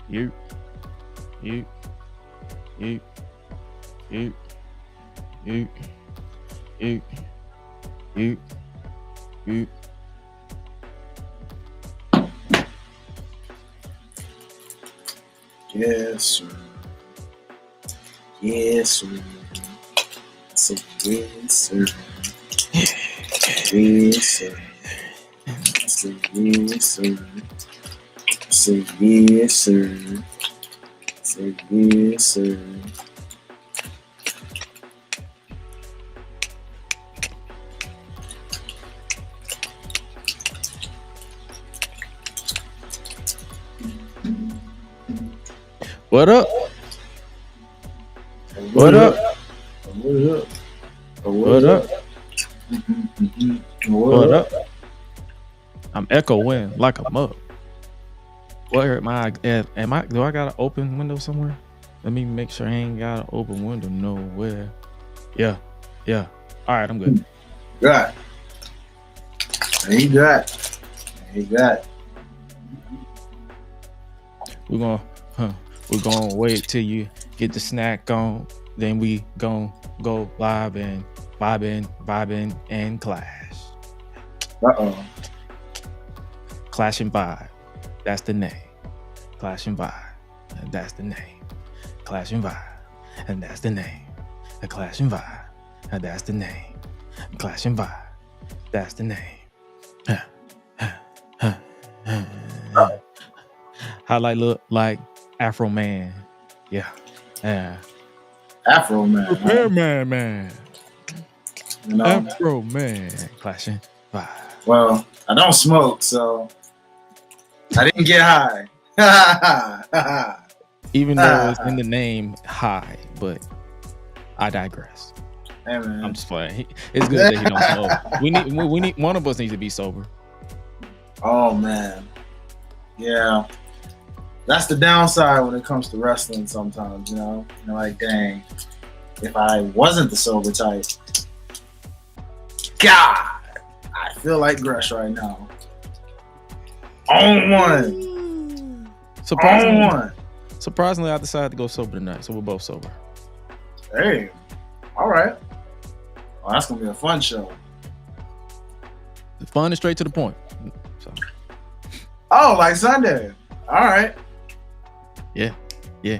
You. Yes, sir. Yes, sir. So, yes, sir. Yes, sir. So, yes, sir. So, yes, sir. So, yes, sir. What up? What up? What up? What up? What up? I'm echoing like a mug. Where am I? Do I got an open window somewhere? Let me make sure I ain't got an open window nowhere. Yeah. All right, I'm good. Good. Ain't good. We're gonna wait till you get the snack on. Then we gonna go live and vibing and clash. Clash and vibe. That's the name. Clash and vibe. And that's the name. Clash and vibe. And that's the name. A clash and vibe. And that's the name. Clash and vibe. That's the name. Hi-Lite look like Afro Man. Yeah. Afro Man. Man. You know? Afro Man. Clashing vibe. Well, I don't smoke, so I didn't get high. Even though it's in the name high, but I digress. Hey, man. I'm just playing. It's good that he don't smoke. We need one of us needs to be sober. Oh man. Yeah. That's the downside when it comes to wrestling sometimes, you know? You're like, dang, if I wasn't the sober type, God, I feel like Gresh right now. On one. Surprisingly, I decided to go sober tonight, so we're both sober. Hey, all right. Well, that's going to be a fun show. The fun is straight to the point. So. Oh, like Sunday. All right. Yeah.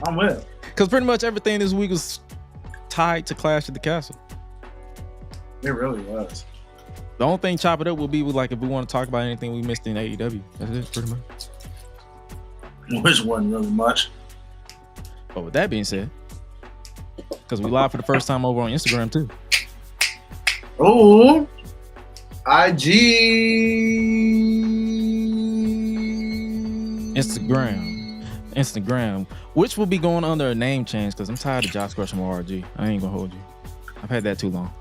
I'm with. Because pretty much everything this week was tied to Clash at the Castle. It really was. The only thing chop it up will be with like if we want to talk about anything we missed in AEW. That's it, pretty much. Which wasn't really much. But with that being said, because we live for the first time over on Instagram too. Oh, IG. Instagram, which will be going under a name change because I'm tired of Josh Gresham RG. I ain't gonna hold you. I've had that too long.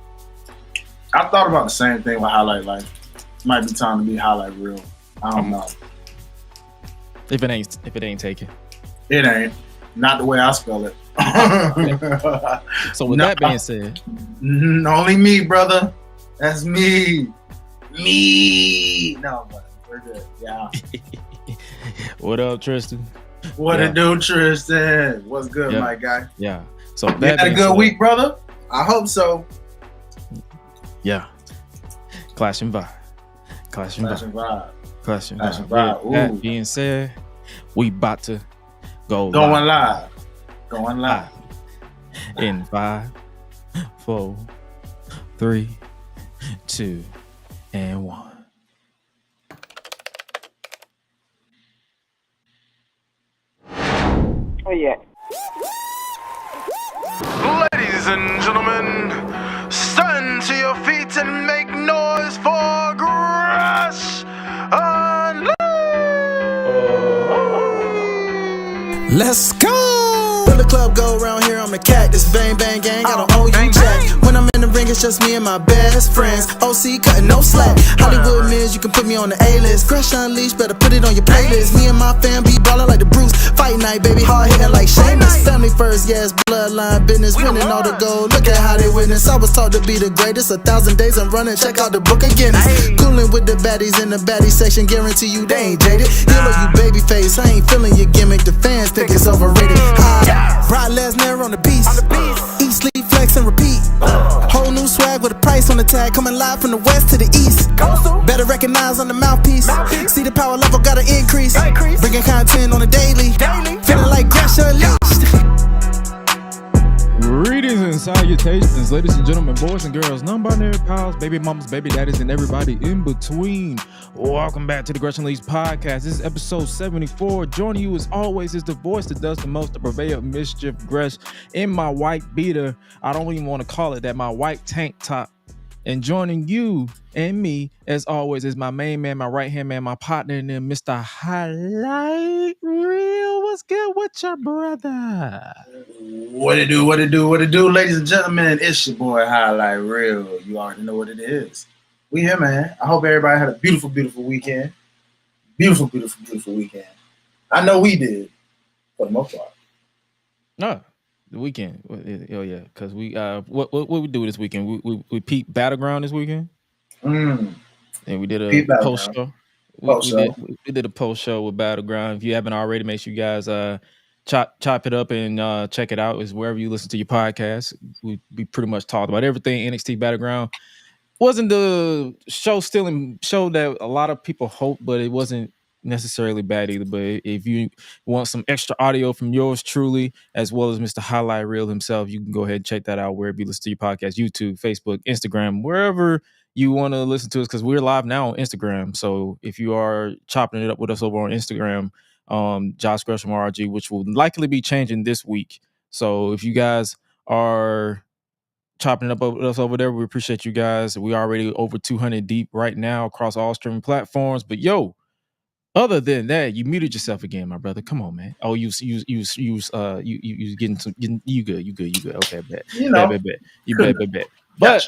I thought about the same thing with Hi-Lite Life. Might be time to be Hi-Lite Real. I don't know. If it ain't taken. It ain't. Not the way I spell it. So with that being said, only me, brother. That's me. No, but we're good. Yeah. What up, Tristan? What it do, Tristan? What's good, my guy? Yeah. So you had a good week, brother? I hope so. Yeah. Clash and vibe. Vibe. That being said, we about to go live. In 5, 4, 3, 2, and 1. Oh yeah. Ladies and gentlemen, stand to your feet and make noise for Gresh Unleashed. Let's go! When the club go around here, I'm a cactus. Bang, bang, gang, I don't owe you jack. When I'm in the ring, it's just me and my best friends. OC cutting no slack. Hollywood Mills, you can put me on the A-list. Gresh Unleashed, better put it on your playlist. Me and my fam be ballin' like the Bruce. Fight night, baby, hard hitting like Sheamus. Family first, yes, bloodline business. Winning all the gold, look at how they witness. I was taught to be the greatest. 1,000 days I'm running, check out the book of Guinness. Coolin' with the baddies in the baddie section. Guarantee you they ain't jaded. Heal you baby face, I ain't feeling your gimmick. The fans think it's overrated. Brock Lesnar on the beast. Eat, sleep, flex, and repeat. Whole new swag with a price on the tag. Coming live from the west to the east. Better recognize on the mouthpiece. See the power level gotta increase. Bringing content on a daily. Feeling like Gresh Unleashed. Greetings and salutations, ladies and gentlemen, boys and girls, non-binary pals, baby mamas, baby daddies, and everybody in between. Welcome back to the GRESH UNLEASHED podcast. This is episode 74. Joining you as always is the voice that does the most to purvey up mischief, Gresh, in my white beater. I don't even want to call it that, my white tank top. And joining you and me, as always, is my main man, my right-hand man, my partner in them, Mr. Hi-Lite Real. What's good with your brother? What it do, ladies and gentlemen? It's your boy Hi-Lite Real. You already know what it is. We here, man. I hope everybody had a beautiful, beautiful weekend. Beautiful, beautiful, beautiful weekend. I know we did, for the most part. No. The weekend, oh yeah, because we what we do this weekend? We peeped Battleground this weekend, and we did a post show. We did a post show with Battleground. If you haven't already, make sure you guys chop it up and check it out. Is wherever you listen to your podcast. We pretty much talked about everything NXT Battleground. Wasn't the show that a lot of people hoped, but it wasn't necessarily bad either. But if you want some extra audio from yours truly, as well as Mr. Hi-Lite Real himself, you can go ahead and check that out wherever you listen to your podcast, YouTube, Facebook, Instagram, wherever you want to listen to us, because we're live now on Instagram. So if you are chopping it up with us over on Instagram, Josh Gresham RG, which will likely be changing this week. So if you guys are chopping it up with us over there, we appreciate you guys. We already over 200 deep right now across all streaming platforms. But yo, other than that, you muted yourself again, my brother. Come on, man. Oh, you getting some. You good. Okay, bet. You know, bet. You bet. But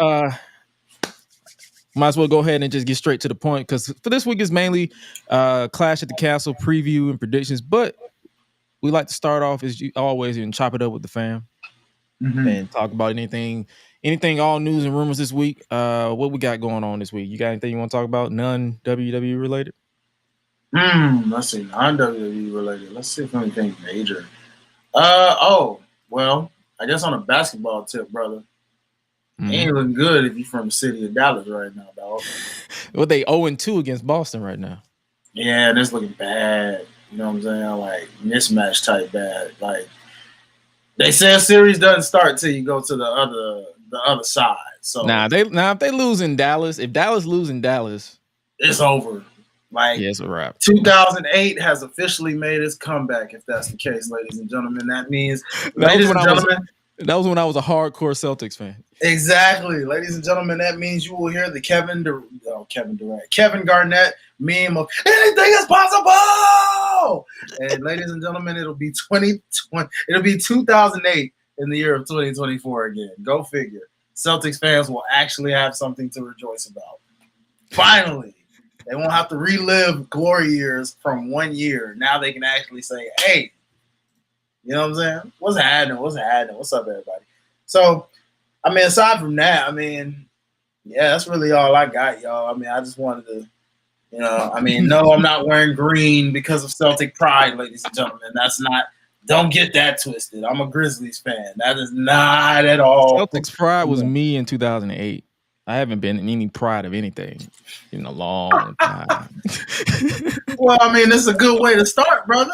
might as well go ahead and just get straight to the point, because for this week is mainly Clash at the Castle preview and predictions. But we like to start off as always and chop it up with the fam and talk about anything, all news and rumors this week. What we got going on this week? You got anything you want to talk about? None WWE related? Let's see, non-WWE related. Let's see if anything major. Well, I guess on a basketball tip, brother. Ain't looking good if you're from the city of Dallas right now, dog. Well, they 0-2 against Boston right now. Yeah, and it's looking bad. You know what I'm saying? Like mismatch type bad. Like they say a series doesn't start till you go to the other side. So if they lose in Dallas, if Dallas lose in Dallas, it's over. Like, yeah, it's a wrap. 2008 has officially made its comeback, if that's the case, ladies and gentlemen. That means, that was when I was a hardcore Celtics fan. Exactly. Ladies and gentlemen, that means you will hear the Kevin Garnett meme of anything is possible. And ladies and gentlemen, it'll be 2008 in the year of 2024 again. Go figure. Celtics fans will actually have something to rejoice about. Finally. They won't have to relive glory years from 1 year. Now they can actually say, hey, you know what I'm saying? What's happening? What's up, everybody? So, I mean, aside from that, yeah, that's really all I got, y'all. I just wanted to, no, I'm not wearing green because of Celtic pride, ladies and gentlemen. Don't get that twisted. I'm a Grizzlies fan. That is not at all. Celtics pride was me in 2008. I haven't been in any pride of anything in a long time. Well, this is a good way to start, brother.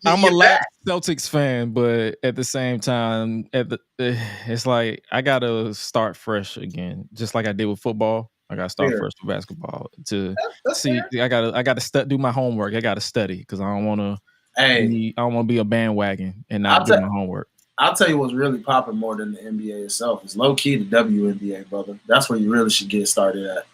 I'm a last Celtics fan, but at the same time, it's like I gotta start fresh again, just like I did with football. I gotta start fresh with basketball to see. Fair. I gotta do my homework. I gotta study because I don't want to. I don't want to be a bandwagon and not do my homework. I'll tell you what's really popping more than the NBA itself is low-key the WNBA, brother. That's where you really should get started at.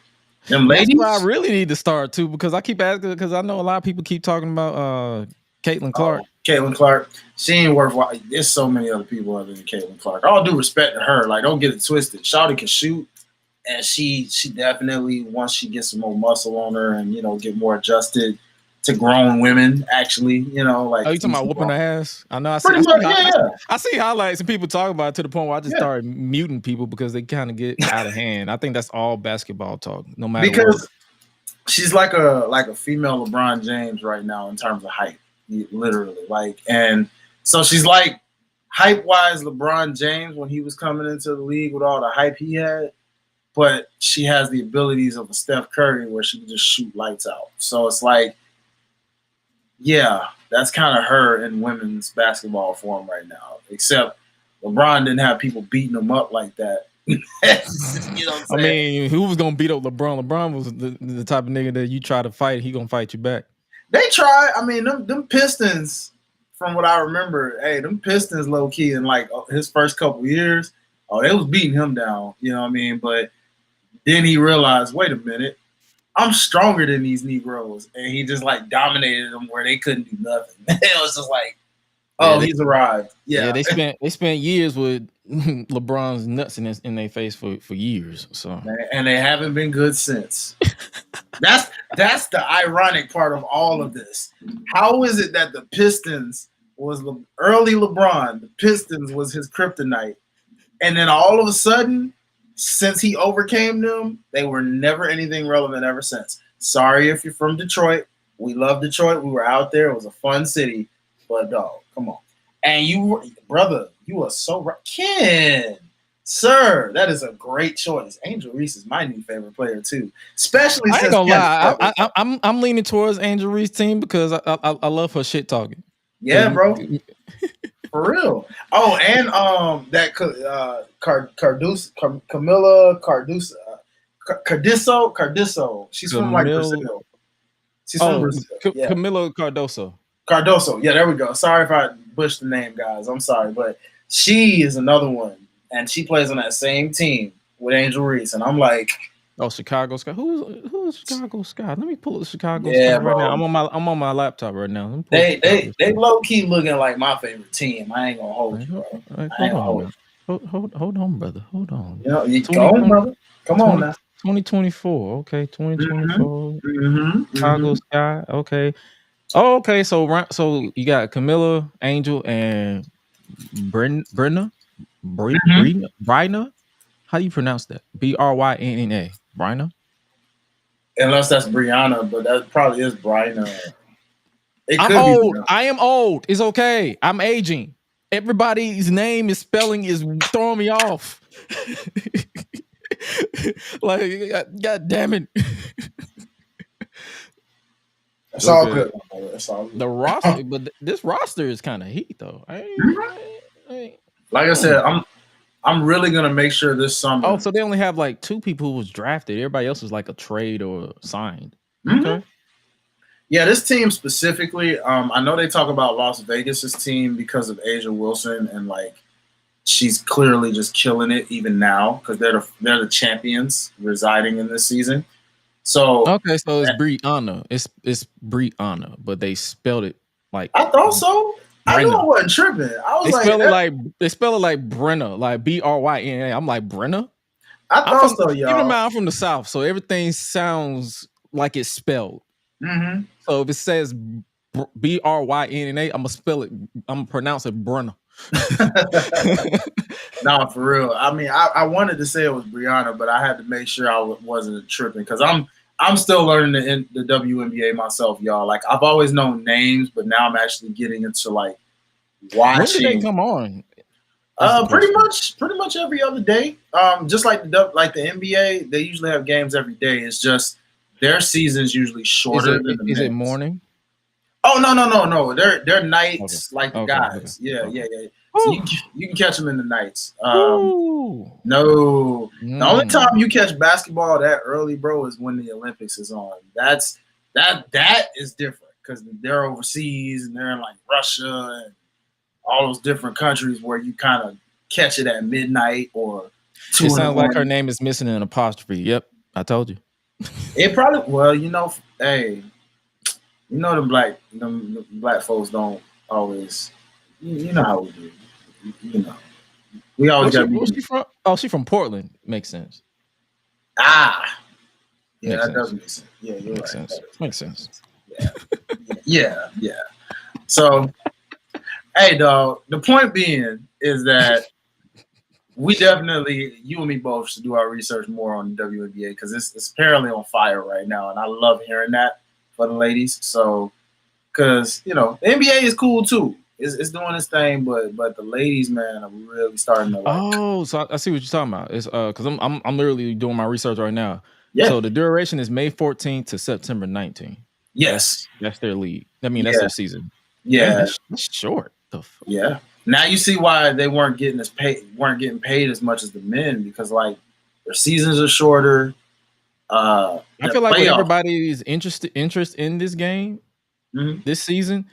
Them ladies? That's where I really need to start, too, because I keep asking, because I know a lot of people keep talking about Caitlin Clark. Caitlin Clark, she ain't worthwhile. There's so many other people other than Caitlin Clark. All due respect to her, like don't get it twisted. Shawty can shoot, and she definitely once she gets some more muscle on her and get more adjusted to grown women. Actually, like you talking about whooping her ass? I know. I see highlights and people talk about it to the point where I just started muting people because they kind of get out of hand. I think that's all basketball talk, no matter because she's like a female LeBron James right now in terms of height. Literally, and so she's like hype wise LeBron James when he was coming into the league with all the hype he had, but she has the abilities of a Steph Curry where she can just shoot lights out. So it's like, yeah, that's kind of her in women's basketball form right now. Except LeBron didn't have people beating him up like that. I mean, who was gonna beat up LeBron? LeBron was the type of nigga that you try to fight, he gonna fight you back. They tried. I mean, them Pistons, from what I remember, them Pistons low key in like his first couple years, they was beating him down. You know what I mean? But then he realized, wait a minute, I'm stronger than these Negroes, and he just like dominated them where they couldn't do nothing. It was just like, he's arrived. Yeah, they spent years with LeBron's nuts in their face for years. So and they haven't been good since. That's the ironic part of all of this. How is it that the Pistons was early LeBron, the Pistons was his kryptonite, and then all of a sudden, since he overcame them, they were never anything relevant ever since. Sorry if you're from Detroit. We love Detroit. We were out there. It was a fun city. But dog, come on. And you, brother, you are so right. Ken, sir, that is a great choice. Angel Reese is my new favorite player too. Especially I ain't gonna lie. I'm leaning towards Angel Reese's team because I love her shit talking. Yeah, bro. For real. Oh, and that Cardiso. She's from like Brazil. She's from Brazil. Camila Cardoso. Cardoso. Yeah, there we go. Sorry if I butchered the name, guys. I'm sorry, but she is another one, and she plays on that same team with Angel Reese, and I'm like, Chicago Sky. Who's Chicago Sky? Let me pull up Chicago Sky right now. I'm on my laptop right now. They low key looking like my favorite team. I ain't gonna hold you, bro. Hold on, brother. Hold on. You go on, brother. Come on now. 2024. Okay, 2024. Chicago Sky. Okay. Oh, okay. So you got Camilla, Angel, and Bryna. How do you pronounce that? Bryna. Bryna? Unless that's Brianna, but that probably is Bryna. I'm old. I am old. It's okay. I'm aging. Everybody's name spelling is throwing me off. Like, God damn it. It's all good. It's all good. The roster, but this roster is kind of heat though. Like I said, I'm really gonna make sure this summer. Oh, so they only have like 2 people who was drafted. Everybody else was like a trade or signed. Okay. Yeah, this team specifically, I know they talk about Las Vegas's team because of Asia Wilson, and like she's clearly just killing it even now because they're the champions residing in this season. So okay, so it's Brianna. It's Brianna, but they spelled it like I thought so. Brenna. I knew I wasn't tripping. I was they spell it like Brenna, like Bryna. I'm like Brenna. I thought so, y'all. Even though I'm from the South, so everything sounds like it's spelled. Mm-hmm. So if it says Bryna, I'm gonna spell it. I'm gonna pronounce it Brenna. No, for real. I mean, I wanted to say it was Brianna, but I had to make sure I wasn't tripping because I'm still learning the WNBA myself, y'all. Like I've always known names, but now I'm actually getting into like watching. When did they come on? Pretty much every other day. Just like the NBA, they usually have games every day. It's just their season's usually shorter than the men's. Is it morning? Oh no. They're nights like the guys. Okay. Yeah. So you can catch them in the nights. No. The only time you catch basketball that early, bro, is when the Olympics is on. That is different because they're overseas and they're in like Russia and all those different countries where you kind of catch it at midnight or 2 It sounds like her name is missing an apostrophe. Yep, I told you. It probably, well, hey, them black folks don't always, you know how we do. You know, we always got. Where's she from? Oh, she from Portland. Makes sense. Yeah, Makes that sense. does make sense. Yeah, you're Makes right. sense. Makes sense. Yeah. So, hey, dog. The point being is that we definitely, you and me both, should do our research more on the WNBA because it's apparently on fire right now, and I love hearing that for the ladies. So, because the NBA is cool too. It's doing its thing, but the ladies, man, are really starting to like. Oh, so I see what you're talking about. It's because I'm literally doing my research right now. Yeah. So the duration is May 14th to September 19th. Yes. That's their league. I mean, that's their season. Yeah. Man, that's short. The fuck? Yeah. Now you see why they weren't getting paid as much as the men, because like their seasons are shorter. I feel like with everybody's interest in this game, this season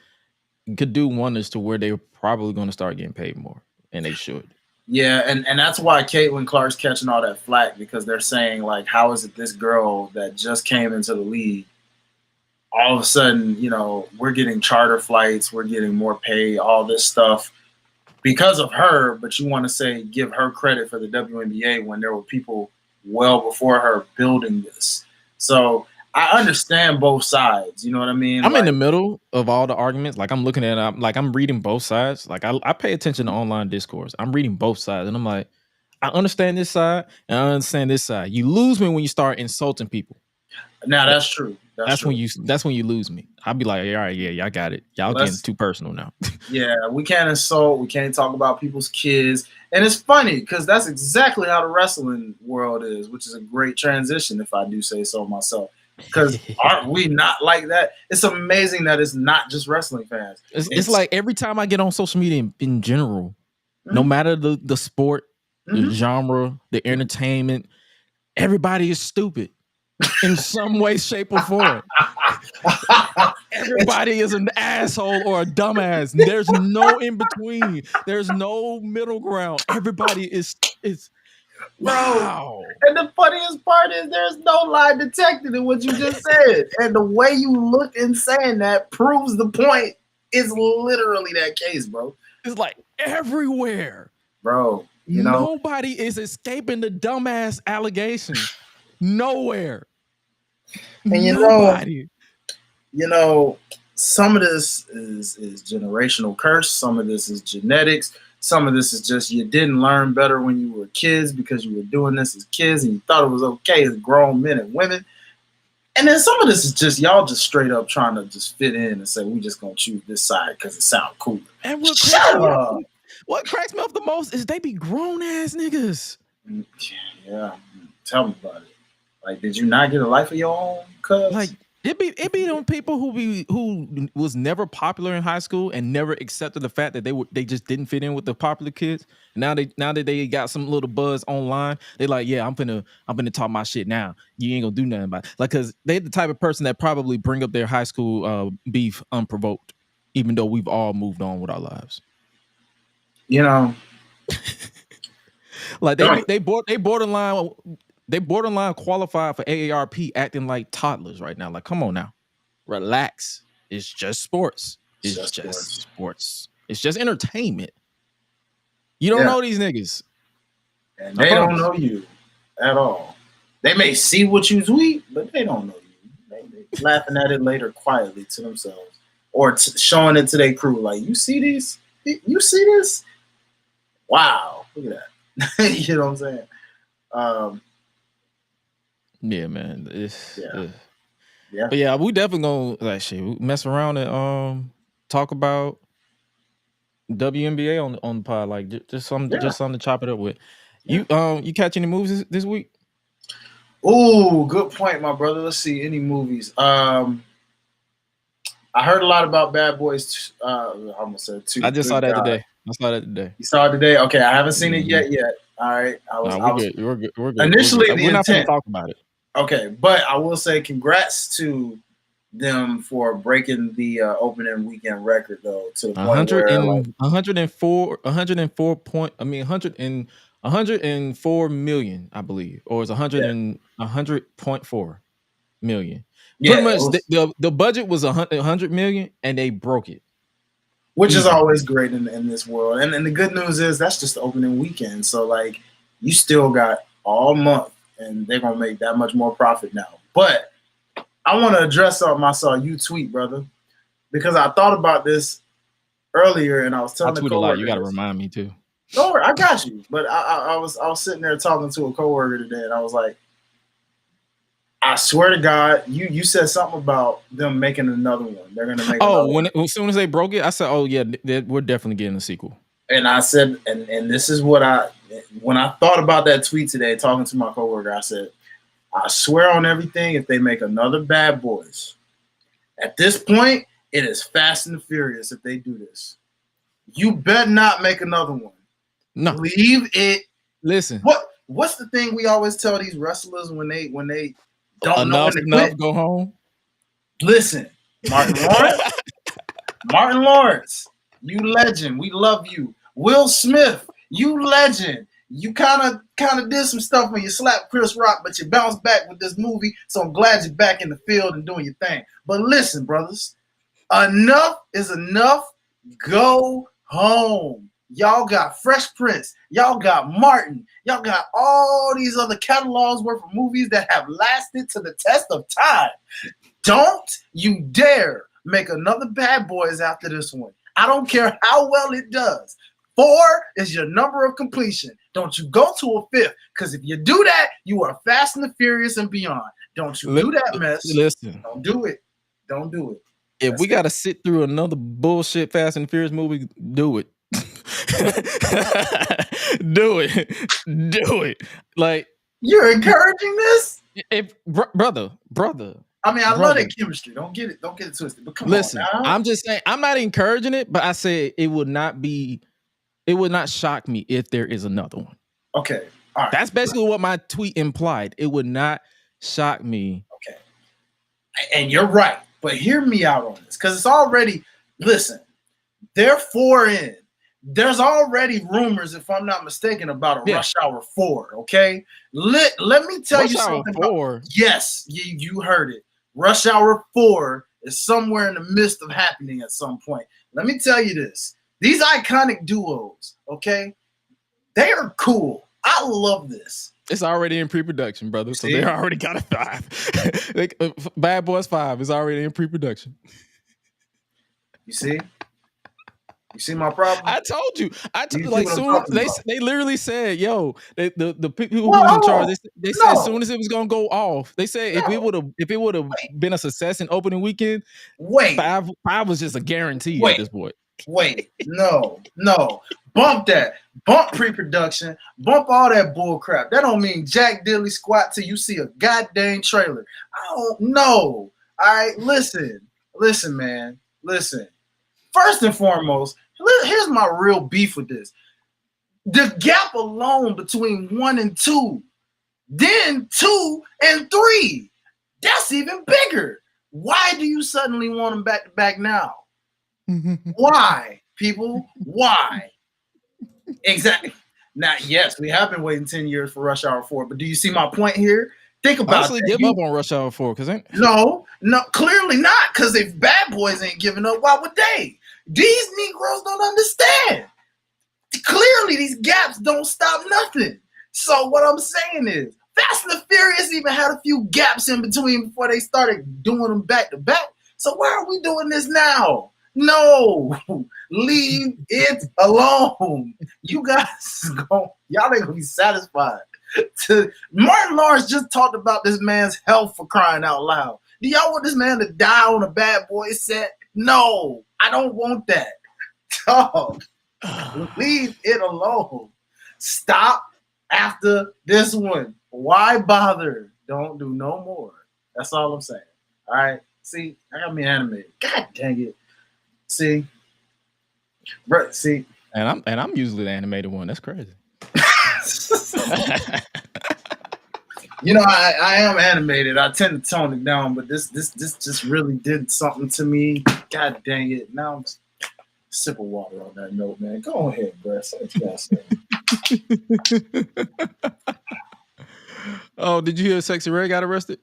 could do wonders to where they're probably going to start getting paid more, and they should. Yeah, and that's why Caitlin Clark's catching all that flack, because they're saying like, how is it this girl that just came into the league, all of a sudden, we're getting charter flights, we're getting more pay, all this stuff because of her, but you want to give her credit for the WNBA when there were people well before her building this. So I understand both sides. You know what I mean? I'm in the middle of all the arguments. Like I'm looking at it, I'm reading both sides. Like I pay attention to online discourse. I'm reading both sides, and I'm like, I understand this side and I understand this side. You lose me when you start insulting people. Now that's true. That's when you lose me. I'll be like, all right, yeah, y'all got it. Y'all getting too personal now. Yeah, we can't insult. We can't talk about people's kids. And it's funny because that's exactly how the wrestling world is, which is a great transition, if I do say so myself. Because aren't we not like that? It's amazing that it's not just wrestling fans. It's like every time I get on social media in general, no matter the sport, the genre, the entertainment, everybody is stupid in some way, shape, or form. Everybody is an asshole or a dumbass. There's no in between. There's no middle ground. Everybody is wow. And the funniest part is there's no lie detected in what you just said. And the way you look in saying that proves the point. It's literally that case, bro. It's like everywhere. Bro, nobody is escaping the dumbass allegations. Nowhere. And nobody. Some of this is generational curse. Some of this is genetics. Some of this is just you didn't learn better when you were kids because you were doing this as kids and you thought it was okay as grown men and women. And then some of this is just y'all just straight up trying to just fit in and say we just gonna choose this side because it sounds cool. And what cracks me up the most is they be grown ass niggas. Yeah, tell me about it. Like, did you not get a life of your own? Cuz like it be on people who was never popular in high school and never accepted the fact that they just didn't fit in with the popular kids. Now that they got some little buzz online, they like, yeah, I'm gonna talk my shit now. You ain't gonna do nothing about it. Like, cause they the type of person that probably bring up their high school beef unprovoked, even though we've all moved on with our lives. Like they borderline qualified for AARP acting like toddlers right now. Like, come on now. Relax. It's just sports. It's just sports. It's just entertainment. You don't know these niggas. And they don't know you at all. They may see what you tweet, but they don't know you. They laughing at it later quietly to themselves. Or showing it to their crew. Like, you see these? You see this? Wow. Look at that. You know what I'm saying? Yeah, man. But yeah, we definitely gonna mess around and talk about WNBA on the pod, like just something to chop it up with. Yeah. You catch any movies this week? Oh, good point, my brother. Let's see, any movies. I heard a lot about Bad Boys. I almost said 2. I just saw that today. You saw it today? Okay, I haven't seen it yet. All right. We're good. Initially, we're not going to talk about it. Okay, but I will say congrats to them for breaking the opening weekend record, though, to the point where 104 million, I believe, or it's 100.4 million. Yeah, pretty much the budget was 100 million, and they broke it. which is always great in this world. And the good news is that's just the opening weekend. So, like, you still got all month, and they're going to make that much more profit now. But I want to address something I saw you tweet, brother, because I thought about this earlier, and I was telling I tweet a lot. You got to remind me, too. Don't worry, I got you. But I was sitting there talking to a coworker today, and I was like, I swear to God, you said something about them making another one. They're gonna make. As soon as they broke it, I said, "Oh yeah, we're definitely getting a sequel." And I said, and this is what when I thought about that tweet today, talking to my coworker, I said, I swear on everything, if they make another Bad Boys, at this point, it is Fast and Furious. If they do this, you better not make another one. No, leave it. Listen, what's the thing we always tell these wrestlers when they don't know when to enough, quit? go home. Listen, Martin Lawrence, you legend. We love you. Will Smith, you legend. You kind of did some stuff when you slapped Chris Rock, but you bounced back with this movie. So I'm glad you're back in the field and doing your thing. But listen, brothers, enough is enough. Go home. Y'all got Fresh Prince. Y'all got Martin. Y'all got all these other catalogs worth of movies that have lasted to the test of time. Don't you dare make another Bad Boys after this one. I don't care how well it does. 4 is your number of completion. Don't you go to a 5th, because if you do that, you are Fast and the Furious and beyond. Don't you do that mess. Listen. Don't do it. Don't do it. If we got to sit through another bullshit Fast and Furious movie, do it. Do it. Like, you're encouraging this? Brother. I mean, I love that chemistry. Don't get it twisted. But come on now. I'm just saying, I'm not encouraging it, but I said it would not shock me if there is another one. Okay. All right. That's basically what my tweet implied. It would not shock me. Okay. And you're right. But hear me out on this, because it's already, listen, they're 4 in. There's already rumors, if I'm not mistaken, about a Rush Hour 4, okay? Let me tell you something. Rush Hour 4? Yes, you heard it. Rush Hour 4 is somewhere in the midst of happening at some point. Let me tell you this. These iconic duos, okay, they are cool. I love this. It's already in pre-production, brother. So they already got a 5. Bad Boys 5 is already in pre-production. You see? You see my problem? I told you. Like, soon they literally said, "Yo, the people who was in charge, they said as soon as it was gonna go off, they said if it would have been a success in opening weekend, 5 was just a guarantee at this point." No, bump that, bump pre-production, bump all that bull crap. That don't mean jack diddly squat till you see a goddamn trailer. I don't know. All right, listen, man, listen. First and foremost, here's my real beef with this. The gap alone between 1 and 2, then 2 and 3, that's even bigger. Why do you suddenly want them back to back now? Why, people? Why? Exactly. Now, yes, we have been waiting 10 years for Rush Hour 4, but do you see my point here? Think about it. Give up on Rush Hour 4, because no, clearly not. Because if Bad Boys ain't giving up, why would they? These Negroes don't understand. Clearly, these gaps don't stop nothing. So what I'm saying is, Fast and the Furious even had a few gaps in between before they started doing them back to back. So why are we doing this now? No, leave it alone. You guys y'all ain't gonna be satisfied. Martin Lawrence just talked about this man's health, for crying out loud. Do y'all want this man to die on a Bad Boy set? No, I don't want that. Dog, leave it alone. Stop after this one. Why bother? Don't do no more. That's all I'm saying. All right. See, I got me animated. God dang it. See, bro. See, and I'm usually the animated one. That's crazy. You know, I am animated. I tend to tone it down, but this just really did something to me. God dang it! Now I'm sip of water on that note, man. Go ahead, bro. Say what you gotta say. Oh, did you hear Sexyy Red got arrested?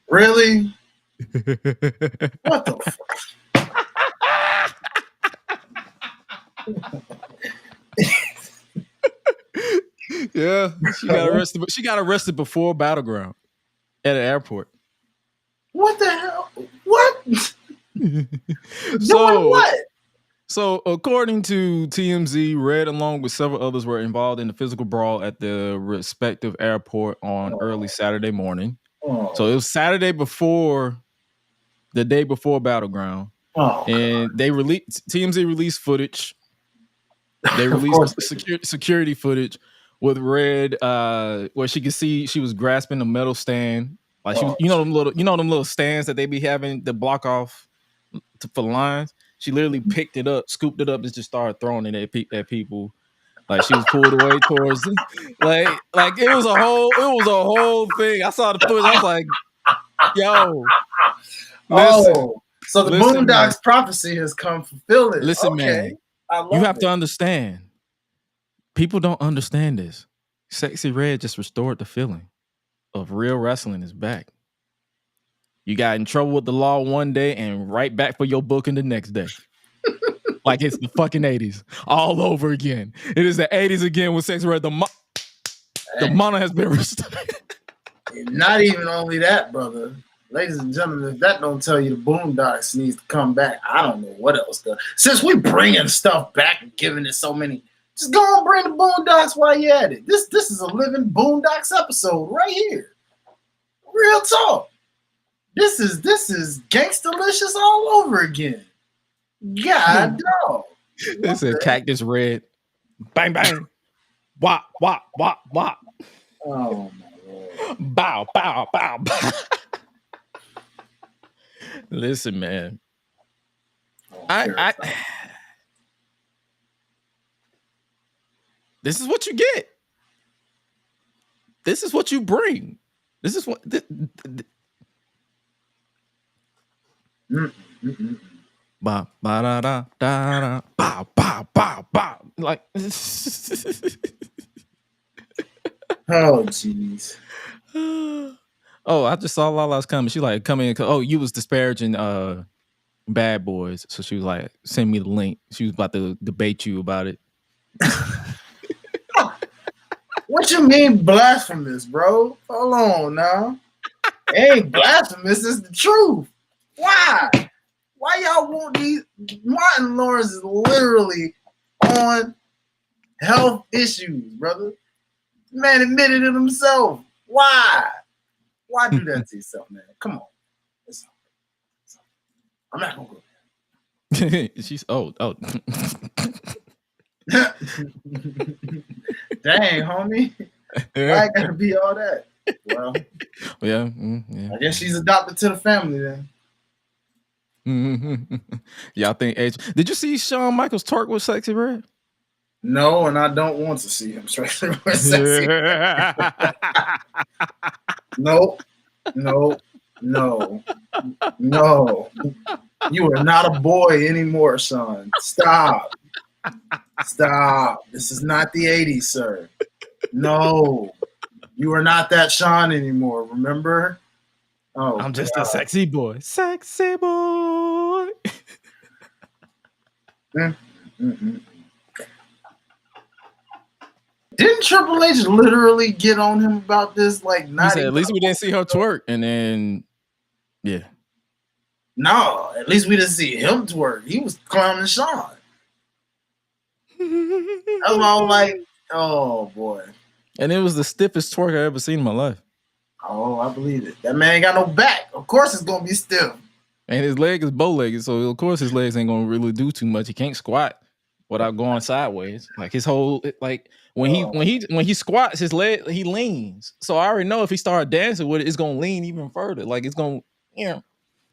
Really? What the fuck? Yeah, she got arrested. But she got arrested before Battleground at an airport. What the hell? What? Doing So what? So, according to TMZ, Red, along with several others, were involved in the physical brawl at the respective airport on early Saturday morning. So it was Saturday before, the day before Battleground, and they TMZ released footage. They released security footage with Red, where she could see she was grasping a metal stand, like she was, them little stands that they be having to block off for lines. She literally picked it up, scooped it up, and just started throwing it at people. Like she was pulled away towards, like it was a whole thing. I saw the footage. I was like, "Yo, listen." So the Boondocks prophecy has come fulfilled. Listen, man, you have to understand. People don't understand this. Sexyy Red just restored the feeling of real wrestling is back. You got in trouble with the law one day and right back for your booking the next day. Like it's the fucking 80s all over again. It is the 80s again with Sexyy Red. The mana has been restored. Not even only that, brother. Ladies and gentlemen, if that don't tell you the Boondocks needs to come back, I don't know what else does. Since we bringing stuff back and giving it so many, just go and bring the Boondocks while you at it. This is a living Boondocks episode right here. Real talk. This is Gangstalicious all over again. God dog. This is Cactus Red. Bang bang. Wop wop wop wop. Oh my Lord. Bow bow bow bow. Listen, man. This is what you get. This is what you bring. This is what. Ba ba da da da da ba ba ba ba. Like. Oh jeez. Oh, I just saw Lala's coming. She like coming in. Oh, you was disparaging Bad Boys, so she was like, send me the link. She was about to debate you about it. What you mean blasphemous, bro? Hold on now. It ain't blasphemous, it's the truth. Why? Why y'all want these? Martin Lawrence is literally on health issues, brother. Man admitted it himself. Why? Why do that to yourself, man? Come on. I'm not gonna go there. She's oh. Dang, homie. Why I gotta be all that? Well, yeah. I guess she's adopted to the family then. Y'all think age? Did you see Shawn Michaels twerk with Sexyy Red? No, and I don't want to see him stretching with Sexyy Red. Nope. No. You are not a boy anymore, son. Stop. This is not the 80s, sir. No. You are not that Sean anymore, remember? Oh, I'm just a sexy boy. Sexy boy. Didn't Triple H literally get on him about this? Like, he said, at least we didn't see her twerk. And then, yeah. No, at least we didn't see him twerk. He was clowning Sean. I was all like, oh, boy. And it was the stiffest twerk I ever seen in my life. Oh, I believe it. That man ain't got no back. Of course it's going to be stiff. And his leg is bow-legged, so of course his legs ain't going to really do too much. He can't squat without going sideways. Like his whole, like when he squats, his leg, he leans. So I already know if he started dancing with it, it's going to lean even further. Like it's going to,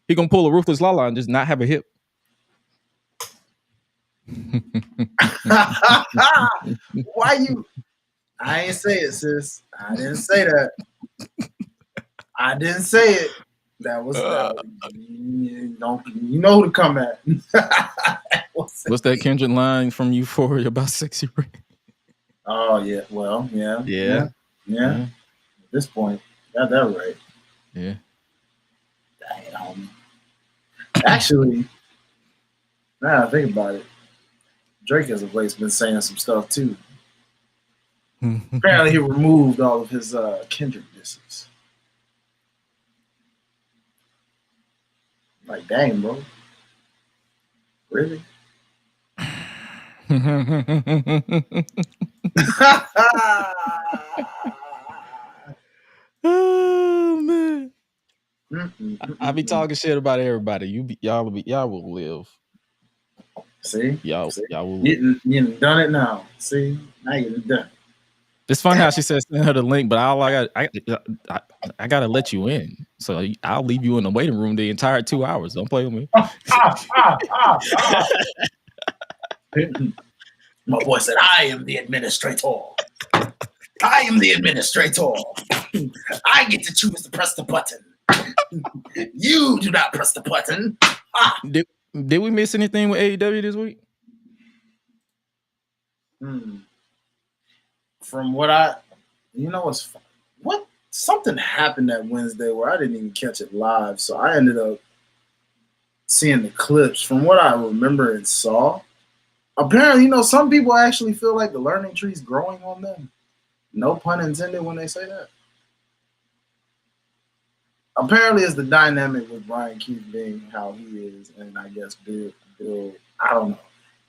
he going to pull a Ruthless Lala and just not have a hip. Why you? I ain't say it, sis. I didn't say that. I didn't say it. That was you know who to come at. What's that Kendrick line from Euphoria about Sexyy Red? Oh yeah, well, yeah. At this point, got that right. Yeah. Dang, homie. Actually, now I think about it, Drake has of late been saying some stuff too. Apparently, he removed all of his Kendrick disses. Like, dang, bro. Really? Oh man. I be talking shit about everybody. Y'all will live. See? Y'all will live. You done it now. See? Now you done it. It's funny how she says send her the link, but I gotta let you in. So I'll leave you in the waiting room the entire 2 hours. Don't play with me. My boy said, I am the administrator. I am the administrator. I get to choose to press the button. You do not press the button. Did we miss anything with AEW this week? From what something happened that Wednesday where I didn't even catch it live, so I ended up seeing the clips. From what I remember and saw, apparently, some people actually feel like the learning tree's growing on them. No pun intended when they say that. Apparently, it's the dynamic with Brian Keith being how he is, and I guess Bill, I don't know.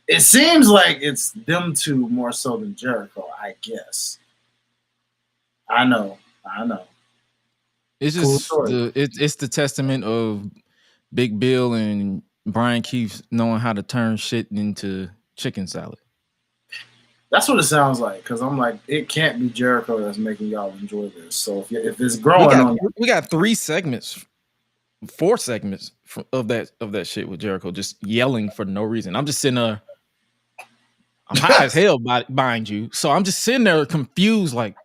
It seems like it's them two more so than Jericho, I guess. I know. It's just it's the testament of Big Bill and Brian Keith knowing how to turn shit into chicken salad. That's what it sounds like, because I'm like, it can't be Jericho that's making y'all enjoy this. So if it's growing we got 4 segments of that shit with Jericho just yelling for no reason. I'm just sitting there. I'm high as hell behind you, so I'm just sitting there confused, like,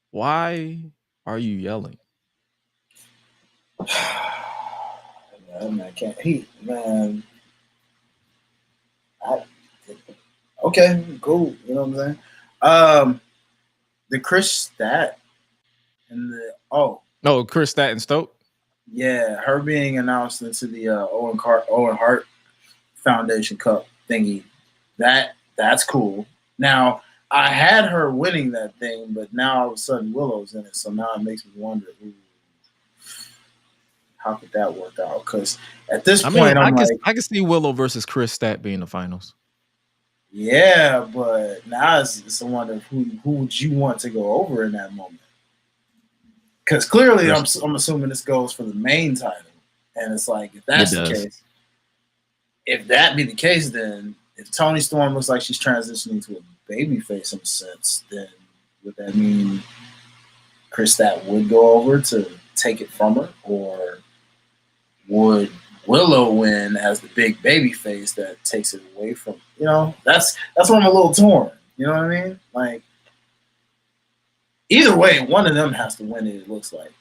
why are you yelling? Man, okay, cool. You know what I'm saying? The Chris Stat and Chris Stat and Stoke. Yeah, her being announced into the Owen Hart Foundation Cup thingy. That's cool. Now, I had her winning that thing, but now all of a sudden Willow's in it, so now it makes me wonder, how could that work out? Because at this point, I can see Willow versus Chris Stat being the finals. Yeah, but now it's a wonder of who would you want to go over in that moment? Because clearly, I'm assuming this goes for the main title, and it's like, if that's the case, if that be the case, then if Toni Storm looks like she's transitioning to a babyface in a sense, then would that mean Chris Stat would go over to take it from her, or would Willow win as the big babyface that takes it away from? That's where I'm a little torn. You know what I mean? Like, either way, one of them has to win it. It looks like.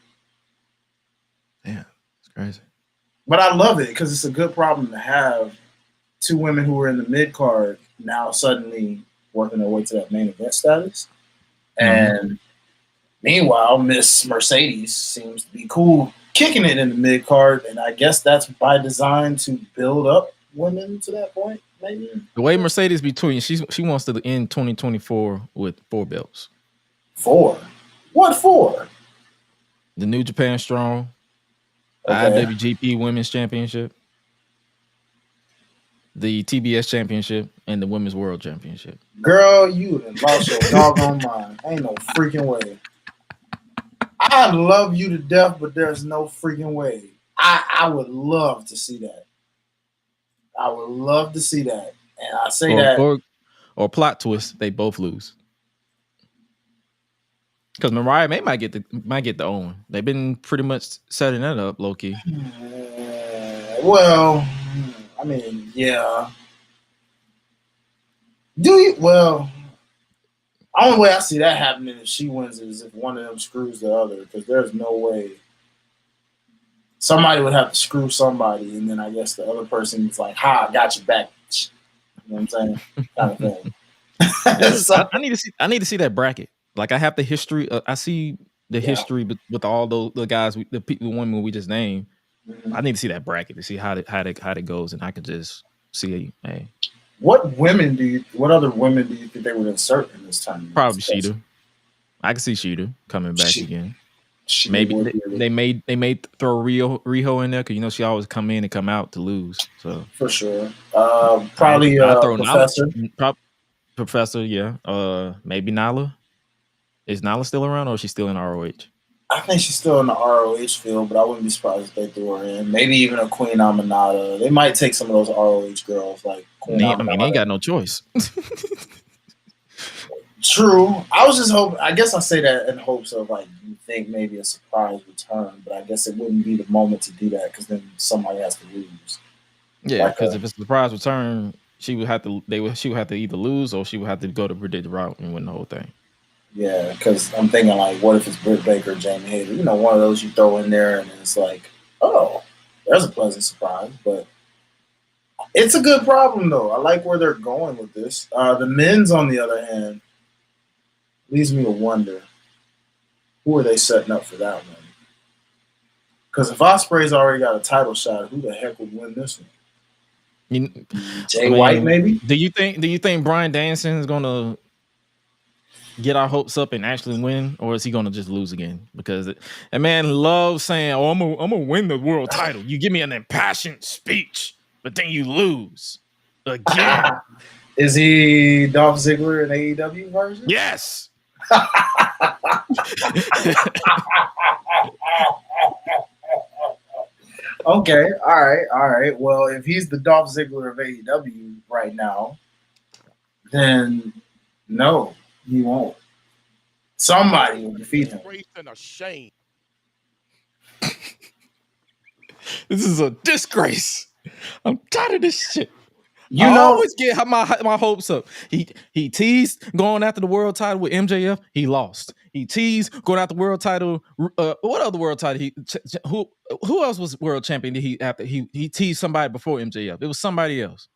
Yeah, it's crazy. But I love it because it's a good problem to have. 2 women who were in the mid card now suddenly working their way to that main event status. And meanwhile, Miss Mercedes seems to be cool kicking it in the mid card, and I guess that's by design to build up women to that point. Maybe the way Mercedes be tweeting, she wants to end 2024 with 4 belts. 4? What 4? The New Japan Strong, the IWGP Women's Championship, the TBS Championship, and the Women's World Championship. Girl, you done lost your doggone mind. Ain't no freaking way. I love you to death, but there's no freaking way. I would love to see that. I would love to see that. And I say or plot twist, they both lose. Because Mariah May might get the Owen. They've been pretty much setting that up, low key. Well, I mean, yeah. Do you? Well, the only way I see that happening if she wins is if one of them screws the other, because there's no way somebody would have to screw somebody, and then I guess the other person's like, "Ha, I got you back." You know what I'm saying? Kind of thing. So, I need to see that bracket. Like, I have the history. I see the history with all the guys, the women we just named. I need to see that bracket to see how it goes, and I can just see, hey, What other women do you think they would insert in this tournament? Probably Sheeta. I can see Sheeta coming back again. Maybe they may throw Riho in there because you know she always come in and come out to lose. So for sure, probably throw Professor. Professor, yeah. Maybe Nyla. Is Nyla still around or is she still in ROH? I think she's still in the ROH field, but I wouldn't be surprised if they threw her in. Maybe even a Queen Aminata. They might take some of those ROH girls like Queen Aminata. I mean, they ain't got no choice. True. I was just hoping. I guess I say that in hopes of like you think maybe a surprise return, but I guess it wouldn't be the moment to do that because then somebody has to lose. Yeah, because if it's a surprise return, she would have to either lose or she would have to go the predicted route and win the whole thing. Yeah, because I'm thinking like, what if it's Britt Baker, Jamie Hayter? You know, one of those you throw in there, and it's like, oh, there's a pleasant surprise. But it's a good problem, though. I like where they're going with this. The men's, on the other hand, leads me to wonder, who are they setting up for that one? Because if Ospreay's already got a title shot, who the heck would win this one? Jay White, maybe? Do you think Bryan Danielson is gonna get our hopes up and actually win, or is he gonna just lose again? Because that man loves saying, "Oh, I'm gonna win the world title." You give me an impassioned speech, but then you lose again. Is he Dolph Ziggler in AEW version? Yes. Okay, all right. Well, if he's the Dolph Ziggler of AEW right now, then no, he won't. Somebody will defeat him. And a shame. This is a disgrace. I'm tired of this shit. You I know, always get my hopes up. He teased going after the world title with MJF. He lost. He teased going after the world title. What other world title? Who else was world champion? He teased somebody before MJF. It was somebody else.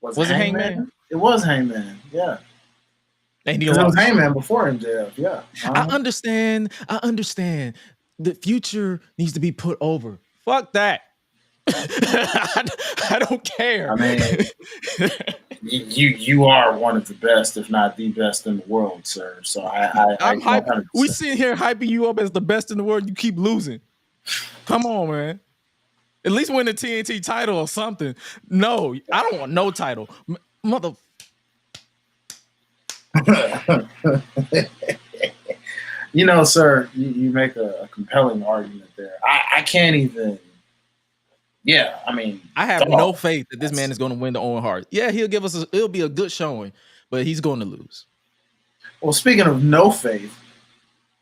Was it Hangman? It was Hangman. Yeah. And it was Hangman before MJF. Yeah. I understand. The future needs to be put over. Fuck that. I don't care. I mean, you are one of the best, if not the best in the world, sir. So I'm hyping. We sitting here hyping you up as the best in the world. You keep losing. Come on, man. At least win the TNT title or something. No, I don't want no title, mother. You know, sir, you make a compelling argument there. I can't even. Yeah, I mean, I have no faith that this man is going to win the Owen Hart. Yeah, it'll be a good showing, but he's going to lose. Well, speaking of no faith,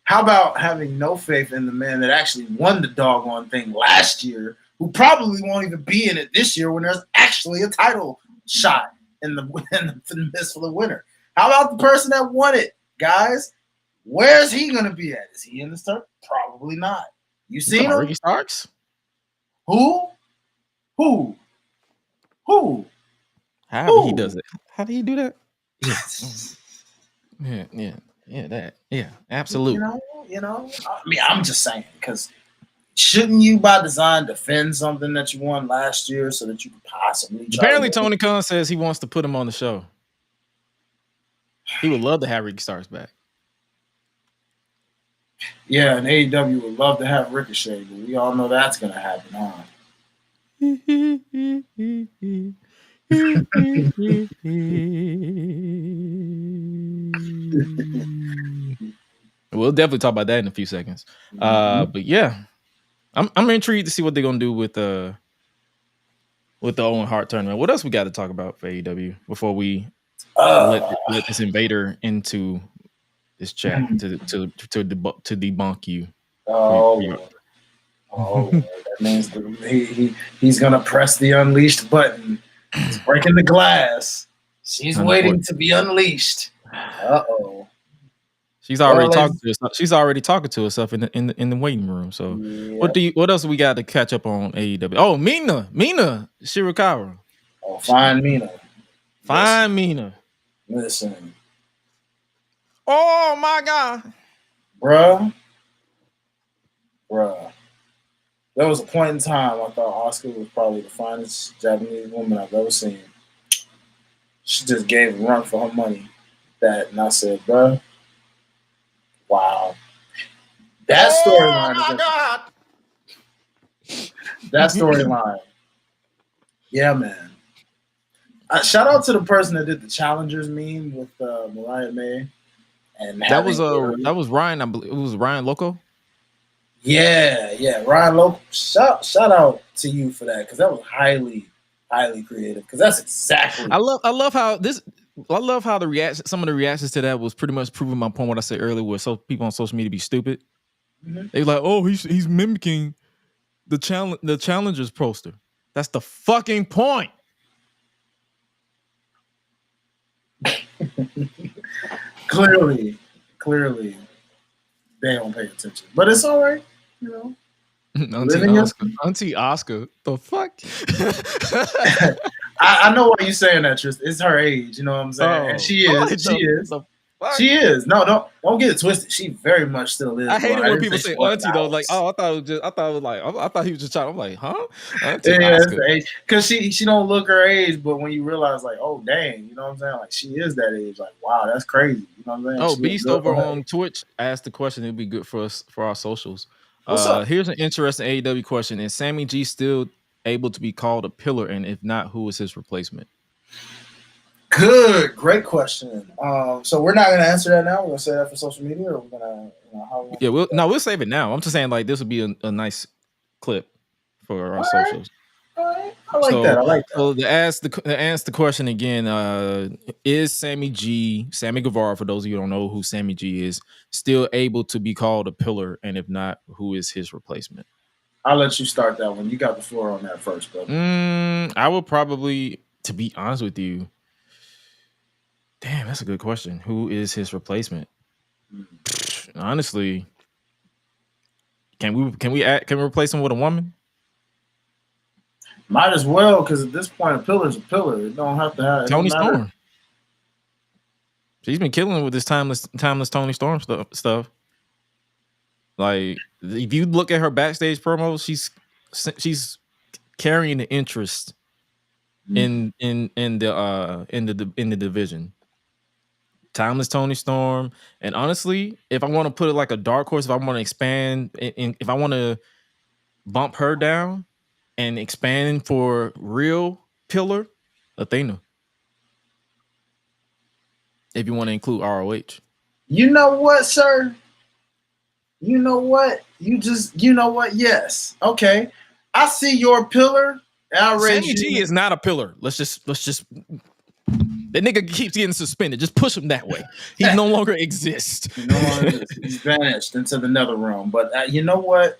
how about having no faith in the man that actually won the doggone thing last year, who probably won't even be in it this year when there's actually a title shot in the midst of the winner? How about the person that won it, guys? Where's he going to be at? Is he in the start? Probably not. You seen him? Ricky Starks? Who? How he does it? How do he do that? Yeah, absolutely. You know. I mean, I'm just saying, because shouldn't you, by design, defend something that you won last year so that you could possibly? Apparently, Tony Khan says he wants to put him on the show. He would love to have Ricky Starks back. Yeah, and AEW would love to have Ricochet, but we all know that's going to happen, huh? We'll definitely talk about that in a few seconds. But yeah, I'm intrigued to see what they're gonna do with the Owen Hart tournament. What else we got to talk about for AEW before we let this invader into this chat to debunk you? That means he's gonna press the unleashed button. He's breaking the glass. She's waiting to be unleashed. Uh-oh. She's already talking to us. She's already talking to herself in the waiting room. So what else we got to catch up on AEW? Oh, Mina Shirakawa. Oh, fine Mina. Mina. Listen. Oh my God. Bruh. There was a point in time I thought Asuka was probably the finest Japanese woman I've ever seen. She just gave a run for her money. And I said, bro, wow. That storyline is that storyline. Yeah, man. Shout out to the person that did the challengers meme with Mariah May. And that was Ryan. I believe it was Ryan Loco. Yeah, Ryan Loco. Shout out to you for that, because that was highly creative. Because that's exactly. I love how the reaction. Some of the reactions to that was pretty much proving my point. What I said earlier, where people on social media be stupid. Mm-hmm. They like, oh, he's mimicking the challengers poster. That's the fucking point. Clearly, they don't pay attention, but it's all right, you know. Auntie Oscar, the fuck? I know why you're saying that, Tristan. It's her age, you know what I'm saying? And she is. No, don't get it twisted. She very much still is. I hate it when people say auntie though. Like, oh, I thought he was just trying. I'm like, huh? Because she don't look her age, but when you realize, like, oh dang, you know what I'm saying? Like, she is that age. Like, wow, that's crazy. You know what I'm saying? Oh, Beast over on Twitch asked the question. It'd be good for us for our socials. Here's an interesting AEW question: is Sammy G still able to be called a pillar, and if not, who is his replacement? Great question. So we're not going to answer that now. We're going to say that for social media, or we're going to, we'll save it now. I'm just saying, like, this would be a nice clip for our socials. All right. I like that. So to ask the question again, is Sammy Guevara, for those of you who don't know who Sammy G is, still able to be called a pillar, and if not, who is his replacement? I'll let you start that one. You got the floor on that first, brother. I would probably, to be honest with you, damn, that's a good question. Who is his replacement? Honestly, can we replace him with a woman? Might as well, because at this point, a pillar's a pillar. It don't have to have Tony Storm. She's been killing with this timeless Tony Storm stuff. Like, if you look at her backstage promos, she's carrying the interest in the division. Timeless Tony Storm, and honestly, if I want to put it like a dark horse, if I want to expand, if I want to bump her down and expand for real pillar, Athena. If you want to include ROH. You know what, sir? You know what? Yes. Okay. I see your pillar. Sammy G is not a pillar. Let's just that nigga keeps getting suspended. Just push him that way. He no longer exists. He's vanished into the nether realm. But you know what?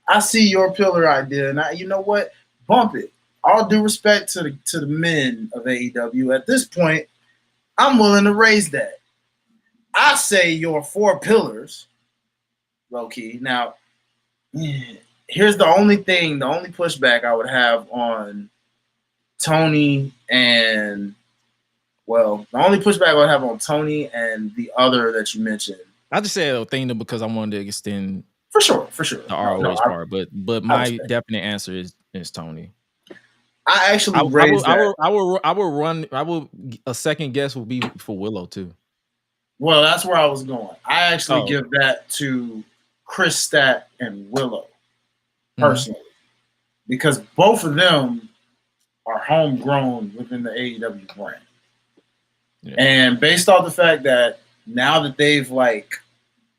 I see your pillar idea, and you know what? Bump it. All due respect to the men of AEW. At this point, I'm willing to raise that. I say your 4 pillars, low key. Now, here's the only pushback I would have on Tony and, the only pushback I would have on Tony and the other that you mentioned. I just said Athena because I wanted to extend for sure the ROH part, but my definite answer is Tony. I actually raised that. I will a second guess will be for Willow too. Well, that's where I was going. I actually give that to Chris Stat and Willow personally, because both of them are homegrown within the AEW brand. Yeah. And based off the fact that now that they've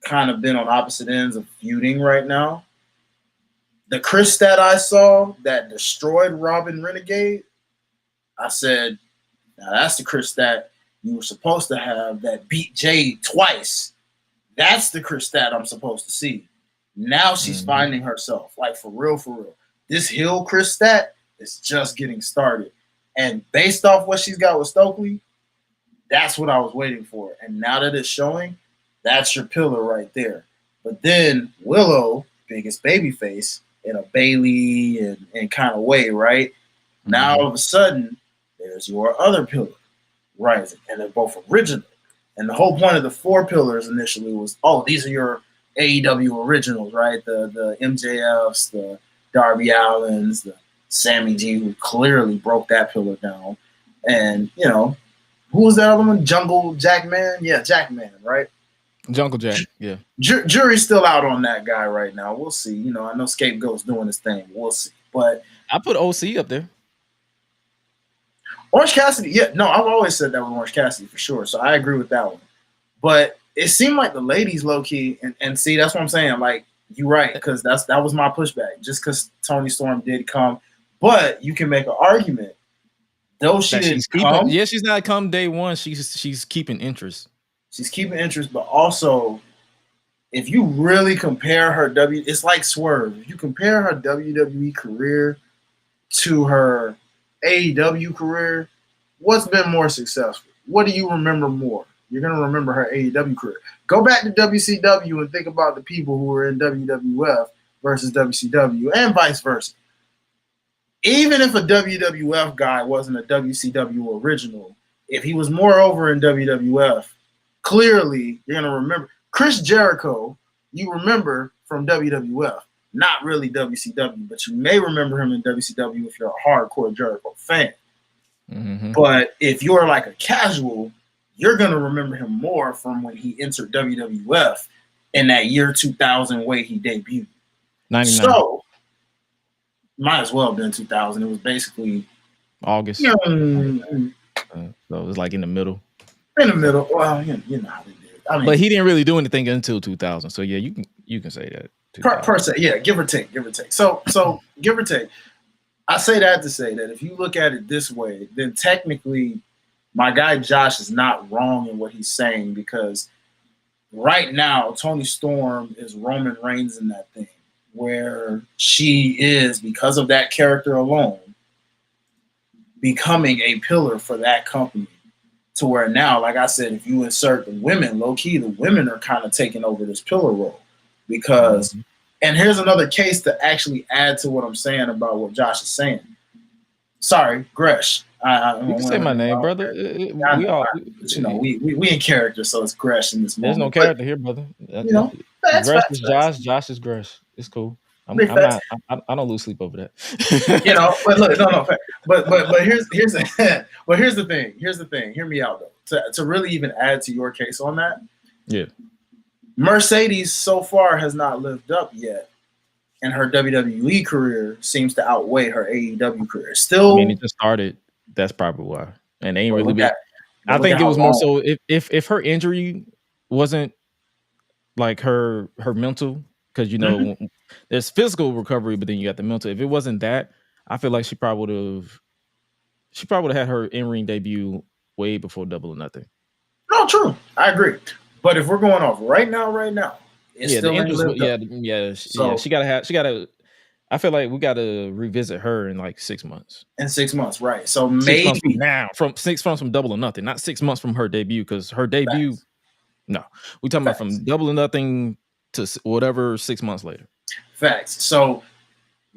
kind of been on opposite ends of feuding right now, the Chris Stat I saw that destroyed Robin Renegade, I said, now that's the Chris Stat you were supposed to have that beat Jade twice. That's the Chris Stat I'm supposed to see. Now she's finding herself, for real. This heel Chris Stat is just getting started. And based off what she's got with Stokely, that's what I was waiting for. And now that it's showing, that's your pillar right there. But then Willow, biggest babyface, in a Bailey and kind of way, right? Now all of a sudden, there's your other pillar rising, and they're both original. And the whole point of the 4 pillars initially was, these are your AEW originals, right? The MJFs, the Darby Allins, the Sammy G, who clearly broke that pillar down. And, Who was that other one? Jungle Jackman? Yeah, Jackman, right? Jungle Jack, yeah. Jury's still out on that guy right now. We'll see. You know, I know Scapegoat's doing his thing. We'll see. But I put OC up there. Orange Cassidy, yeah, no, I've always said that with Orange Cassidy for sure. So I agree with that one. But it seemed like the ladies low key, and see, that's what I'm saying. Like, you're right, because that was my pushback. Just because Toni Storm did come, but you can make an argument. Though she didn't come, she's not come day one. She's keeping interest. She's keeping interest, but also, if you really compare her it's like Swerve. If you compare her WWE career to her AEW career, what's been more successful? What do you remember more? You're going to remember her AEW career. Go back to WCW and think about the people who were in WWF versus WCW and vice versa. Even if a WWF guy wasn't a WCW original, if he was more over in WWF, clearly you're going to remember. Chris Jericho, you remember from WWF, not really WCW, but you may remember him in WCW if you're a hardcore Jericho fan. Mm-hmm. But if you're like a casual, you're going to remember him more from when he entered WWF in that year 2000 way he debuted. 99. So, might as well have been 2000. It was basically August. So it was like in the middle. In the middle. Well, you know how they did. I mean, but he didn't really do anything until 2000. So yeah, you can say that. Per se, yeah, give or take. So give or take. I say that to say that if you look at it this way, then technically my guy Josh is not wrong in what he's saying, because right now Toni Storm is Roman Reigns in that thing, where she is, because of that character alone, becoming a pillar for that company, to where now, like I said, if you insert the women, low-key, the women are kind of taking over this pillar role. Because, and here's another case to actually add to what I'm saying about what Josh is saying. Sorry, Gresh. You can say my name, brother. We in character, so it's Gresh in this moment. There's no character here, brother. You know, Gresh is Josh. Josh is Gresh. It's cool. I don't lose sleep over that. You know, but look, no, but here's the thing. Here's the thing. Hear me out though. To really even add to your case on that. Yeah. Mercedes so far has not lived up yet, and her WWE career seems to outweigh her AEW career. Still, I mean, it just started. That's probably why. And they ain't really been. I think it was more so if her injury wasn't like her mental, because you know there's physical recovery, but then you got the mental. If it wasn't that, I feel like she probably would have had her in-ring debut way before Double or Nothing. No, true. I agree. But if we're going off right now, it's still she gotta. I feel like we gotta revisit her in like 6 months. In 6 months, right? So maybe now from 6 months from Double or Nothing, not 6 months from her debut, because her debut. Facts. No, we talking about from Double or Nothing to whatever 6 months later. Facts. So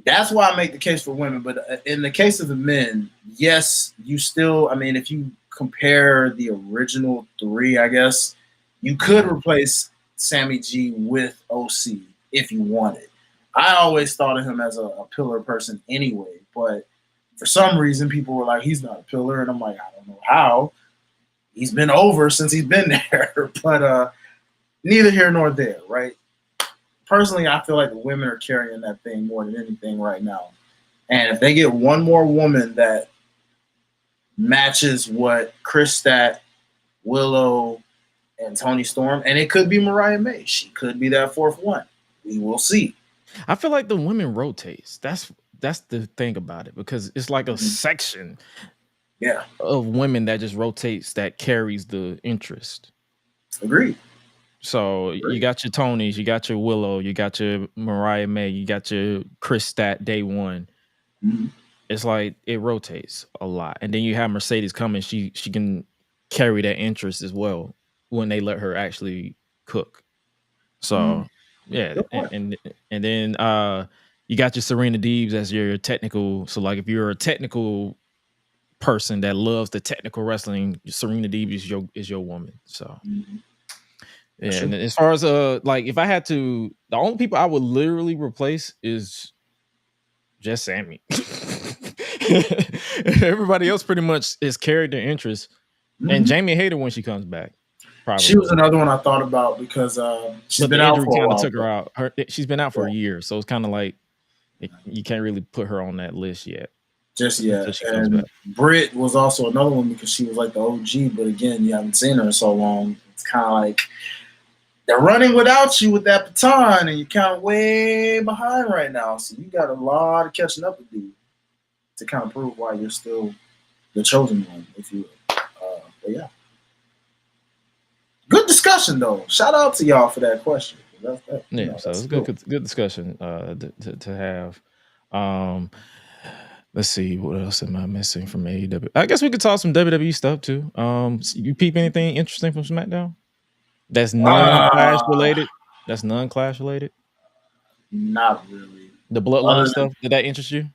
that's why I make the case for women. But in the case of the men, yes, you still. I mean, if you compare the original three, I guess you could replace Sammy G with OC if you wanted. I always thought of him as a pillar person anyway, but for some reason people were like, he's not a pillar, and I'm like, I don't know how. He's been over since he's been there, but neither here nor there, right? Personally, I feel like the women are carrying that thing more than anything right now. And if they get one more woman that matches what Chris Stat, Willow, and Toni Storm, and it could be Mariah May. She could be that fourth one. We will see. I feel like the women rotates. That's the thing about it, because it's like a section of women that just rotates, that carries the interest. Agreed. So you got your Tonys, you got your Willow, you got your Mariah May, you got your Chris Stat day one. Mm-hmm. It's like it rotates a lot. And then you have Mercedes coming. She can carry that interest as well when they let her actually cook. So and then you got your Serena Deebs as your technical. So like if you're a technical person that loves the technical wrestling, Serena Deeb is your woman. So yeah, and as far as like if I had to, the only people I would literally replace is just Sammy. Everybody else pretty much is carried their interest And Jamie hated when she comes back. Probably. She was another one I thought about because she's been out for a while. Took her out. She's been out for a year, so it's kind of like you can't really put her on that list yet. Just yet. And Britt was also another one because she was like the OG, but again, you haven't seen her in so long. It's kind of like they're running without you with that baton, and you're kind of way behind right now. So you got a lot of catching up to do to kind of prove why you're still the chosen one, if you will. But yeah. Good discussion, though. Shout out to y'all for that question. So it's good discussion to have. Let's see, what else am I missing from AEW? I guess we could talk some WWE stuff too. You peep anything interesting from SmackDown? That's non-Clash related. That's non-Clash related. Not really. The Bloodline stuff. Did that interest you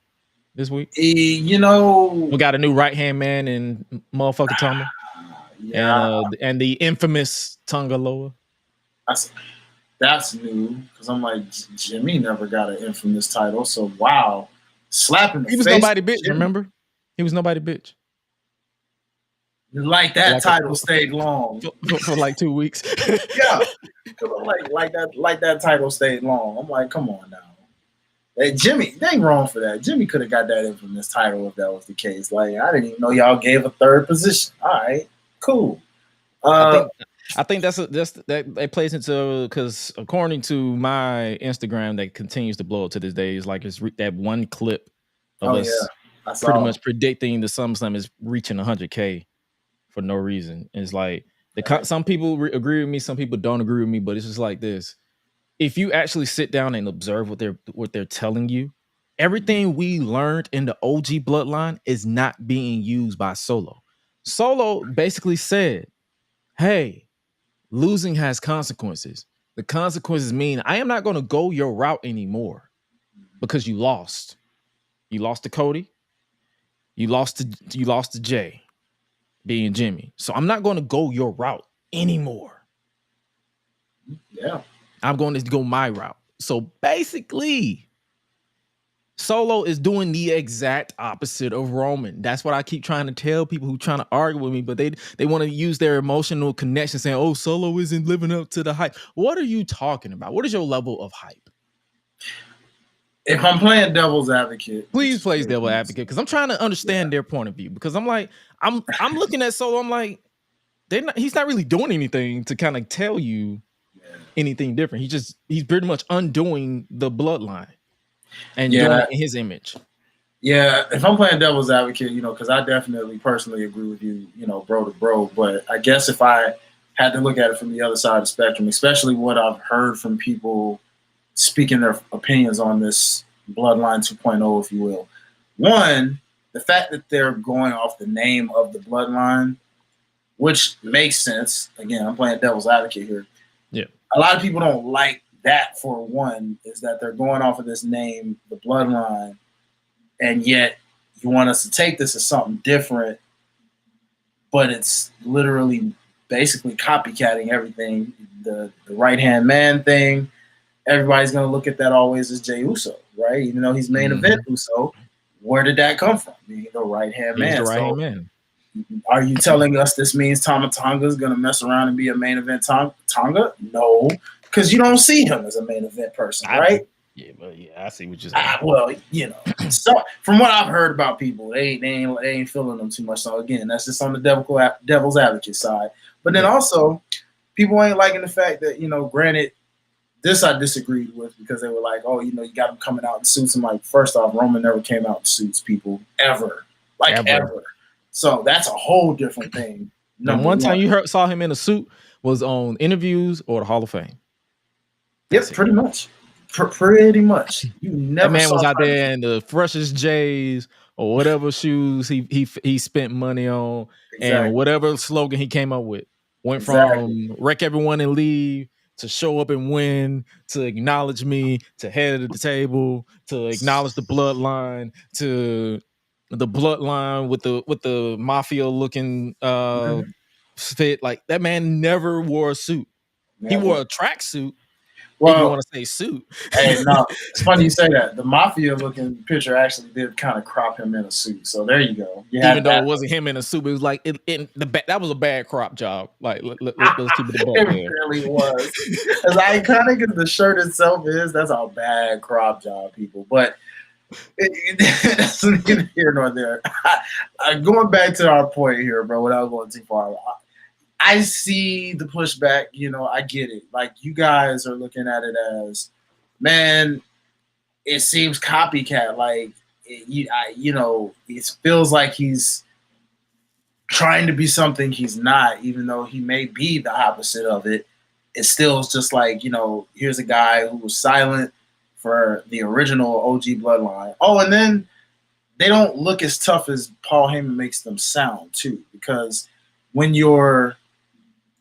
this week? You know, we got a new right-hand man in motherfucker Tama. Yeah, and the infamous Tonga Loa. That's new because I'm like, Jimmy never got an infamous title, so wow, slapping. He was nobody bitch. Jimmy. Remember, he was nobody bitch. Like that title stayed long for like 2 weeks. Yeah, like that title stayed long. I'm like, come on now. Hey, Jimmy, they ain't wrong for that. Jimmy could have got that infamous title if that was the case. Like, I didn't even know y'all gave a third position. All right. Cool. I think that plays into, because according to my Instagram that continues to blow up to this day, is like it's that one clip of us pretty much predicting the SummerSlam is reaching 100K for no reason. It's like some people agree with me, some people don't agree with me, but it's just like this. If you actually sit down and observe what they're telling you, everything we learned in the OG bloodline is not being used by Solo. Solo basically said, hey, losing has consequences. The consequences mean I am not going to go your route anymore because you lost. You lost to Cody. You lost to Jay, being Jimmy. So I'm not going to go your route anymore. Yeah. I'm going to go my route. So basically, Solo is doing the exact opposite of Roman. That's what I keep trying to tell people who trying to argue with me, but they want to use their emotional connection saying, oh, Solo isn't living up to the hype. What are you talking about? What is your level of hype? If I'm playing devil's advocate. Please play devil's advocate, because I'm trying to understand their point of view. Because I'm like, I'm looking at Solo, I'm like, he's not really doing anything to kind of tell you anything different. He's pretty much undoing the bloodline. And doing it in his image. Yeah, if I'm playing devil's advocate, because I definitely personally agree with you, bro to bro. But I guess if I had to look at it from the other side of the spectrum, especially what I've heard from people speaking their opinions on this Bloodline 2.0, if you will. One, the fact that they're going off the name of the Bloodline, which makes sense. Again, I'm playing devil's advocate here. Yeah. A lot of people don't like that, for one, is that they're going off of this name, the Bloodline, and yet you want us to take this as something different, but it's literally basically copycatting everything. The right-hand man thing, everybody's going to look at that always as Jey Uso, right? Even though he's main event Uso, where did that come from? Being the right-hand man. The right-hand man. Are you telling us this means Tama Tonga is going to mess around and be a main event Tonga? No. Because you don't see him as a main event person, right? I see what you're saying. Well, so from what I've heard about people, they ain't feeling them too much. So again, that's just on the devil's advocate side. But then also, people ain't liking the fact that, granted, this I disagreed with because they were like, oh, you got them coming out in suits. I'm like, first off, Roman never came out in suits, people, ever. Ever. So that's a whole different thing. The one time you saw him in a suit was on interviews or the Hall of Fame. Yep, pretty much. Pretty much. You never. That man was out there in the freshest J's or whatever shoes he spent money on, and whatever slogan he came up with. Went from wreck everyone and leave to show up and win, to acknowledge me, to head of the table, to acknowledge the bloodline, to the bloodline with the mafia looking fit. Like, that man never wore a suit. He wore a tracksuit. Well, you want to say suit? Hey, no, it's funny you say that. The Mafia looking picture actually did kind of crop him in a suit. So there you go. Even though it wasn't him in a suit, it was like that was a bad crop job. Like let's keep it a buck. It really was. As iconic as the shirt itself is, that's a bad crop job, people. But that's neither here nor there. Going back to our point here, bro, without going too far. I see the pushback, I get it. Like, you guys are looking at it as, man, it seems copycat. Like, it feels like he's trying to be something he's not, even though he may be the opposite of it. It still is just like, here's a guy who was silent for the original OG bloodline. Oh, and then they don't look as tough as Paul Heyman makes them sound, too, because when you're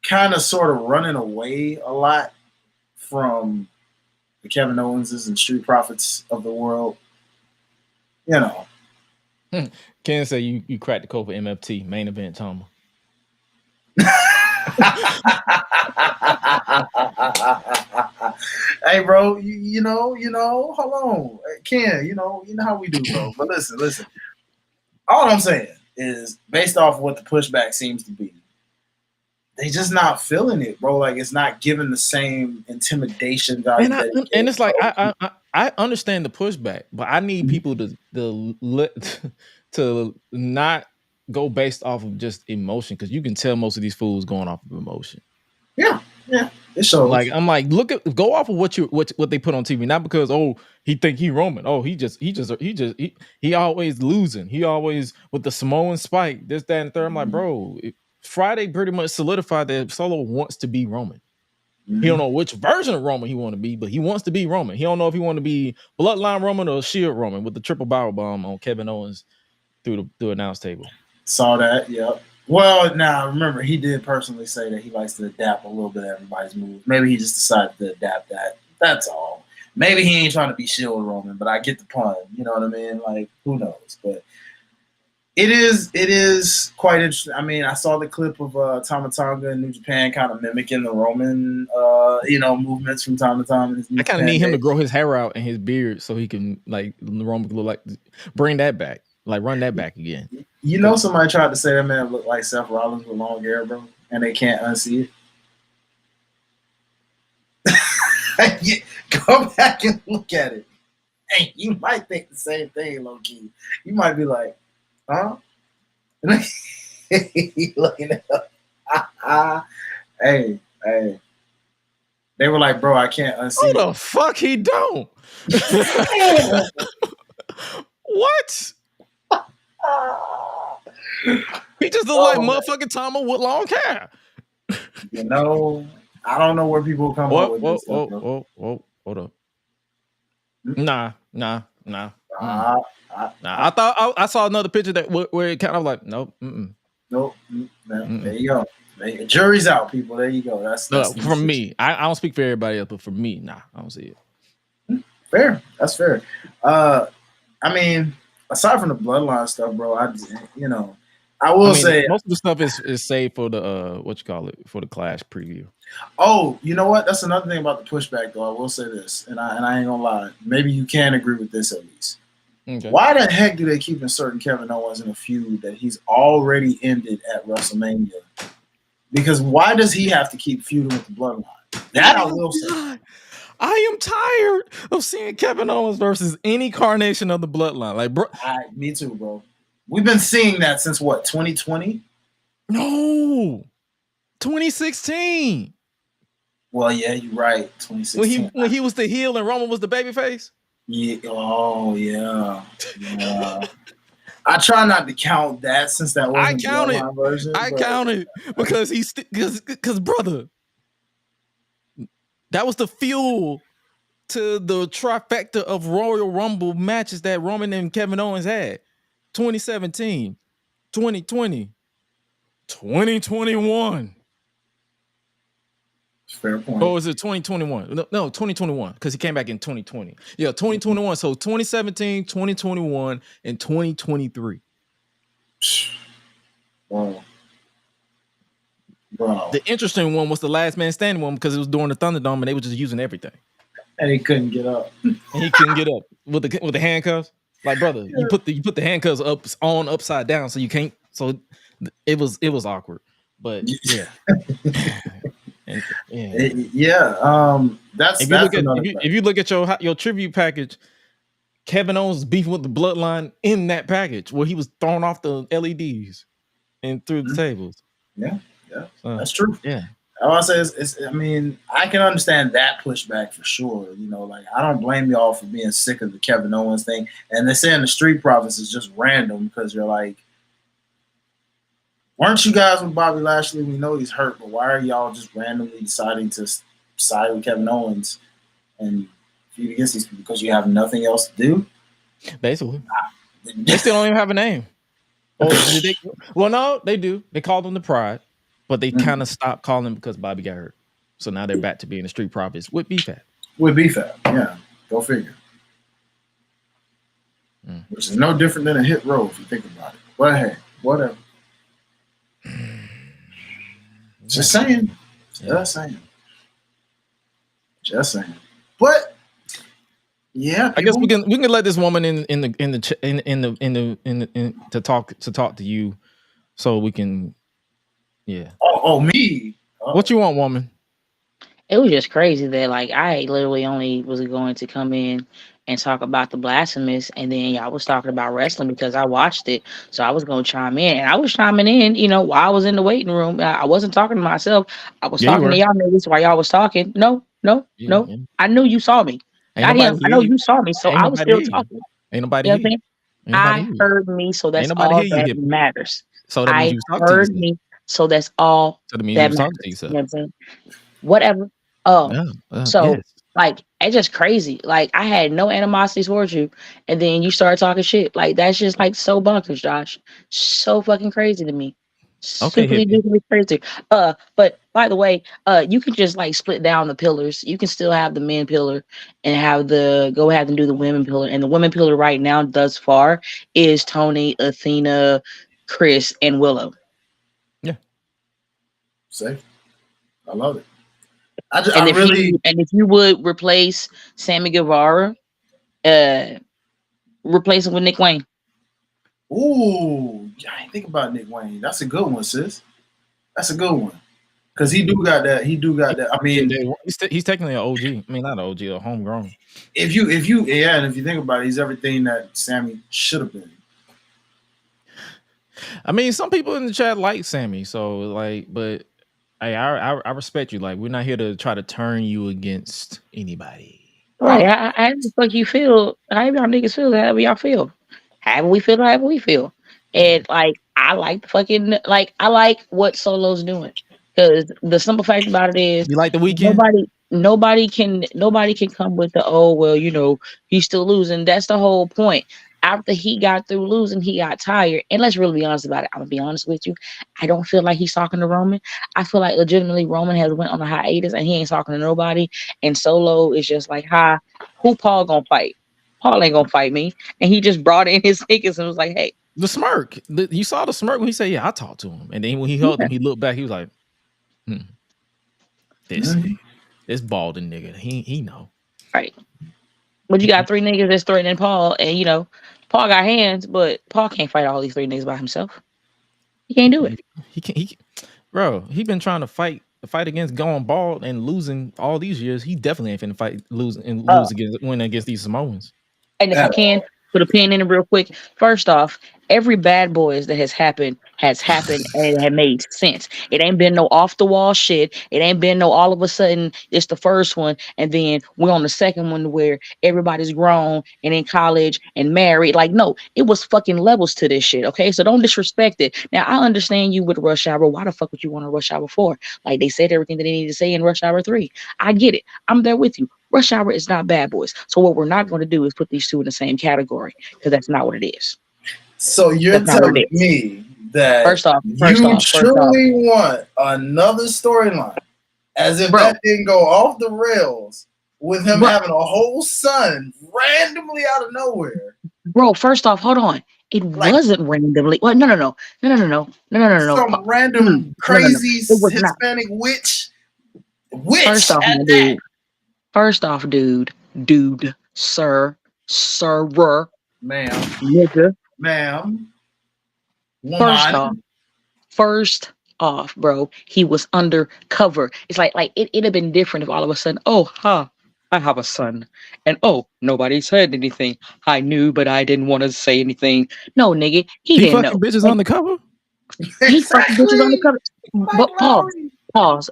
kind of sort of running away a lot from the Kevin Owenses and Street Profits of the world, Ken say you cracked the code for MFT, main event Tama. Hey, bro, hold on. Ken, you know how we do, bro. But listen. All I'm saying is, based off what the pushback seems to be, they just not feeling it, bro. Like, it's not giving the same intimidation value. And it's like I understand the pushback, but I need people to not go based off of just emotion, because you can tell most of these fools going off of emotion. Yeah, it shows. Like, I'm like, go off of what they put on TV, not because he think he Roman. Oh, he always losing. He always with the Samoan spike, this, that, and third. I'm like, bro. Friday pretty much solidified that Solo wants to be Roman. Mm-hmm. He don't know which version of Roman he want to be, but he wants to be Roman. He don't know if he want to be Bloodline Roman or Shield Roman with the triple barrel bomb on Kevin Owens through the announce table. Saw that, yep. Well, now remember, he did personally say that he likes to adapt a little bit of everybody's moves. Maybe he just decided to adapt that. That's all. Maybe he ain't trying to be Shield Roman, but I get the pun. You know what I mean? Like, who knows? But It is quite interesting. I mean, I saw the clip of Tama Tonga in New Japan kind of mimicking the Roman, movements from time to time. I kind of need him to grow his hair out and his beard so he can, like, the Roman look like, bring that back, like run that back again. Somebody tried to say that man looked like Seth Rollins with long hair, bro, and they can't unsee it. Go back and look at it. Hey, you might think the same thing, low key. You might be like, huh? Looking at hey. They were like, bro, I can't unsee it. Who the fuck he don't? What? He just look like motherfucking Tama with long hair. I don't know where people come up with this stuff. Hold up. Nah. I thought I saw another picture that where it kind of like nope. Nope. There you go. Jury's out, people. There you go. That's from me. I don't speak for everybody else, but for me, nah, I don't see it. Fair. That's fair. I mean, aside from the bloodline stuff, bro, I will say most of the stuff is saved for the for the Clash preview. Oh, you know what? That's another thing about the pushback, though. I will say this, and I ain't gonna lie. Maybe you can agree with this at least. Okay. Why the heck do they keep inserting Kevin Owens in a feud that he's already ended at WrestleMania? Because why does he have to keep feuding with the bloodline? That I will say. I am tired of seeing Kevin Owens versus any carnation of the bloodline. Like, bro, me too, bro. We've been seeing that since what, 2020? No, 2016. Well, yeah, you're right. 2016. When he was the heel and Roman was the babyface. Yeah. Oh, yeah. I try not to count that since that wasn't the bloodline version. I counted because because brother, that was the fuel to the trifecta of Royal Rumble matches that Roman and Kevin Owens had. 2017, 2020, 2021. Fair point. Or was it 2021? No, 2021, because he came back in 2020. Yeah, 2021. So 2017, 2021, and 2023. Wow. Bro. The interesting one was the last man standing one because it was during the Thunderdome and they were just using everything. And he couldn't get up. And he couldn't get up with the handcuffs. Like, brother, you put the handcuffs upside down so you can't. So it was awkward. But yeah. And, that's if you look at your tribute package, Kevin Owens is beefing with the Bloodline in that package where he was throwing off the LEDs and through the tables. Yeah, that's true. Yeah, all I say is, I mean, I can understand that pushback for sure. You know, like I don't blame y'all for being sick of the Kevin Owens thing, and they're saying the Street Profits is just random because you're like, weren't you guys with Bobby Lashley? We know he's hurt, but why are y'all just randomly deciding to side with Kevin Owens and feud against these people because you have nothing else to do? Basically, they still don't even have a name. Well, no, they do. They called them the Pride, but they kind of stopped calling them because Bobby got hurt. So now they're back to being the Street Profits with BFAT. With BFAT, yeah. Go figure. Which is no different than a hit row if you think about it. But hey, whatever. Just saying. Just saying. But yeah, I guess we can let this woman to talk to you, so we can. Yeah. Oh, me. What you want, woman? It was just crazy that like I literally only was going to come in and talk about the Blasphemous, and then y'all was talking about wrestling because I watched it, so I was gonna chime in, and I was chiming in, you know, while I was in the waiting room. I wasn't talking to myself. I was talking to y'all niggas while y'all was talking. No. I knew you saw me. I know you saw me, so I was still talking. Ain't nobody here. I heard me, so that's all that matters. So that means you talk heard me, so that's all. So that means you talking to yourself. You know what I'm saying? Whatever. Like, it's just crazy. Like, I had no animosity towards you, and then you start talking shit. Like, that's just like so bonkers, Josh. So fucking crazy to me. Stupidly crazy. But by the way, you can just like split down the pillars. You can still have the men pillar and go ahead and do the women pillar. And the women pillar right now, thus far, is Tony, Athena, Chris, and Willow. Yeah. Safe. I love it. If you would replace Sammy Guevara, replace him with Nick Wayne. Ooh, I didn't think about Nick Wayne. That's a good one, sis. That's a good one. Because he do got that. I mean, he's technically an OG. I mean, not an OG, a homegrown. If you think about it, he's everything that Sammy should have been. I mean, some people in the chat like Sammy, so like, but hey, I respect you. Like, we're not here to try to turn you against anybody. Right. How the fuck you feel? How y'all niggas feel? However y'all feel. However we feel. And like, I like the fucking, like, I like what Solo's doing. Because the simple fact about it is, you like the weekend? Nobody can come with the, oh, well, you know, he's still losing. That's the whole point. After he got through losing, he got tired. And let's really be honest about it. I'm gonna be honest with you. I don't feel like he's talking to Roman. I feel like legitimately Roman has went on a hiatus and he ain't talking to nobody. And Solo is just like, hi, who Paul gonna fight? Paul ain't gonna fight me. And he just brought in his niggas and was like, hey. The smirk. You saw the smirk when he said, yeah, I talked to him. And then when he hugged him, he looked back, he was like, this balding nigga, he know. Right. But you got three niggas that's threatening Paul, and you know, Paul got hands, but Paul can't fight all these three niggas by himself. He can't do it. Bro, he been trying to fight against going bald and losing all these years. He definitely ain't finna win against these Samoans. And if I can put a pin in it real quick. First off, every Bad Boys that has happened and it had made sense. It ain't been no off the wall shit. It ain't been no all of a sudden it's the first one and then we're on the second one where everybody's grown and in college and married. Like, no, it was fucking levels to this shit. Okay, so don't disrespect it. Now I understand you with Rush Hour. Why the fuck would you want to Rush Hour 4? Like, they said everything that they needed to say in Rush Hour 3. I get it. I'm there with you. Rush Hour is not Bad Boys. So what we're not going to do is put these two in the same category because that's not what it is. So you're telling me that you truly want another storyline, as if that didn't go off the rails with him having a whole son randomly out of nowhere. Bro, first off, hold on. It Like- wasn't randomly. Well, no. Some random crazy It was not. Hispanic witch First off, at my that. dude. First off, dude, sir, Ma'am, nigga. ma'am, First woman. off, First off, bro, he was undercover. It's like it'd have been different if all of a sudden, I have a son. And nobody said anything. I knew, but I didn't want to say anything. No, nigga, he didn't know. fucking bitches on the cover. He fucking bitches on the cover. But Mike pause. Lowry. Pause.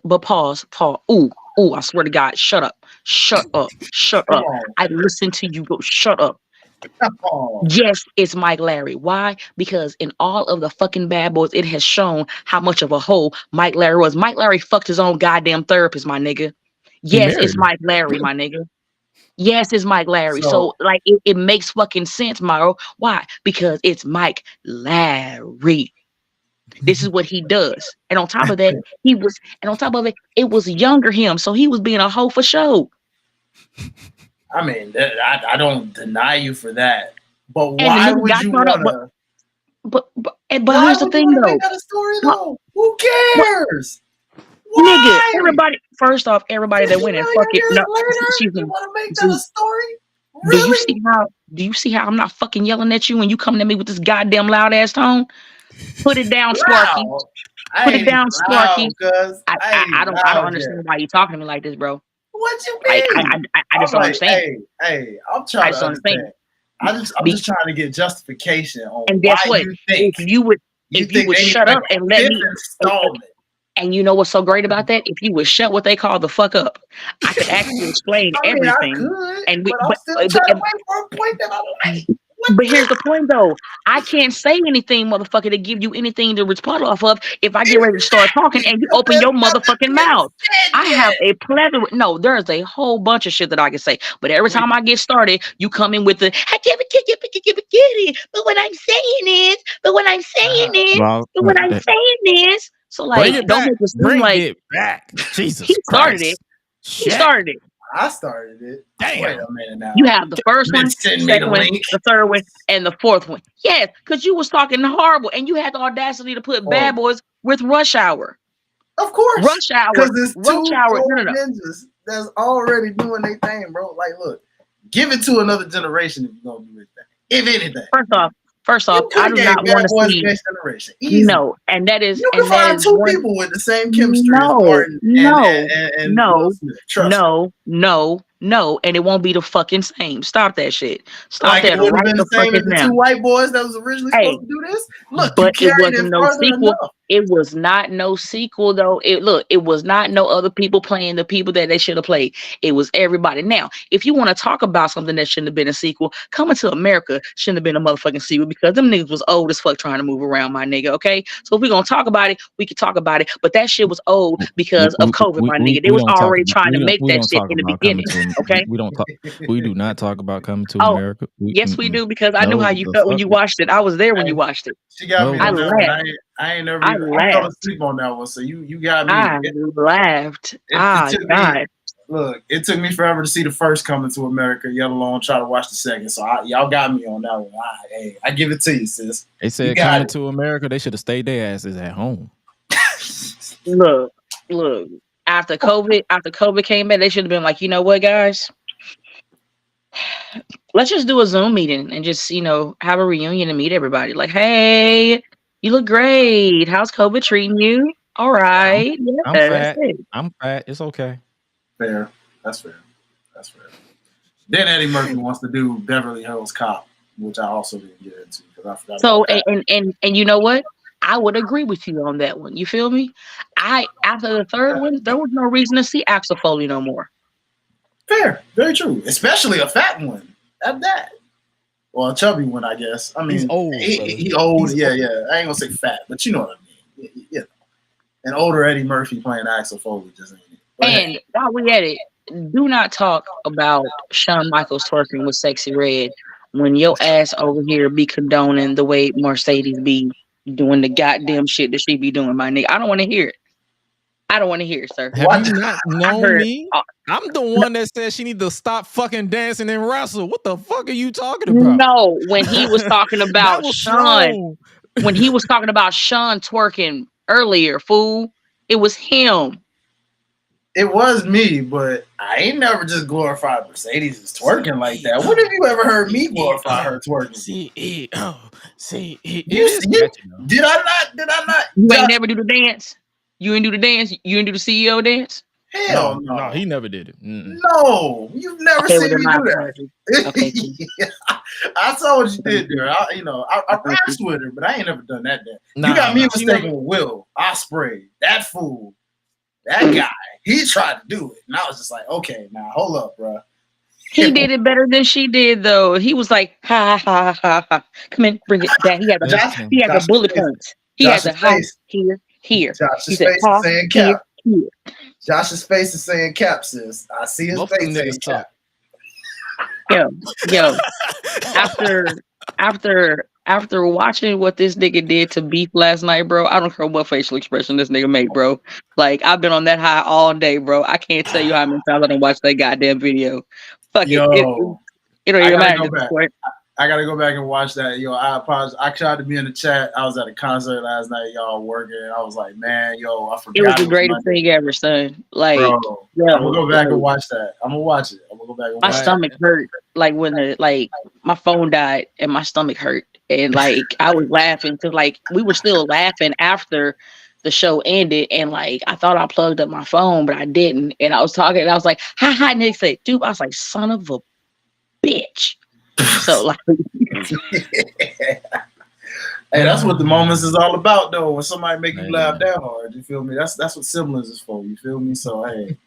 Ooh, I swear to God, shut up. Shut up. Come on. I listened to you go, shut up. Come on. Yes, it's Mike Larry. Why? Because in all of the fucking Bad Boys, it has shown how much of a hoe Mike Larry was. Mike Larry fucked his own goddamn therapist, my nigga. Yes, it's Mike Larry, my nigga. Yes, it's Mike Larry. So like, it makes fucking sense, Mauro. Why? Because it's Mike Larry. This is what he does. And on top of that, it was younger him. So he was being a hoe for show. I mean, I don't deny you for that. But why would you want to? But here's the thing, though. Make that a story, though? Who cares? Nigga, everybody. First off, everybody that went and fuck it. No, you want to make that a story? Really? Do you see how I'm not fucking yelling at you when you coming at me with this goddamn loud ass tone? Put it down, Sparky. Put it down, Sparky. I don't understand why you talking to me like this, bro. What you mean? I just don't understand. Hey, I'm trying to understand. I'm just trying to get justification on and guess why what? you think If you would shut up and let me install it. And you know what's so great about that? If you would shut what they call the fuck up, I could actually explain everything. But I'm still trying to wait for a point that I like. But here's the point, though. I can't say anything, motherfucker, to give you anything to respond off of if I get ready to start talking and you open your motherfucking mouth. I have a plethora. No, there's a whole bunch of shit that I can say. But every time I get started, you come in with the, I can't get it. But what I'm saying is, so like, don't make it seem like it back. Jesus he started Christ. it. He started it. I started it. Damn. Wait a minute now. You have the first one, the Send me the second one, link. the third one, and the fourth one. Yes, because you was talking horrible, and you had the audacity to put Bad Boys with Rush Hour. Of course. Rush Hour. Because it's Rush two Hour. old No. ninjas that's already doing their thing, bro. Like, look, give it to another generation if you're going to do it. If anything. First off, I do not want to see. Next generation. Easy. No, and that is. You can find two people with the same chemistry as Martin and Will Smith. Trust me. No, and it won't be the fucking same. Stop that shit. Stop like that. It would have right been the same as the two white boys that was originally supposed to do this. Look, but you it wasn't no sequel. Enough. It was not no sequel though. It was not no other people playing the people that they should have played. It was everybody. Now, if you want to talk about something that shouldn't have been a sequel, Coming to America shouldn't have been a motherfucking sequel because them niggas was old as fuck trying to move around, my nigga. Okay, so if we're gonna talk about it, we can talk about it. But that shit was old because of COVID, my nigga. They was already trying to make that shit in the beginning. Okay, we do not talk about Coming to America. Yes, we do because I knew how you felt when you watched it. I was there when you watched it. She got me. I laughed. I ain't never. I fell asleep on that one. So you got me. I laughed. God. Look, it took me forever to see the first Coming to America, yet alone try to watch the second. So y'all got me on that one. Hey, I give it to you, sis. They said Coming to America, they should have stayed their asses at home. Look. After COVID came back, they should have been like, you know what, guys? Let's just do a Zoom meeting and just, have a reunion and meet everybody. Like, hey, you look great. How's COVID treating you? All right. I'm fat. It's okay. Fair. That's fair. Then Eddie Murphy wants to do Beverly Hills Cop, which I also didn't get into because I forgot. So and you know what? I would agree with you on that one. You feel me? After the third one, there was no reason to see Axel Foley no more. Fair, very true. Especially a fat one at that. Well, a chubby one, I guess. I mean, he's old. He old. Yeah. I ain't gonna say fat, but you know what I mean. Yeah. An older Eddie Murphy playing Axel Foley just ain't it. And while we at it, do not talk about Shawn Michaels twerking with Sexyy Red when your ass over here be condoning the way Mercedes be doing the goddamn shit that she be doing, my nigga. I don't want to hear it. I don't want to hear it, sir. Have you not known me? uh, I'm the one that said she need to stop fucking dancing and wrestle. What the fuck are you talking about? No, when he was talking That about was Sean, slow. when he was talking about Sean twerking earlier, fool, it was him. It was me, but I ain't never just glorified Mercedes as twerking like that. When have you ever heard me glorify her twerking? Did I not? You ain't never do the dance. You ain't do the dance. You ain't do the CEO dance. Hell no. No, he never did it. Mm-mm. No, you've never Okay, seen me do that. Okay, cool. I saw what you did there. I rapped with her, but I ain't never done that. You got me mistaken with Will Ospreay. That fool, that guy. He tried to do it, and I was just like, okay, now hold up, bro. He did it better than she did, though. He was like, ha ha ha ha. Come in, bring it back. He had the bullet points. He had the ha here. Josh's face is saying cap. Here. Josh's face is saying cap, sis. I see his face saying cap. Yo. After watching what this nigga did to Beef last night, bro, I don't care what facial expression this nigga made, bro. Like, I've been on that high all day, bro. I can't tell you how many times I done watched that goddamn video. Fuck it. It don't even matter. I gotta go back and watch that. I apologize. I tried to be in the chat. I was at a concert last night, y'all working. I was like, man, I forgot. It was the greatest thing ever, son. Like, bro, I'm gonna go back and watch that. I'm gonna watch it. I'm gonna go back and watch it. My stomach hurt. Like when my phone died and my stomach hurt. And like I was laughing because like we were still laughing after the show ended. And like I thought I plugged up my phone, but I didn't. And I was talking and I was like, hi, and they said, dude, I was like, son of a bitch. So like hey, that's what the moments is all about, though. When somebody make you laugh that hard, you feel me? That's what siblings is for. You feel me? So hey,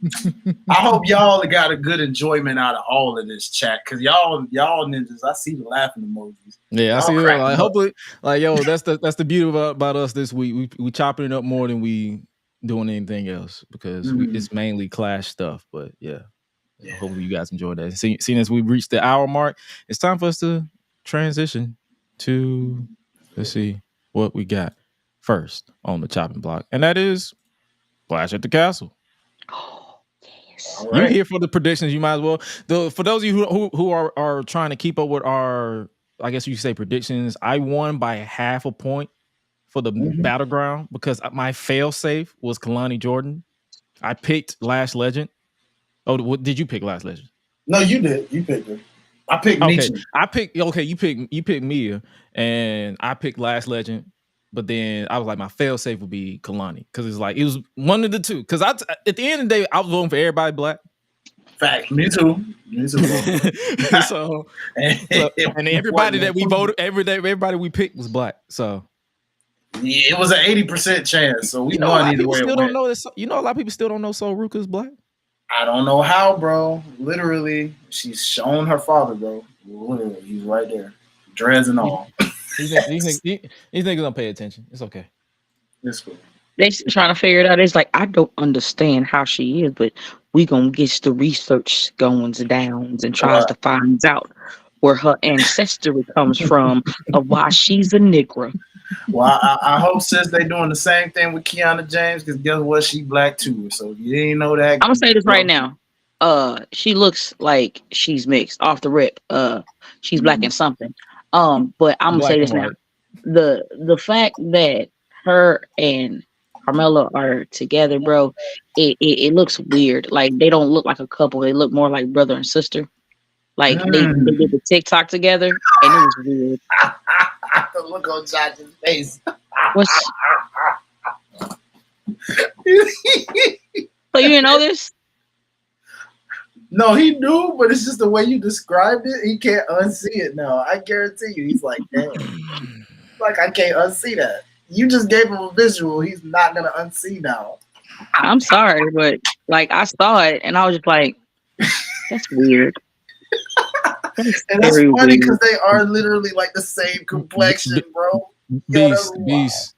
I hope y'all got a good enjoyment out of all of this chat, cause y'all ninjas, I see the laughing emojis. Yeah, I see. Like, hopefully, like that's the beauty about us this week. We chopping it up more than we doing anything else because it's mainly Clash stuff. But yeah. Hopefully you guys enjoyed that. Seeing as we've reached the hour mark, it's time for us to transition to, let's see what we got first on the chopping block, and that is Clash at the Castle. Oh, yes. All right. You're here for the predictions. You might as well. For those of you who are trying to keep up with our, I guess you could say predictions, I won by 0.5 point for the Battleground because my fail safe was Kalani Jordan. I picked Lash Legend. Oh, what did you pick Last Legend? No, you did. You picked her. I picked Nietzsche. You picked Mia, and I picked Last Legend. But then I was like, my fail safe would be Kalani because it was one of the two. Because at the end of the day, I was voting for everybody black. Fact, me too. So and everybody that we voted, everybody we picked was black. So yeah, it was an 80% chance. So we won either way. Still don't know this. A lot of people still don't know Sol Ruka's black. I don't know how, bro. Literally, she's shown her father, bro. Literally, he's right there, dreads and all. These niggas don't pay attention. It's okay. It's cool. They trying to figure it out. It's like I don't understand how she is, but we gonna get the research goings downs and tries to find out where her ancestry comes from of why she's a Negro. Well, I hope since they doing the same thing with Kiana James, because guess what? She black too. So if you didn't know that, I'm gonna say this right now. She looks like she's mixed off the rip. She's black and something. But I'm gonna say this now. The fact that her and Carmella are together, bro, it looks weird. Like they don't look like a couple. They look more like brother and sister. Like they did the TikTok together, and it was weird. The look on Josh's face. So you didn't know this? No, he knew, but it's just the way you described it. He can't unsee it now. I guarantee you. He's like, damn. Like, I can't unsee that. You just gave him a visual. He's not going to unsee now. I'm sorry, but like I saw it and I was just like, that's weird. And that's funny because they are literally like the same complexion, bro. Beast.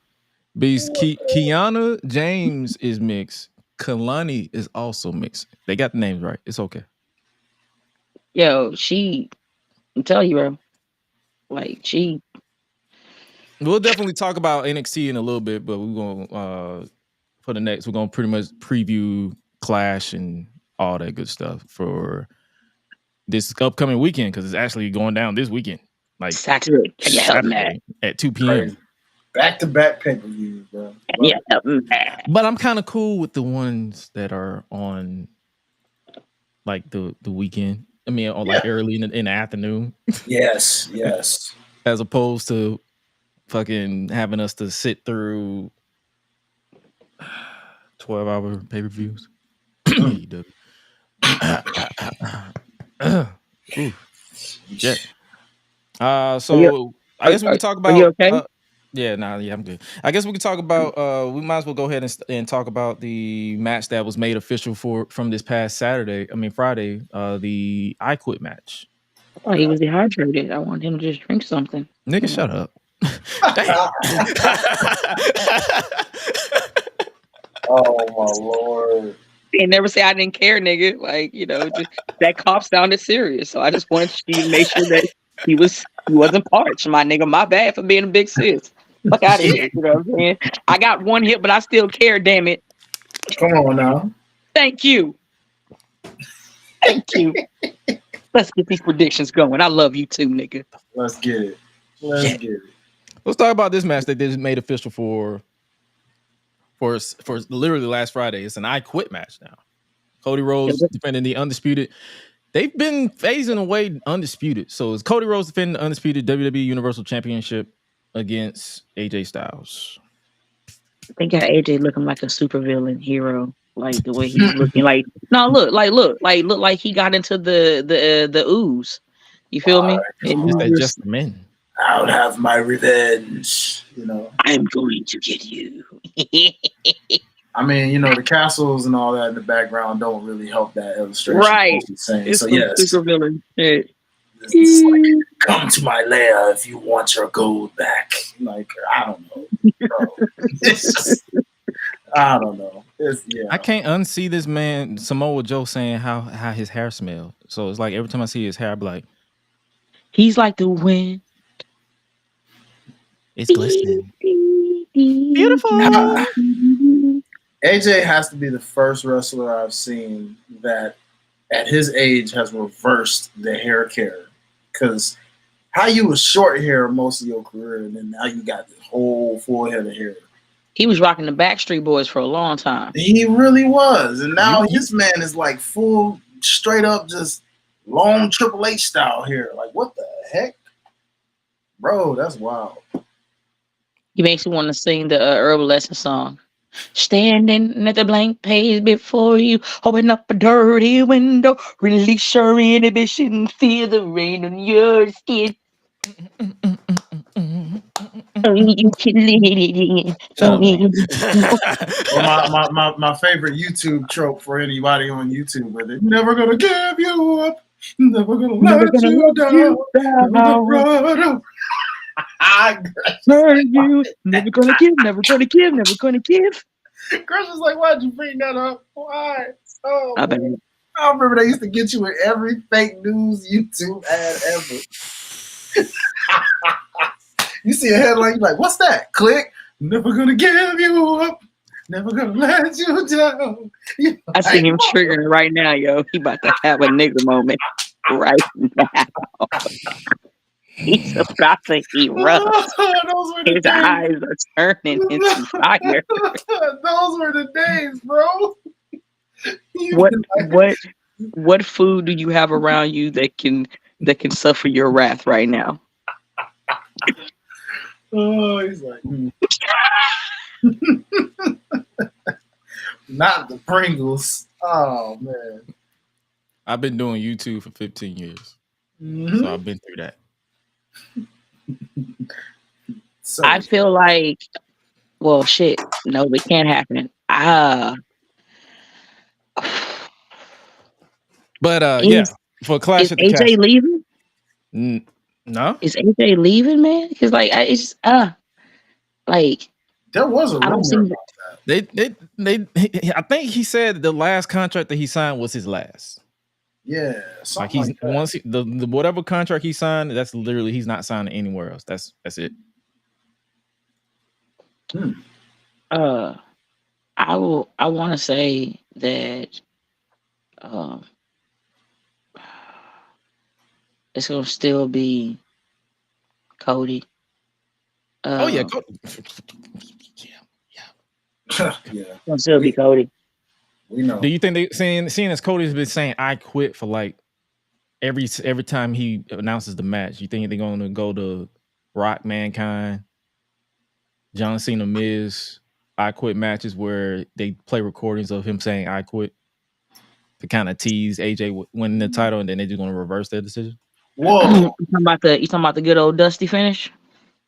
Kiana James is mixed. Kalani is also mixed. They got the names right. It's okay. Yo, I'm telling you, bro. Like We'll definitely talk about NXT in a little bit, but we're gonna for the next. We're gonna pretty much preview Clash and all that good stuff for this upcoming weekend because it's actually going down this weekend, like Saturday. Can you help me? Saturday at 2 p.m. Back-to-back pay-per-views, bro. Yeah, help me. But I'm kind of cool with the ones that are on like the weekend. I mean, on like early in the afternoon. Yes. As opposed to fucking having us to sit through 12-hour pay-per-views. Yeah. So I guess we can talk about. Are you okay? I'm good. I guess we can talk about. We might as well go ahead and talk about the match that was made official from this past Friday. The I Quit match. Oh, he was dehydrated. I wanted him to just drink something. Nigga, shut up. Oh my Lord. He never say I didn't care, nigga. Like, just, that cough sounded serious. So I just wanted you to make sure that he wasn't parched, my nigga. My bad for being a big sis. Fuck out of here. You know what I'm saying? I got one hit, but I still care, damn it. Come on now. Thank you. Let's get these predictions going. I love you too, nigga. Let's get it. Let's talk about this match that they just made official for literally last Friday. It's an I Quit match now. Cody Rhodes defending the Undisputed. They've been phasing away Undisputed. So it's Cody Rhodes defending the Undisputed WWE Universal Championship against AJ Styles. They got AJ looking like a supervillain hero. Like the way he's looking. Like, no, look like he got into the ooze. You feel me? It's just the men. I'll have my revenge. I'm going to get you. I mean, the castles and all that in the background don't really help that illustration. Right. It's super villain. It's like, come to my lair if you want your gold back. Like, I don't know. It's just, I don't know. I can't unsee this man, Samoa Joe, saying how his hair smells. So it's like every time I see his hair, I be like, he's like the wind. It's glistening. Beautiful. AJ has to be the first wrestler I've seen that at his age has reversed the hair care. Because how you was short hair most of your career, and then now you got this whole full head of hair. He was rocking the Backstreet Boys for a long time. He really was. And now this man is like full, straight up, just long Triple H style hair. Like, what the heck? Bro, that's wild. He makes me want to sing the Herbal Lesson song. Standing at the blank page before you, open up a dirty window, release your inhibition, feel the rain on your skin. You can let it in. Well, my favorite YouTube trope for anybody on YouTube with it. Never gonna give you up. Never gonna let you down. You never gonna give. Gresh is like, why'd you bring that up? Why? Oh, I remember they used to get you in every fake news YouTube ad ever. You see a headline, you're like, what's that? Click. Never gonna give you up. Never gonna let you down. I see him triggering right now, yo. He about to have a nigga moment right now. He's about to erupt. His eyes are turning into fire. Those were the days, bro. What food do you have around you that can suffer your wrath right now? Oh, he's like, not the Pringles. Oh man, I've been doing YouTube for 15 years, so I've been through that. So, I feel like, well, shit, no, it can't happen. But for Clash is at the AJ Castle. leaving? No, is AJ leaving, man? Because like it's like there was a rumor about that. They I think he said the last contract that he signed was his last. Yeah, like he's like that. Once the whatever contract he signed, that's literally he's not signing anywhere else. That's it. I I want to say that um, it's gonna still be Cody. Oh yeah, Um, Yeah, it's gonna still be we Cody. we know. Do you think they seeing as Cody's been saying I quit for like every time he announces the match? You think they're going to go to Rock, Mankind, John Cena, Miz, I quit matches where they play recordings of him saying I quit to kind of tease AJ winning the title, and then they're just going to reverse their decision? Whoa, You talking about the good old Dusty finish?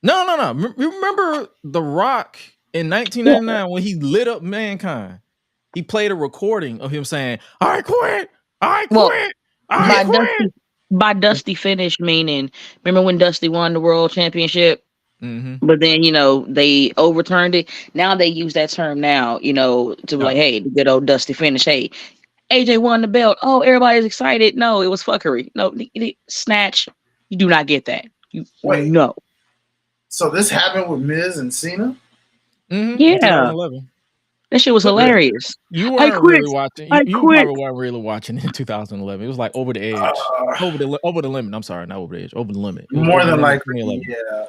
No. Remember The Rock in 1999 when he lit up Mankind? He played a recording of him saying, I quit, I Well, quit, I by quit. Dusty finish meaning, remember when Dusty won the world championship? Mm-hmm. But then, they overturned it. Now they use that term now, to be like, hey, the good old Dusty finish. Hey, AJ won the belt. Oh, everybody's excited. No, it was fuckery. No, snatch. You do not get that. wait. No. So this happened with Miz and Cena? Mm-hmm. Yeah. 2011. That shit was But hilarious. you I weren't quit. really watching. I You quit. probably weren't really watching in 2011. It was like Over the Edge, Uh, over the limit. I'm sorry, not Over the Edge, Over the limit. It was More Over the than Limit likely, 2011. yeah.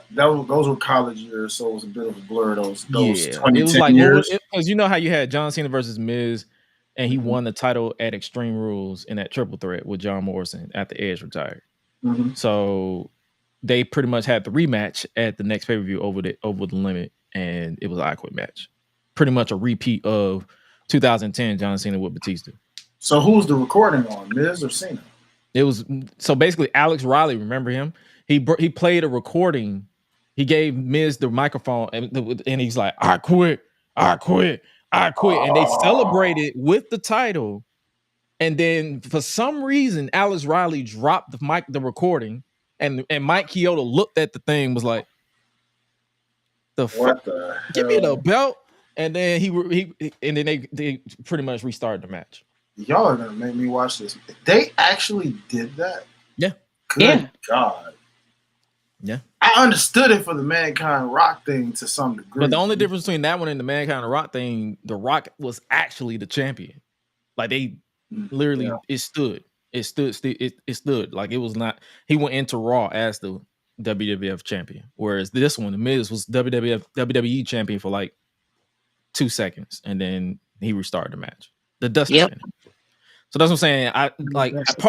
Those were college years, so it was a bit of a blur. Those Yeah, 2010 it was like years. because you know how you had John Cena versus Miz, and he won the title at Extreme Rules in that triple threat with John Morrison after Edge retired. Mhm. So they pretty much had the rematch at the next pay-per-view over the limit, and it was an I Quit match. Pretty much a repeat of 2010 John Cena with Batista. So who's the recording on, Miz or Cena? It was so basically Alex Riley, remember him? He played a recording. He gave Miz the microphone and he's like, I quit, I quit, I quit. And they celebrated with the title. And then for some reason, Alex Riley dropped the recording, and Mike Chioda looked at the thing, was like, the fuck? What the Give me the hell? belt. And then and then they pretty much restarted the match. Y'all are gonna make me watch this. They actually did that? Yeah. Good God. Yeah. I understood it for the Mankind Rock thing to some degree. But the only difference between that one and the Mankind Rock thing, the Rock was actually the champion. Like they literally, it stood. It stood. Like it was not. He went into Raw as the WWF champion, whereas this one, the Miz, was WWE champion for like 2 seconds, and then he restarted the match. The Dusty finish. So that's what I'm saying.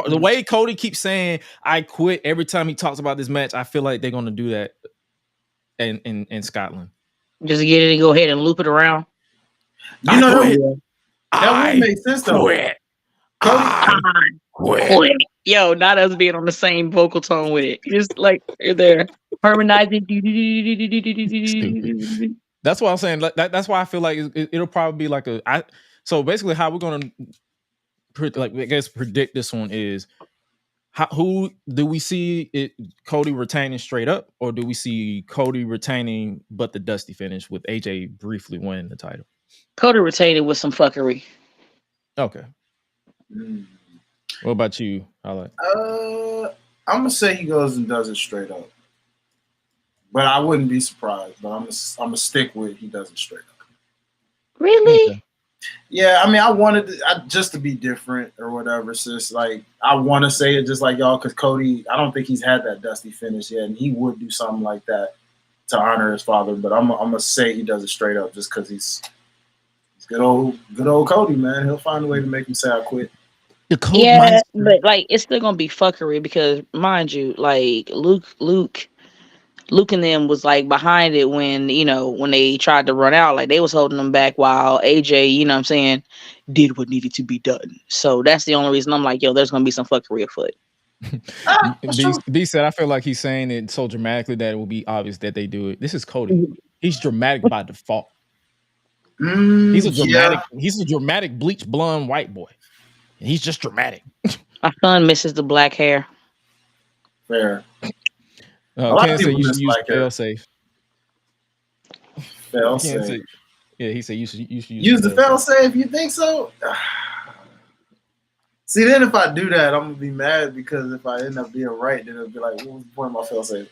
The way Cody keeps saying I quit every time he talks about this match. I feel like they're gonna do that in Scotland. Just get it and go ahead and loop it around. You know that would make sense though. Quit. Yo, not us being on the same vocal tone with it. Just like you're there harmonizing. Stupid. That's what I'm saying. That's why I feel like it'll probably be like so basically, how we're gonna predict this one is who do we see it Cody retaining straight up, or do we see Cody retaining but the Dusty finish with AJ briefly winning the title? Cody retained with some fuckery. Okay. What about you, Hi-Lite? I'm gonna say he goes and does it straight up, but I wouldn't be surprised. But I'm gonna stick with he does it straight up. Really? Okay. Yeah, I mean, I wanted just to be different or whatever. Sis, like I want to say it just like y'all, because Cody, I don't think he's had that Dusty finish yet, and he would do something like that to honor his father. But I'm gonna say he does it straight up just because he's good old Cody, man. He'll find a way to make him say I quit. Yeah, but like it's still gonna be fuckery because, mind you, like Luke and them was like behind it when they tried to run out, like they was holding them back while AJ, you know what I'm saying, did what needed to be done. So that's the only reason I'm like, yo, there's gonna be some fuckery afoot. B said, I feel like he's saying it so dramatically that it will be obvious that they do it. This is Cody. He's dramatic by default. He's a dramatic bleach blonde white boy. And he's just dramatic. My son misses the black hair. Fair. Ken said you should use fail safe. Fail safe. Yeah, he said you should use the fail safe. You think so? See, then if I do that, I'm gonna be mad because if I end up being right, then it'll be like, what was the point of my fail safe?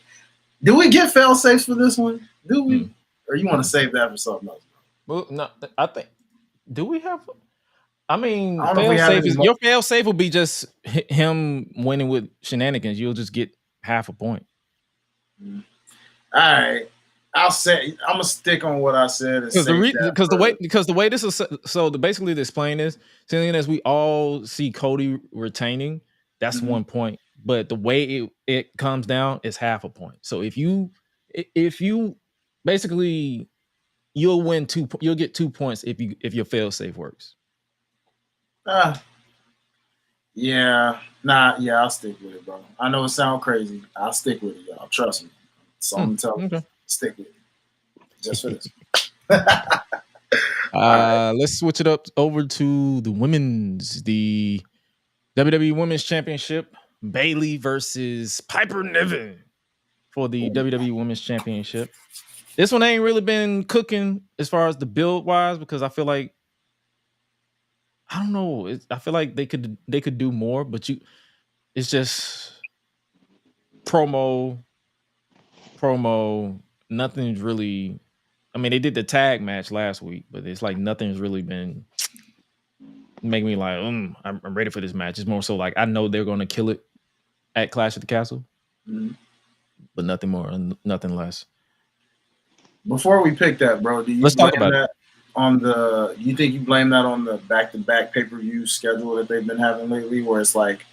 Do we get fail safes for this one? Do we? Or you want to save that for something else? Well, no, I think Do we have? I mean, I don't know if we fail have safe any is more. your fail safe will be just him winning with shenanigans. You'll just get half a point. All right. I'm gonna stick on what I said and Because save that the way this is basically to explain this, seeing as we all see Cody retaining, that's Mhm. 1 point. But the way it comes down is half a point. So if you basically you'll win you'll get 2 points if your fail safe works. Yeah. I'll stick with it, bro. I know it sounds crazy. I'll stick with it, y'all. Trust me. So I'm telling you, stick with it. Just for this. Let's switch it up over to the women's, the WWE Women's Championship. Bayley versus Piper Niven for the WWE Women's Championship. This one ain't really been cooking as far as the build wise, because I feel like I don't know. I feel like they could do more, but it's just promo. Nothing's really. I mean, they did the tag match last week, but it's like nothing's really been making me like, I'm ready for this match. It's more so like I know they're going to kill it at Clash of the Castle, but nothing more and nothing less. Before we pick that, bro, do you Let's talk about that on the? You think you blame that on the back-to-back pay-per-view schedule that they've been having lately, where it's like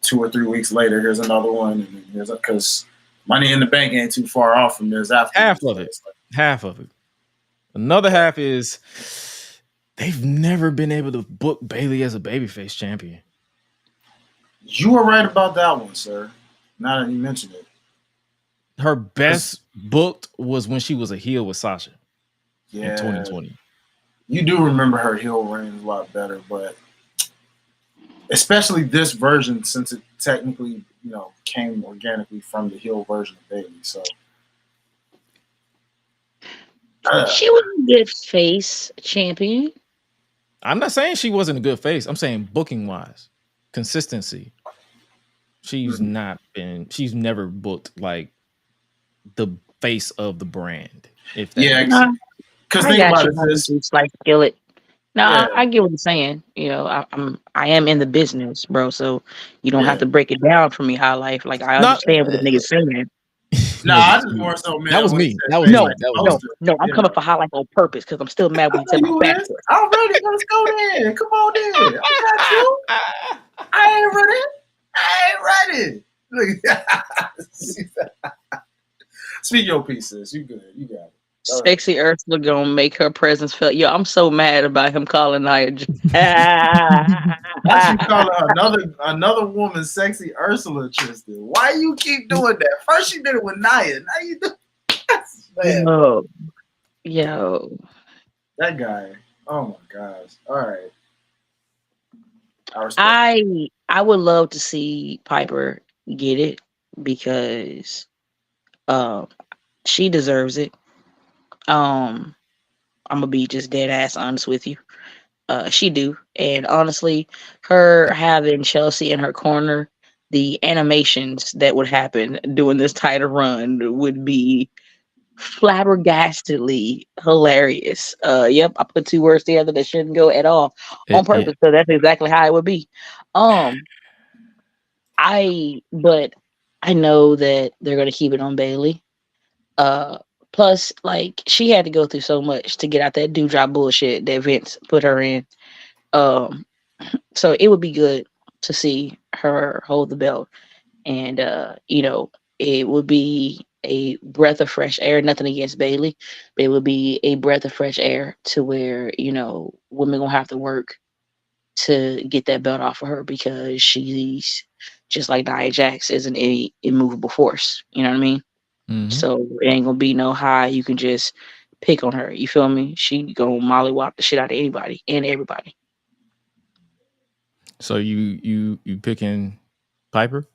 2 or 3 weeks later, here's another one, and then here's because Money in the Bank ain't too far off from this. After half of it. Another half is they've never been able to book Bayley as a babyface champion. You were right about that one, sir. Now that you mentioned it. Her best booked was when she was a heel with Sasha in 2020. You do remember her heel reign a lot better, but especially this version, since it technically, came organically from the heel version of Bayley. So she was a good face champion. I'm not saying she wasn't a good face. I'm saying booking wise, consistency. She's never booked like the face of the brand. If that because think about it, it's like skillet. No, I get what you're saying. I am in the business, bro. So you don't have to break it down for me, Hi-Life. Like I understand what the nigga's saying. I just more so, man. That was me. No. I'm coming for Hi-Life on purpose because I'm still mad when you said my back. I'm ready. Let's go then. Come on then. I got you. I ain't ready. Look. Speak your pieces. You good. You got it. Sexy Ursula gonna make her presence felt. Yo, I'm so mad about him calling Nia. Why you call her another woman sexy Ursula, Tristan? Why you keep doing that? First you did it with Nia. Now you do. Yo. That guy. Oh my gosh. All right. I would love to see Piper get it because she deserves it. I'm gonna be just dead ass honest with you. She do. And honestly, her having Chelsea in her corner, the animations that would happen doing this title run would be flabbergastedly hilarious. Yep, I put 2 words together that shouldn't go at all on purpose. So that's exactly how it would be. But I know that they're gonna keep it on Bayley. Plus, like, she had to go through so much to get out that dewdrop bullshit that Vince put her in. So it would be good to see her hold the belt. And, it would be a breath of fresh air. Nothing against Bayley, but it would be a breath of fresh air to where, women gonna have to work to get that belt off of her because she's just like Nia Jax is an immovable force. You know what I mean? Mm-hmm. So it ain't gonna be no high. You can just pick on her. You feel me? She gonna mollywop the shit out of anybody and everybody. So you picking Piper?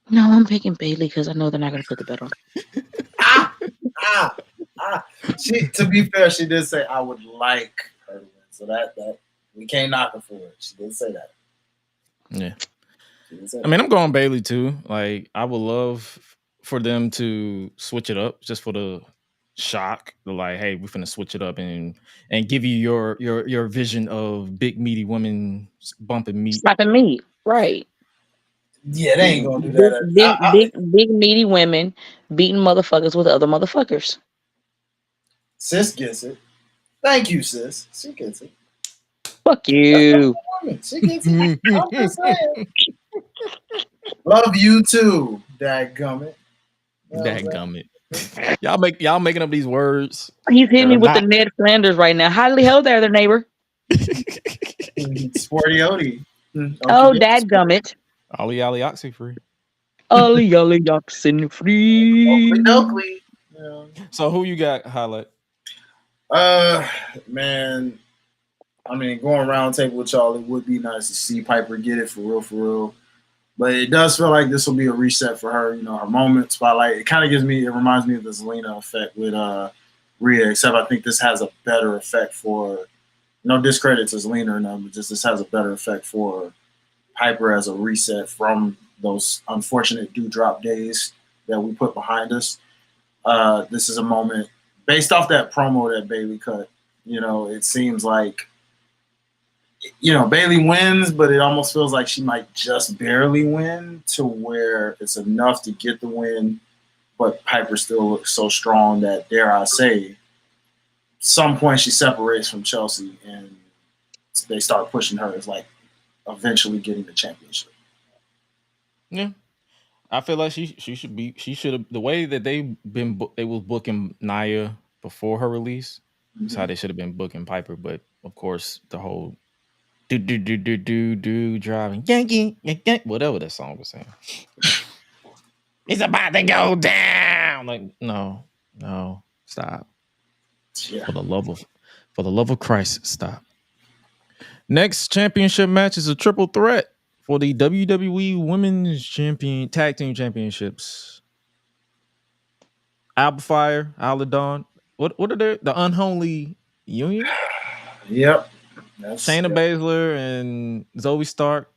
No, I'm picking Bayley because I know they're not gonna put the bet on. To be fair, she did say I would like her to win. So that we can't knock her for it. She did say that. Yeah. I mean, I'm going Bayley too. Like, I would love for them to switch it up just for the shock. Like, hey, we're finna switch it up and give you your vision of big meaty women bumping meat. Slapping meat, right? Yeah, they ain't gonna do Big, that. big meaty women beating motherfuckers with other motherfuckers. Sis gets it. Thank you, sis. She gets it. Fuck you. She gets it. I'm just saying. Love you too, dadgummit. Dadgummit. Y'all making up these words. He's hitting me with the Ned Flanders right now. Highly hell there, neighbor. Sporty Odie. Oh, dadgummit. Ollie oxy free. Ollie oxen free. Oakley. Yeah. So who you got, Hi-Lite? Man, I mean, going round table with y'all, it would be nice to see Piper get it for real. But it does feel like this will be a reset for her. You know, her moment spotlight. It reminds me of the Zelina effect with Rhea, except I think this has a better effect for. No discredit to Zelina or nothing, but just this has a better effect for Piper as a reset from those unfortunate dewdrop days that we put behind us. This is a moment based off that promo that Bayley cut. You know, it seems like, you know, Bayley wins, but it almost feels like she might just barely win to where it's enough to get the win, but Piper still looks so strong that, dare I say, some point she separates from Chelsea and they start pushing her as like eventually getting the championship. Yeah. I feel like she should have, the way that they was booking Nia before her release, is how they should have been booking Piper. But of course, the whole do driving Yankee, whatever that song was saying, it's about to go down. Like, no, stop. Yeah. For the love of Christ, stop. Next championship match is a triple threat for the WWE Women's Tag Team Championships. Alba Fire, Isla Dawn. What are they? The Unholy Union? Yep. Shayna Baszler and Zoe Stark,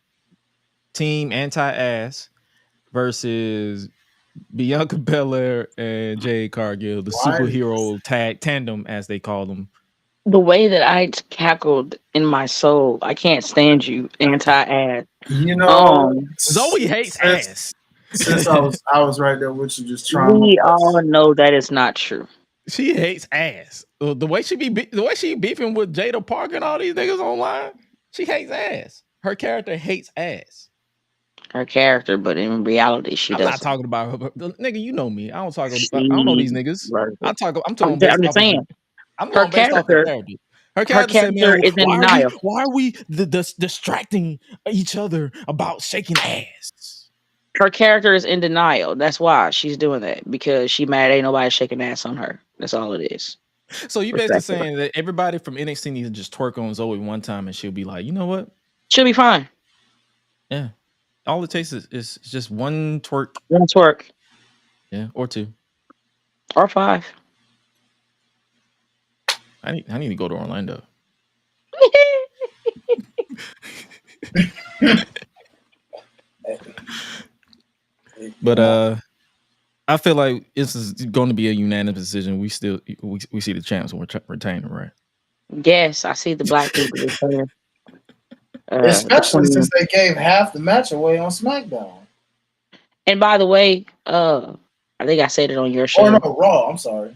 Team Anti-Ass versus Bianca Belair and Jade Cargill, the superhero tag tandem, as they call them. The way that I cackled in my soul, I can't stand you, anti-ass. You know, Zoe hates ass. Since I was right there with you, just trying. We all know that is not true. She hates ass. The way she beefing with Jada Parker and all these niggas online, she hates ass. Her character hates ass. Her character, but in reality, she doesn't. I'm not talking about her. Nigga, you know me. I don't know these niggas. I'm talking. I'm just saying. Her character. Her character said, man, is in denial. Why are we distracting each other about shaking ass? Her character is in denial. That's why she's doing that, because she mad ain't nobody shaking ass on her. That's all it is. So you basically saying that everybody from NXT needs to just twerk on Zoe one time and she'll be like, you know what? She'll be fine. Yeah. All it takes is just one twerk. One twerk. Yeah, or two. Or 5. I need to go to Orlando. But I feel like this is going to be a unanimous decision. We see the champs retaining, right? Yes, I see the black people retaining. Especially since they gave half the match away on SmackDown. And by the way, I think I said it on your show. Oh no, Raw. I'm sorry.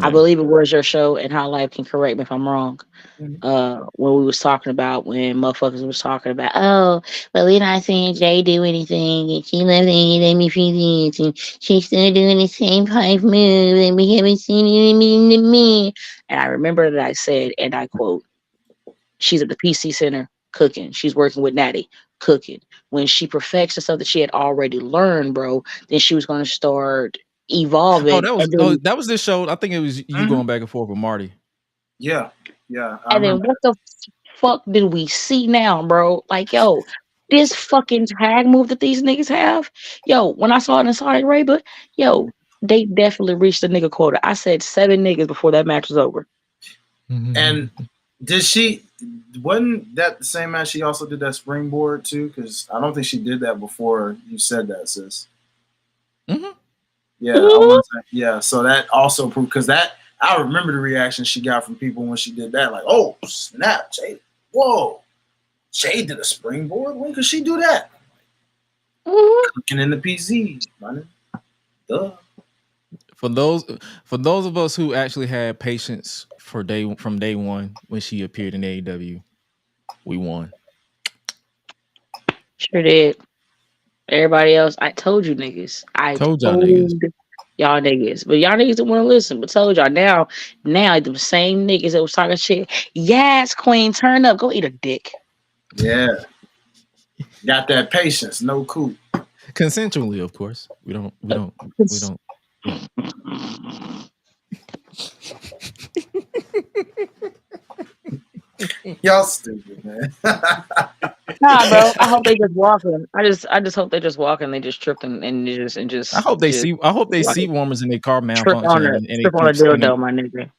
I believe it was your show, and Hi-Lite can correct me if I'm wrong. When we was talking about, when motherfuckers was talking about, oh, well, we're not seeing Jay do anything, and she loves Amy Phoenix, and she's still doing the same 5 move, and we haven't seen it in the me. And I remember that I said, and I quote, she's at the PC Center cooking. She's working with Natty cooking. When she perfects the stuff that she had already learned, bro, then she was going to start evolving. Oh, that was this show. I think it was you going back and forth with Marty. Yeah. And then what the fuck did we see now, bro? Like, yo, this fucking tag move that these niggas have, yo, when I saw it in Saudi Arabia, yo, they definitely reached the nigga quota. I said 7 niggas before that match was over. And wasn't that the same match she also did that springboard too? Because I don't think she did that before you said that, sis. Yeah, I want to. Yeah, so that also proved because that I remember the reaction she got from people when she did that. Like, oh snap, Jade! Whoa, Jade did a springboard. When could she do that? Cooking in the PC, man. Duh. For those of us who actually had patience from day one when she appeared in AEW, we won. Sure did. Everybody else, I told you niggas. I Told told y'all niggas. y'all niggas. But y'all niggas didn't want to listen. But told y'all now the same niggas that was talking shit. Yes, queen, turn up. Go eat a dick. Yeah. Got that patience, no coup. Consensually, of course. We don't. Y'all stupid, man. Nah, bro. I hope they just walking. I just hope they just walking. They just tripping and just. I hope they see seat warmers in their car trip on malfunction a and they trip on a keep spinning. dildo, my nigga.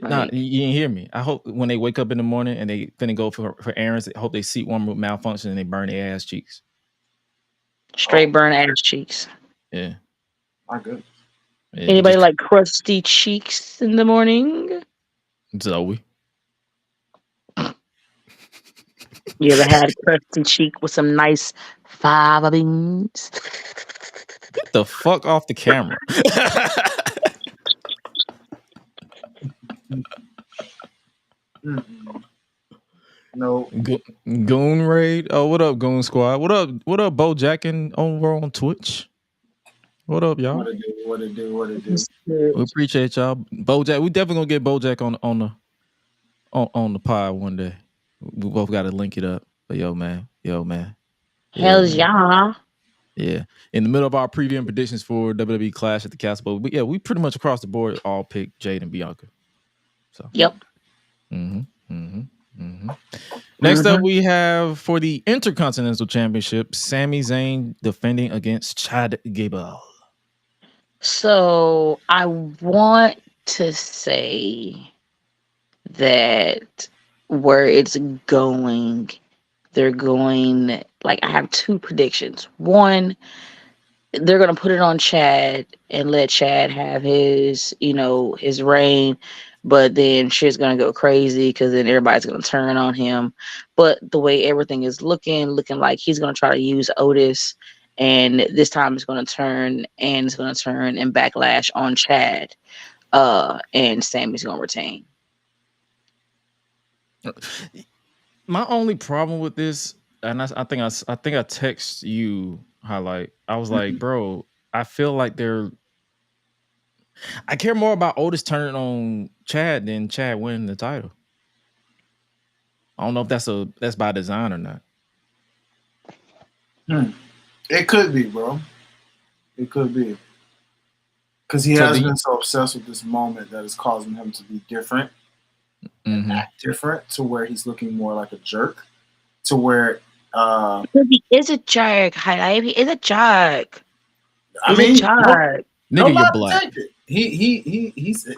Nah, you didn't hear me. I hope when they wake up in the morning and they finna go for errands, I hope they seat warmer malfunction and they burn their ass cheeks. Straight burn ass cheeks. Yeah. My goodness. Yeah, Anybody like crusty cheeks in the morning? Zoe. You ever had a crusty cheek with some nice fava beans? Get the fuck off the camera. No. Goon Raid. Oh, what up, Goon Squad? What up, Bo Jackin over on Twitch? What up, y'all? What it do? We appreciate y'all. Bojack, we definitely gonna get Bojack on the pod one day. We both gotta link it up. But yo, man. Hell's yeah. Yeah. In the middle of our preview and predictions for WWE Clash at the Castle, but yeah, we pretty much across the board all picked Jade and Bianca. So yep. Next up, we have for the Intercontinental Championship, Sami Zayn defending against Chad Gable. So I want to say that where it's going, they're going like I have two predictions. One, they're gonna put it on Chad and let Chad have his, his reign, but then shit's gonna go crazy because then everybody's gonna turn on him. But the way everything is looking like he's gonna try to use Otis, and this time it's gonna turn and backlash on Chad, and Sammy's gonna retain. My only problem with this, and I think I text you Hi-Lite. I was like, bro, I feel like I care more about Otis turning on Chad than Chad winning the title. I don't know if that's by design or not. It could be, bro. It could be. Because he has been so obsessed with this moment that is causing him to be different and act different to where he's looking more like a jerk. To where he is a jerk. Hi-Lite. He is a jerk. I mean, a jerk. Nigga, you're black. He's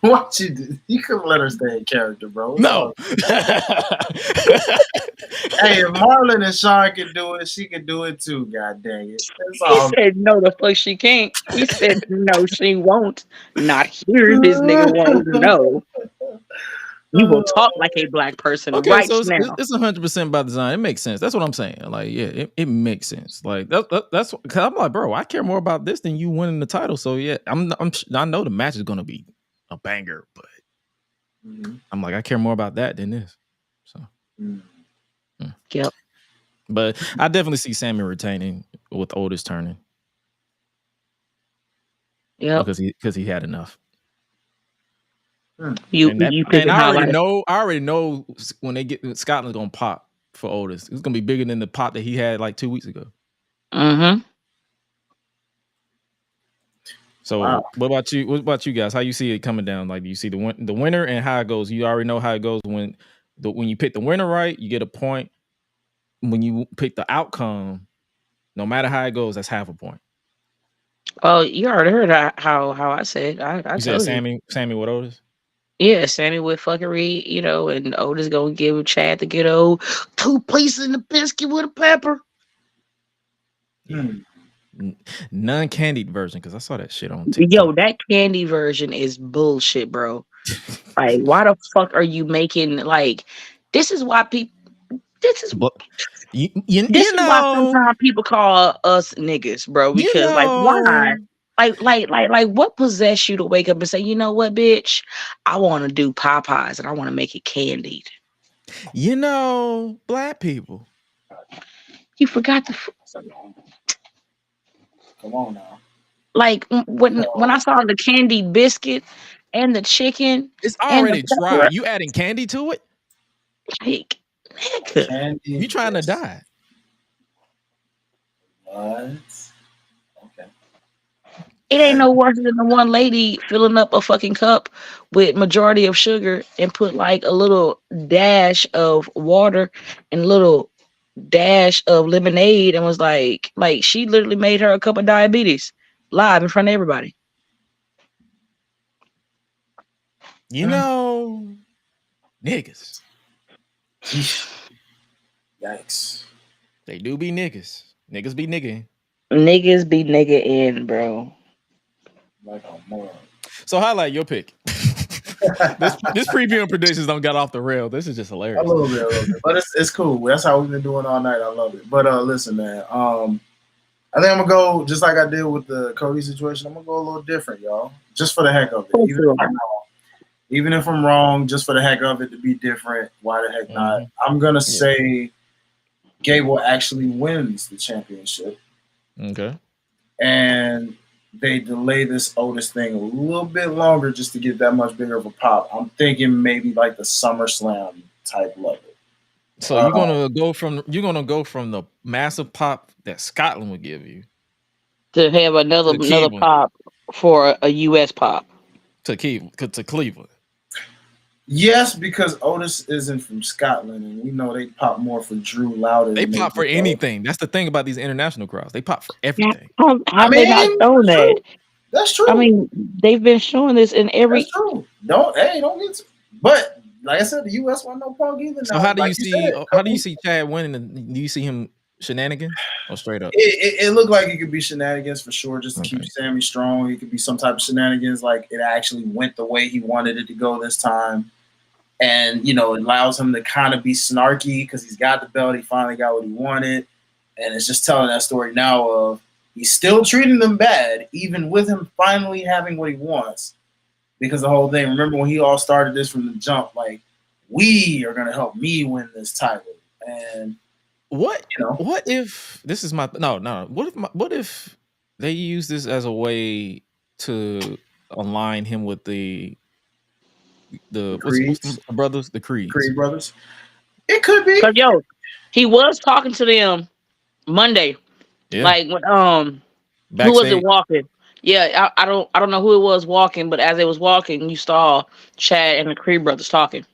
what you do? You couldn't let her stay in character, bro. No. Hey, if Marlon and Sean can do it, she can do it too. God dang it! He said no, the fuck she can't. He said no, she won't. Not here. This nigga won't. No. You will talk like a black person right so now. It's 100% by design. It makes sense. That's what I'm saying. Like, yeah, it makes sense. Like that's because I'm like, bro, I care more about this than you winning the title. So yeah, I know the match is gonna be a banger, but I'm like, I care more about that than this. So Yep. But I definitely see Sammy retaining with Otis turning. Yeah, because he had enough. I already know when they get Scotland's gonna pop for Otis. It's gonna be bigger than the pop that he had like 2 weeks ago. So what about you? What about you guys? How you see it coming down? Like, do you see the winner and how it goes? You already know how it goes when you pick the winner right, you get a point. When you pick the outcome, no matter how it goes, that's half a point. Oh, you already heard how I said. I you said Sammy with Otis. Yeah, Sammy with fuckery, and Otis gonna give Chad the good old 2 pieces in the biscuit with a pepper. non-candied version because I saw that shit on TikTok. Yo, that candy version is bullshit, bro. Like, why the fuck are you making like? This is why people. This is But you this is why know, sometimes people call us niggas, bro. you Because like, why? know, Like, what possessed you to wake up and say, you know what, bitch? I want to do Popeyes and I want to make it candied. you know, black people. You forgot the Come on now. like when I saw the candied biscuit and the chicken It's and the already pepper, dry. You adding candy to it? like, nigga. Candy. You trying to die? What? Okay. It ain't no worse than the one lady filling up a fucking cup with majority of sugar and put like a little dash of water and a little dash of lemonade and was like she literally made her a cup of diabetes live in front of everybody. You know, niggas. Yikes. They do be niggas. Niggas be nigga. Niggas be nigga in, bro. Like a moron. So highlight your pick. this preview and predictions don't got off the rail. This is just hilarious. A little bit. But it's cool. That's how we've been doing all night. I love it. But listen, man. I think I'm gonna go just like I did with the Cody situation. I'm gonna go a little different, y'all. Just for the heck of it. Even if I'm wrong, just for the heck of it to be different. Why the heck not? I'm gonna say Gable actually wins the championship. Okay. And they delay this Otis thing a little bit longer just to get that much bigger of a pop. I'm thinking maybe like the SummerSlam type level. So you're gonna go from the massive pop that Scotland would give you to have another pop for a US pop to Cleveland. Yes, because Otis isn't from Scotland, and we know they pop more for Drew louder. They pop for anything. That's the thing about these international crowds. They pop for everything. How they not shown that? That's true. I mean, they've been showing this in every. That's true. Don't get. But like I said, the U.S. want no punk either. So how do you see? How do you see Chad winning? And do you see him shenanigans or straight up? It looked like it could be shenanigans for sure, just to keep Sammy strong. It could be some type of shenanigans, like it actually went the way he wanted it to go this time. And, it allows him to kind of be snarky because he's got the belt. He finally got what he wanted. And it's just telling that story now of he's still treating them bad, even with him finally having what he wants. Because the whole thing, remember when he all started this from the jump, like, we are going to help me win this title. And what if this is my what if they use this as a way to align him with the brothers, the Creed brothers? It could be. But he was talking to them Monday. Yeah. Like when backstage. Who was it walking? Yeah, I don't know who it was walking, but as they was walking, you saw Chad and the Creed brothers talking.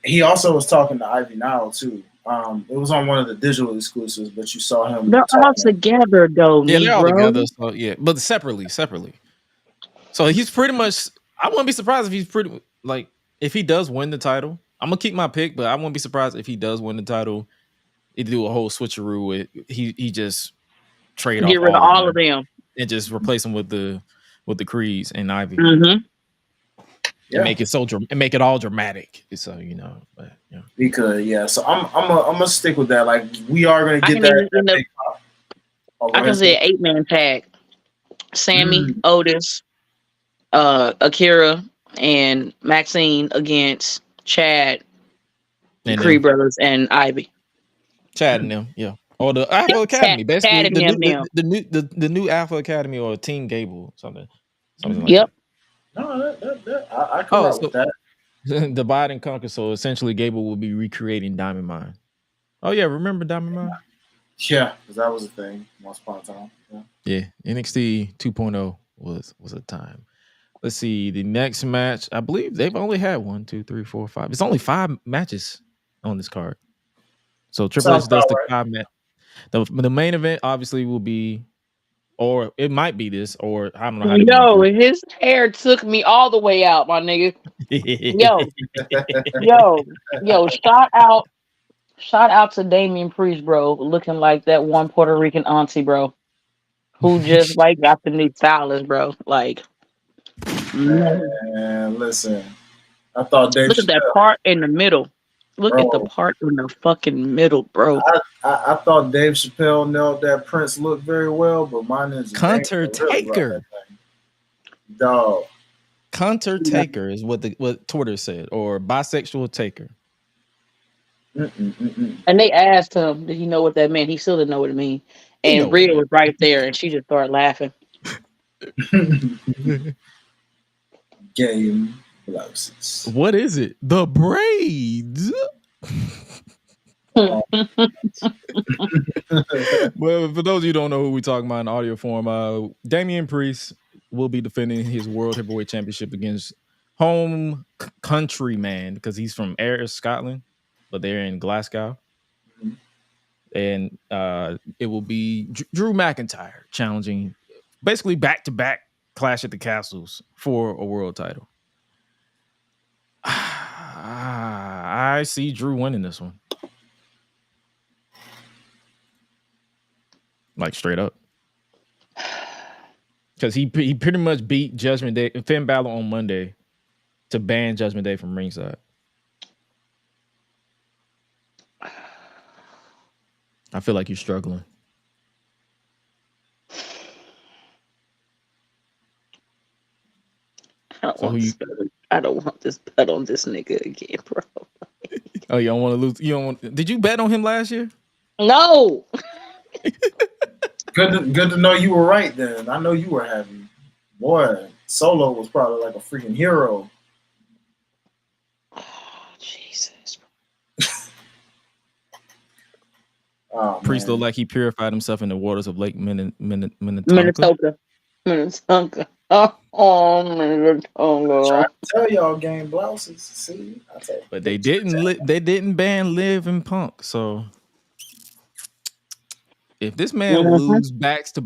He also was talking to Ivy Nile too. It was on one of the digital exclusives, but you saw him. They're all together though. Yeah, they're all together. So yeah, but separately. So he's pretty much. I wouldn't be surprised if he's pretty like if he does win the title. I'm gonna keep my pick, but I wouldn't be surprised if he does win the title. He'd do a whole switcheroo with he just trade get rid of all of them and just replace them with the Creeds and Ivy. Mm-hmm. Yeah. Make it all dramatic. So but yeah. He could, yeah. So I'm gonna stick with that. Like we are gonna get that. I can say an 8-man tag. Sammy, Otis, Akira, and Maxine against Chad, the Creed brothers, and Ivy. Chad and them, yeah. Or the Alpha Academy, basically the new Alpha Academy or Team Gable, something like that. No, I come out with that. Divide and conquer. So essentially, Gable will be recreating Diamond Mine. Oh yeah, remember Diamond Mine? Yeah, because that was a thing once upon a time. Yeah, NXT 2.0 was a time. Let's see the next match. I believe they've only had 1, 2, 3, 4, 5. It's only 5 matches on this card. So Triple H does the 5 match. The main event obviously will be. Or it might be this, or I don't know how to his hair took me all the way out, my nigga. yo, shout out to Damian Priest, bro, looking like that one Puerto Rican auntie, bro. who just like got the new stylist, bro. Like, man. Man, listen. I thought Dave Look at that Chappelle, part in the middle. Look at the bro. part in the fucking middle, bro. I thought Dave Chappelle nailed that Prince look very well, but my ninja Hunter Dame really brought Taker. that thing. Dog. Hunter Taker is what Twitter said, or bisexual Taker. And they asked him, did he know what that meant? He still didn't know what it meant. And Rhea was right there, and she just started laughing. Game blouses. What is it? The braids. Well, for those of you who don't know who we're talking about in audio form, Damian Priest will be defending his World Heavyweight Championship against home countryman, because he's from Ayr, Scotland, but they're in Glasgow. And it will be Drew McIntyre challenging basically back-to-back Clash at the Castles for a world title. I see Drew winning this one. Like, straight up. Because he pretty much beat Judgment Day, Finn Balor on Monday to ban Judgment Day from ringside. I feel like you're struggling. I don't want this bet on this nigga again, bro. Oh, you don't want to lose? You don't want? Did you bet on him last year? No. Good to know you were right then. I know you were happy. Boy, Solo was probably like a freaking hero. Oh, Jesus. Oh, Priest man. looked like he purified himself in the waters of Lake Minnetonka. Minnetonka. Minnetonka. Minnetonka. Trying to tell y'all game blouses. See, But they didn't ban Liv and Punk. So if this man loses back to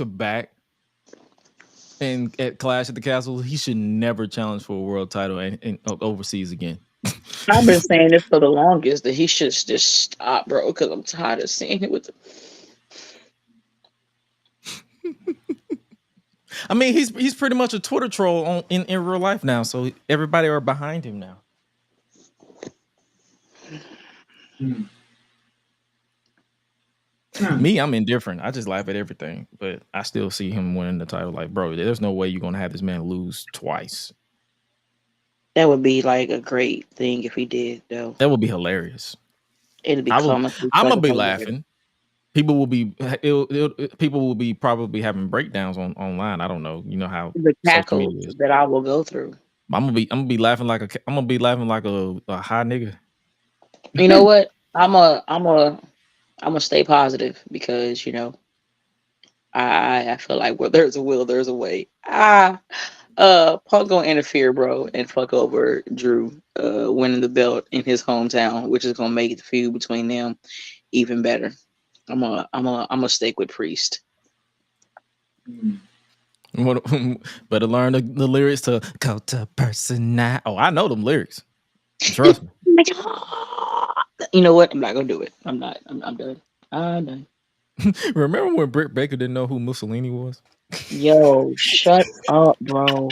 back and at Clash at the Castle, he should never challenge for a world title and overseas again. I've been saying this for the longest, that he should just stop, bro, because I'm tired of seeing it with the... I mean, he's pretty much a Twitter troll in real life now, so everybody are behind him now. Me, I'm indifferent. I just laugh at everything, but I still see him winning the title. Like, bro, there's no way you're gonna have this man lose twice. That would be like a great thing if he did, though. That would be hilarious. It'd be I'm gonna be laughing. People will be probably having breakdowns online. I don't know. You know how the cackles that I will go through. I'm gonna be laughing like a high nigga. You know what? I'm gonna stay positive, because, you know, I feel like where there's a will, there's a way. Punk gonna interfere, bro, and fuck over Drew winning the belt in his hometown, which is gonna make the feud between them even better. I'm a stick with Priest. Better learn the lyrics to "Go to Person Now." Oh, I know them lyrics. Trust me. You know what? I'm not gonna do it. I'm not. I'm done. I'm done. Remember when Britt Baker didn't know who Mussolini was? Yo, shut up, bro.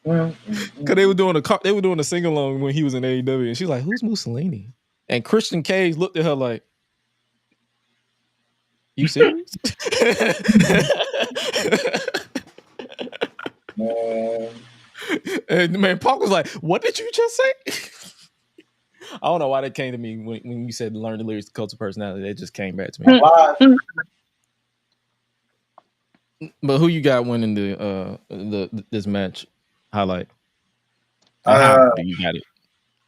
Because they were doing a sing along when he was in AEW, and she's like, "Who's Mussolini?" And Christian Cage looked at her like, "You serious?" And man, Paul was like, "What did you just say?" I don't know why that came to me when you said learn the lyrics to Cult of Personality. That just came back to me. But who you got winning this match? Hi-Lite. How do you got it?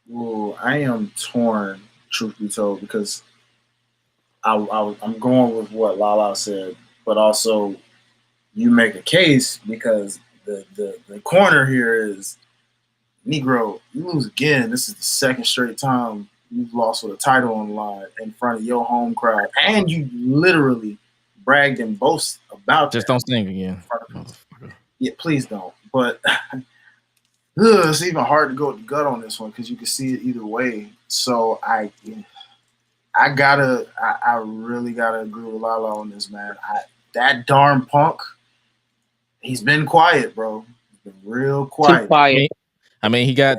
Well, I am torn, truth be told, because I'm going with what Lala said, but also you make a case because the corner here is Negro. You lose again. This is the second straight time you've lost with a title on the line in front of your home crowd, and you literally bragged and boast about. Just don't sing again. Yeah, please don't. But it's even hard to go with the gut on this one because you can see it either way. So I really gotta agree with Lala on this, man. That darn Punk, he's been quiet, bro. He's been real quiet. Too quiet. I mean, he got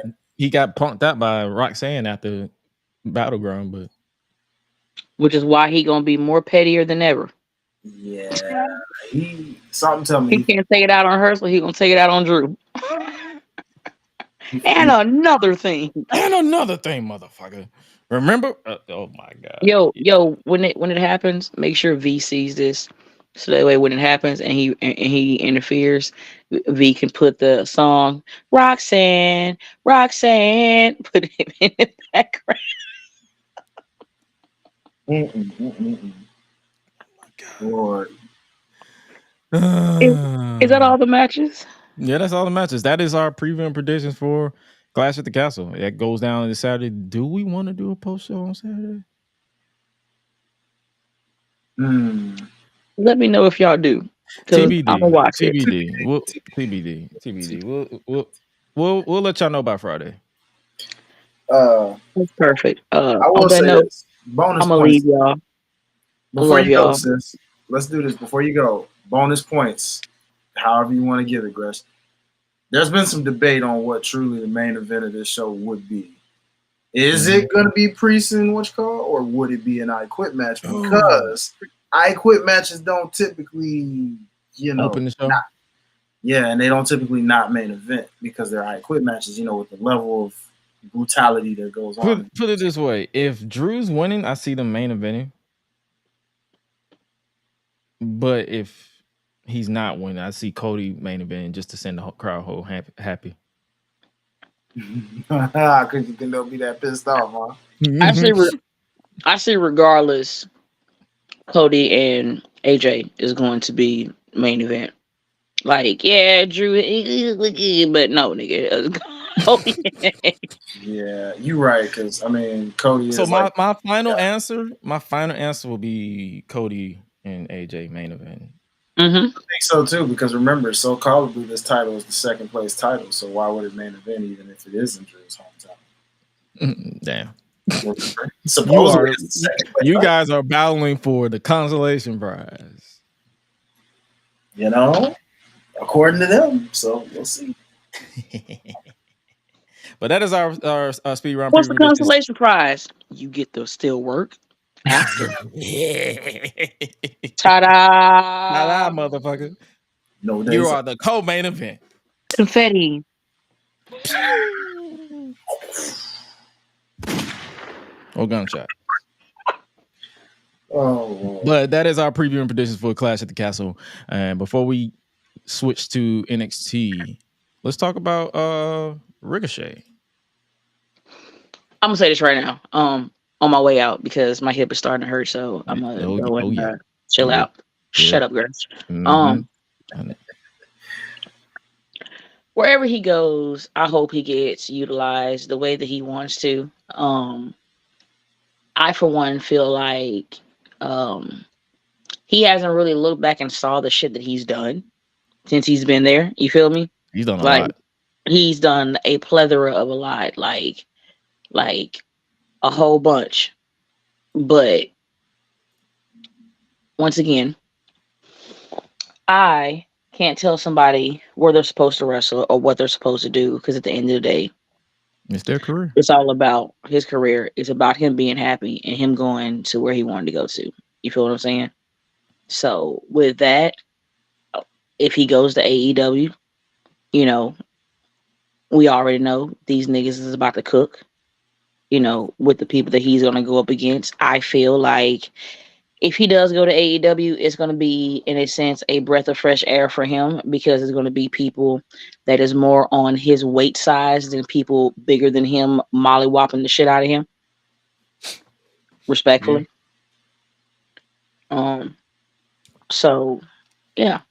punked out by Roxanne after Battleground, but Which is why he gonna be more pettier than ever. Yeah, something tell me He can't take it out on her, so he gonna take it out on Drew. And another thing, motherfucker. Remember? Oh my god. Yo, when it happens, make sure V sees this, so that way when it happens and he interferes, V can put the song Roxanne, put him in the background. Lord. Is that all the matches? Yeah, that's all the matches. That is our preview and predictions for Clash at the Castle. That goes down this Saturday. Do we want to do a post show on Saturday? Let me know if y'all do. TBD. I'm gonna watch TBD. it. TBD. We'll let y'all know by Friday. That's perfect. I will say this. Bonus I'm gonna points. leave y'all. Before Love you go, y'all. sis, let's do this. Before you go, bonus points. However you want to give it, Gresh. There's been some debate on what truly the main event of this show would be. Is it going to be Priest and or would it be an I Quit match? Because I Quit matches don't typically, open the show. And they don't typically not main event because they're I Quit matches. With the level of brutality that goes on. Put it this way: if Drew's winning, I see them main eventing. But if he's not winning, I see Cody main event just to send the whole crowd happy. Because you can don't be that pissed off, huh? I see regardless, Cody and AJ is going to be main event. Like, yeah, Drew, but no, nigga. Yeah, you're right. Because Cody is. So my final answer will be Cody and AJ main event. I think so too, because remember, so callably this title is the second place title. So why would it main event even if it isn't Drew's hometown? Damn. Supposedly, you guys are battling for the consolation prize. According to them. So we'll see. But that is our speed round. What's the consolation prize? You get to still work after. Ta-da, motherfucker! No, you are the co-main event. Confetti. Or gunshot. Oh, but that is our preview and predictions for Clash at the Castle. And before we switch to NXT, let's talk about Ricochet. I'm gonna say this right now. On my way out because my hip is starting to hurt, so I'm gonna go and chill out. Shut up, girls. Wherever he goes, I hope he gets utilized the way that he wants to. I, for one, feel like he hasn't really looked back and saw the shit that he's done since he's been there. You feel me? He's done a lot. He's done a plethora of a lot, like a whole bunch. But once again, I can't tell somebody where they're supposed to wrestle or what they're supposed to do because at the end of the day, it's their career. It's all about his career. It's about him being happy and him going to where he wanted to go to. You feel what I'm saying? So with that, if he goes to AEW, we already know these niggas is about to cook, with the people that he's going to go up against. I feel like if he does go to AEW, it's going to be, in a sense, a breath of fresh air for him because it's going to be people that is more on his weight size than people bigger than him mollywopping the shit out of him. Respectfully. So, yeah.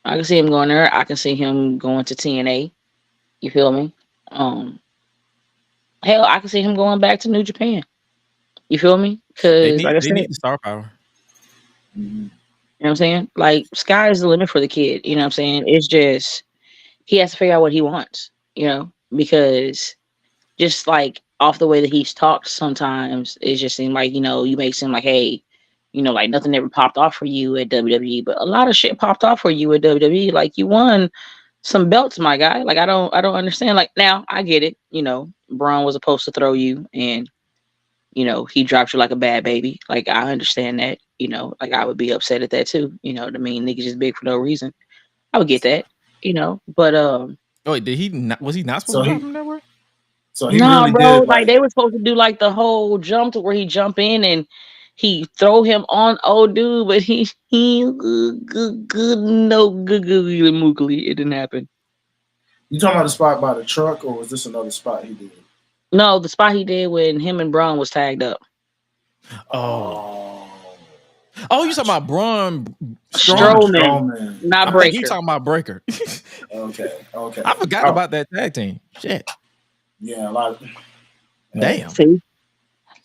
I can see him going there. I can see him going to TNA. You feel me? Hell, I can see him going back to New Japan. You feel me? Because they need the star power. You know what I'm saying? Like, sky is the limit for the kid. You know what I'm saying? It's just he has to figure out what he wants, because just like off the way that he's talked sometimes, it just seemed like, you make it seem like, hey, like nothing ever popped off for you at WWE, but a lot of shit popped off for you at WWE. Like you won some belts, my guy. Like I don't understand. Like now I get it. Braun was supposed to throw you and he dropped you like a bad baby. Like I understand that, like I would be upset at that too. What I mean, niggas just big for no reason. I would get that, but Oh, wait, did he not? Was he not supposed to drop him that way? So he nah, really bro. did Like they were supposed to do like the whole jump to where he jump in and he throw him on old dude, but he moogly. It didn't happen. You talking about the spot by the truck, or was this another spot he did? No, the spot he did when him and Braun was tagged up. Oh, you talking about Braun Strowman, not Breaker. You talking about Breaker? Okay. I forgot about that tag team. Shit. Yeah, a lot. Damn. See?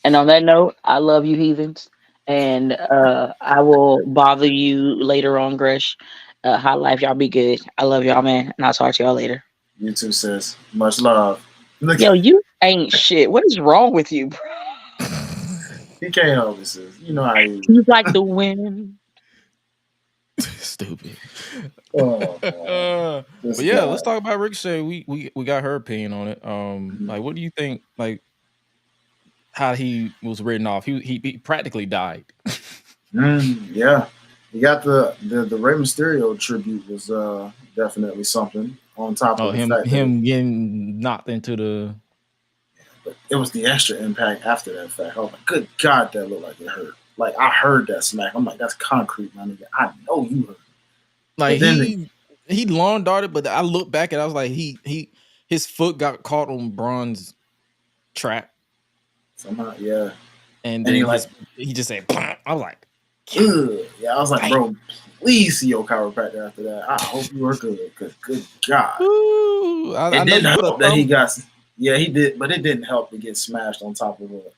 And on that note, I love you, heathens, and I will bother you later on, Gresh. High life, y'all be good. I love y'all, man, and I'll talk to y'all later. You too, sis. Much love. Look, Yo, you ain't shit. What is wrong with you, bro? he can't help it, sis. You know how he is. He's like the wind. Stupid. Oh, but yeah, let's talk about Ricochet. We got her opinion on it. Like, what do you think? Like, how he was written off? He practically died. Yeah, he got the Rey Mysterio tribute was definitely something. On top of him getting knocked into the. But it was the extra impact after that fact. I was like, good God, that looked like it hurt. Like I heard that smack. I'm like, that's concrete, my nigga. I know you heard. Like he lawn darted, but I looked back and I was like, his foot got caught on Braun's trap somehow, yeah. And then he just said, I was like, yeah, I was like, bro, please see your chiropractor after that. I hope you are good, because good God. Ooh, it didn't help that he got, he did, but it didn't help to get smashed on top of it.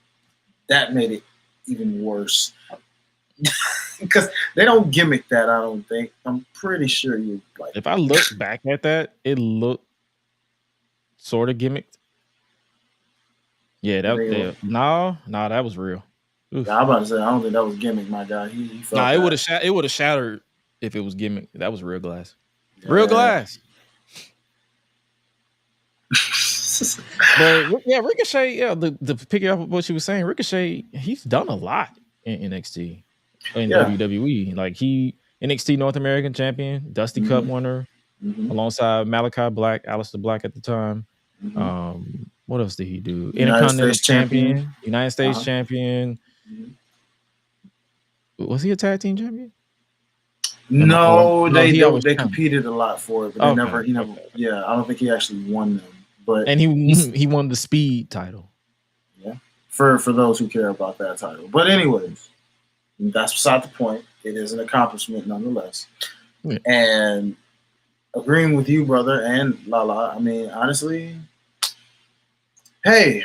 That made it even worse. Because they don't gimmick that, I don't think. I'm pretty sure you like. If I look back at that, it looked sort of gimmicked. Yeah, that that was real. Yeah, I'm about to say I don't think that was gimmick, my guy. He felt it would have shattered if it was gimmick. That was real glass. Yeah. Real glass. But yeah, Ricochet. Yeah, to pick it up what she was saying, Ricochet. He's done a lot in NXT, in WWE. Like NXT North American champion, Dusty Cup winner, alongside Malachi Black, Aleister Black at the time. What else did he do? Intercontinental champion, United States champion. Was he a tag team champion? No, they competed a lot for it, but he never. Yeah, I don't think he actually won them. But he won the Speed title. Yeah, for those who care about that title. But anyways, that's beside the point. It is an accomplishment nonetheless. Yeah. And agreeing with you, brother, and Lala. I mean, honestly, hey,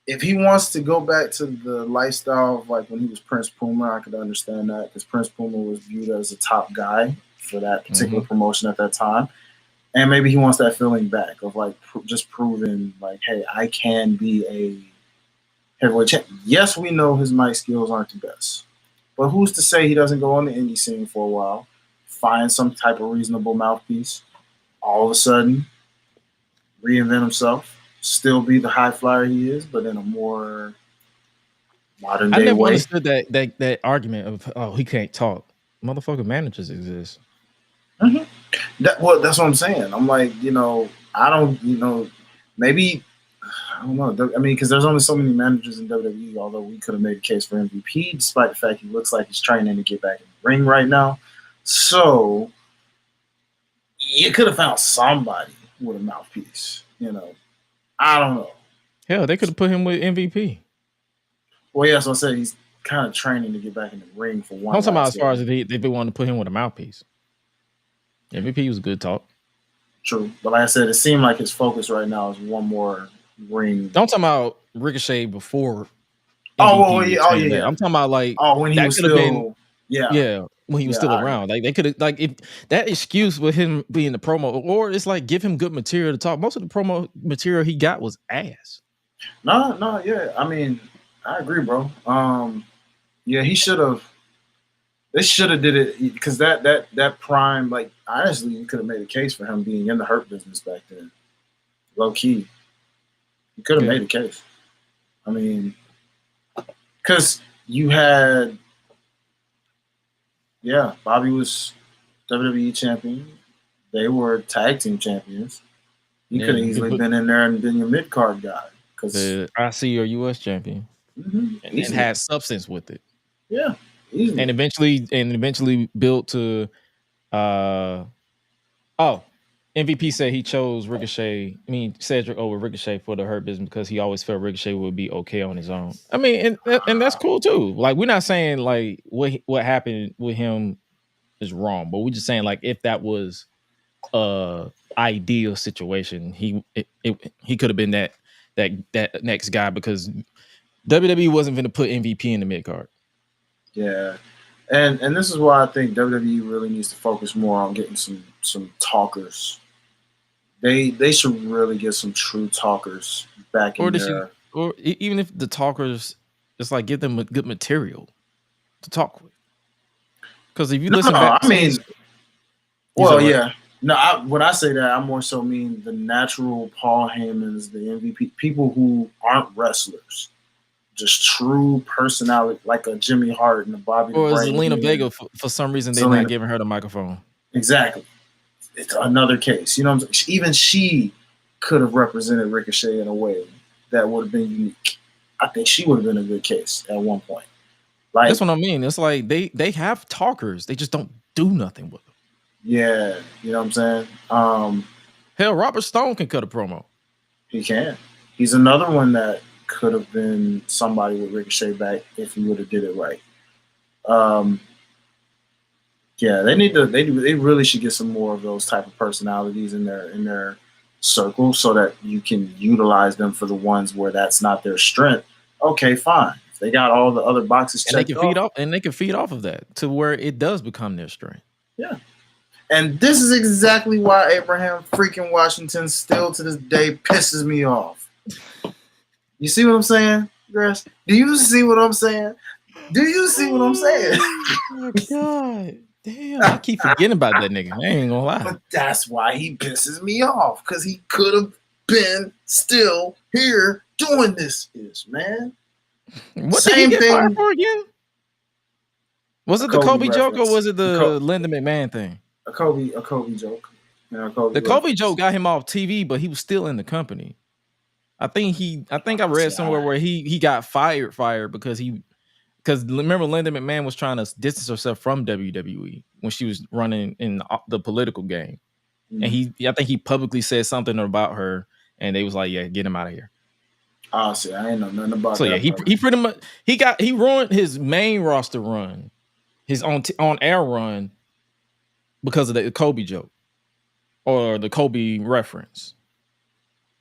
if he wants to go back to the lifestyle of like when he was Prince Puma, I could understand that, because Prince Puma was viewed as a top guy for that particular promotion at that time. And maybe he wants that feeling back of like just proving like, hey, I can be a heavyweight champion. Yes, we know his mic skills aren't the best, but who's to say he doesn't go on the indie scene for a while, find some type of reasonable mouthpiece, all of a sudden reinvent himself, still be the high flyer he is, but in a more modern day way. I never understood that argument of he can't talk. Motherfucking managers exist. That's what I'm saying. I'm like, I don't, maybe, I don't know. I mean, because there's only so many managers in WWE, although we could have made a case for MVP, despite the fact he looks like he's training to get back in the ring right now. So, you could have found somebody with a mouthpiece, I don't know. Hell, they could have put him with MVP. Well, yeah, so I said he's kind of training to get back in the ring for one. I'm talking about as far as if they wanted to put him with a mouthpiece. MVP was a good talk. True. But like I said, it seemed like his focus right now is one more ring. I'm talking about Ricochet before. MVP yeah. I'm talking about like when he was still. Yeah. when he was still around. Like they could have, like, if that excuse with him being the promo, or it's like give him good material to talk. Most of the promo material he got was ass. No, yeah. I mean, I agree, bro. Yeah, he should have. They should have did it because that prime, like, honestly, you could have made a case for him being in the Hurt business back then. Low key, you could have made a case. I mean, because you had, Bobby was WWE champion. They were tag team champions. You could have easily been in there and been your mid card guy. Because the IC or US champion, and had substance with it. Yeah, easily. And eventually built to. MVP said he chose Cedric over Ricochet for the Hurt business because he always felt Ricochet would be okay on his own. I mean, and that's cool too. Like, we're not saying like what happened with him is wrong, but we're just saying, like, if that was ideal situation, he could have been that next guy, because WWE wasn't going to put MVP in the mid card. Yeah. And this is why I think WWE really needs to focus more on getting some talkers. They should really get some true talkers back in there. Or even if the talkers, it's like, give them good material to talk with. Because if you listen back, when I say that, I more so mean the natural Paul Heymans, the MVP, people who aren't wrestlers. Just true personality, like a Jimmy Hart and a Bobby. Or Zelina Vega, for some reason, they're not giving her the microphone. Exactly. It's another case. You know what I'm saying? Even she could have represented Ricochet in a way that would have been unique. I think she would have been a good case at one point. Like, that's what I mean. It's like they have talkers. They just don't do nothing with them. Yeah. You know what I'm saying? Hell, Robert Stone can cut a promo. He can. He's another one that could have been somebody with Ricochet back if he would have did it right. They really should get some more of those type of personalities in their circle so that you can utilize them for the ones where that's not their strength. Okay, fine. If they got all the other boxes checked, they can feed off of that to where it does become their strength. Yeah. And this is exactly why Abraham freaking Washington still to this day pisses me off. You see what I'm saying, Gresh? Do you see what I'm saying? Oh my God. Damn, I keep forgetting about that nigga. I ain't gonna lie. But that's why he pisses me off, because he could have been still here doing this, man. What did he get fired for again? Was it the Kobe joke, or was it the Linda McMahon thing? A Kobe joke. The Kobe joke got him off TV, but he was still in the company. I think I read somewhere where he got fired because remember Linda McMahon was trying to distance herself from WWE when she was running in the political game. And I think he publicly said something about her, and they was like, yeah, get him out of here. Oh, see, I ain't know nothing about that. So yeah, he pretty much he ruined his main roster run, his on air run, because of the Kobe joke or the Kobe reference.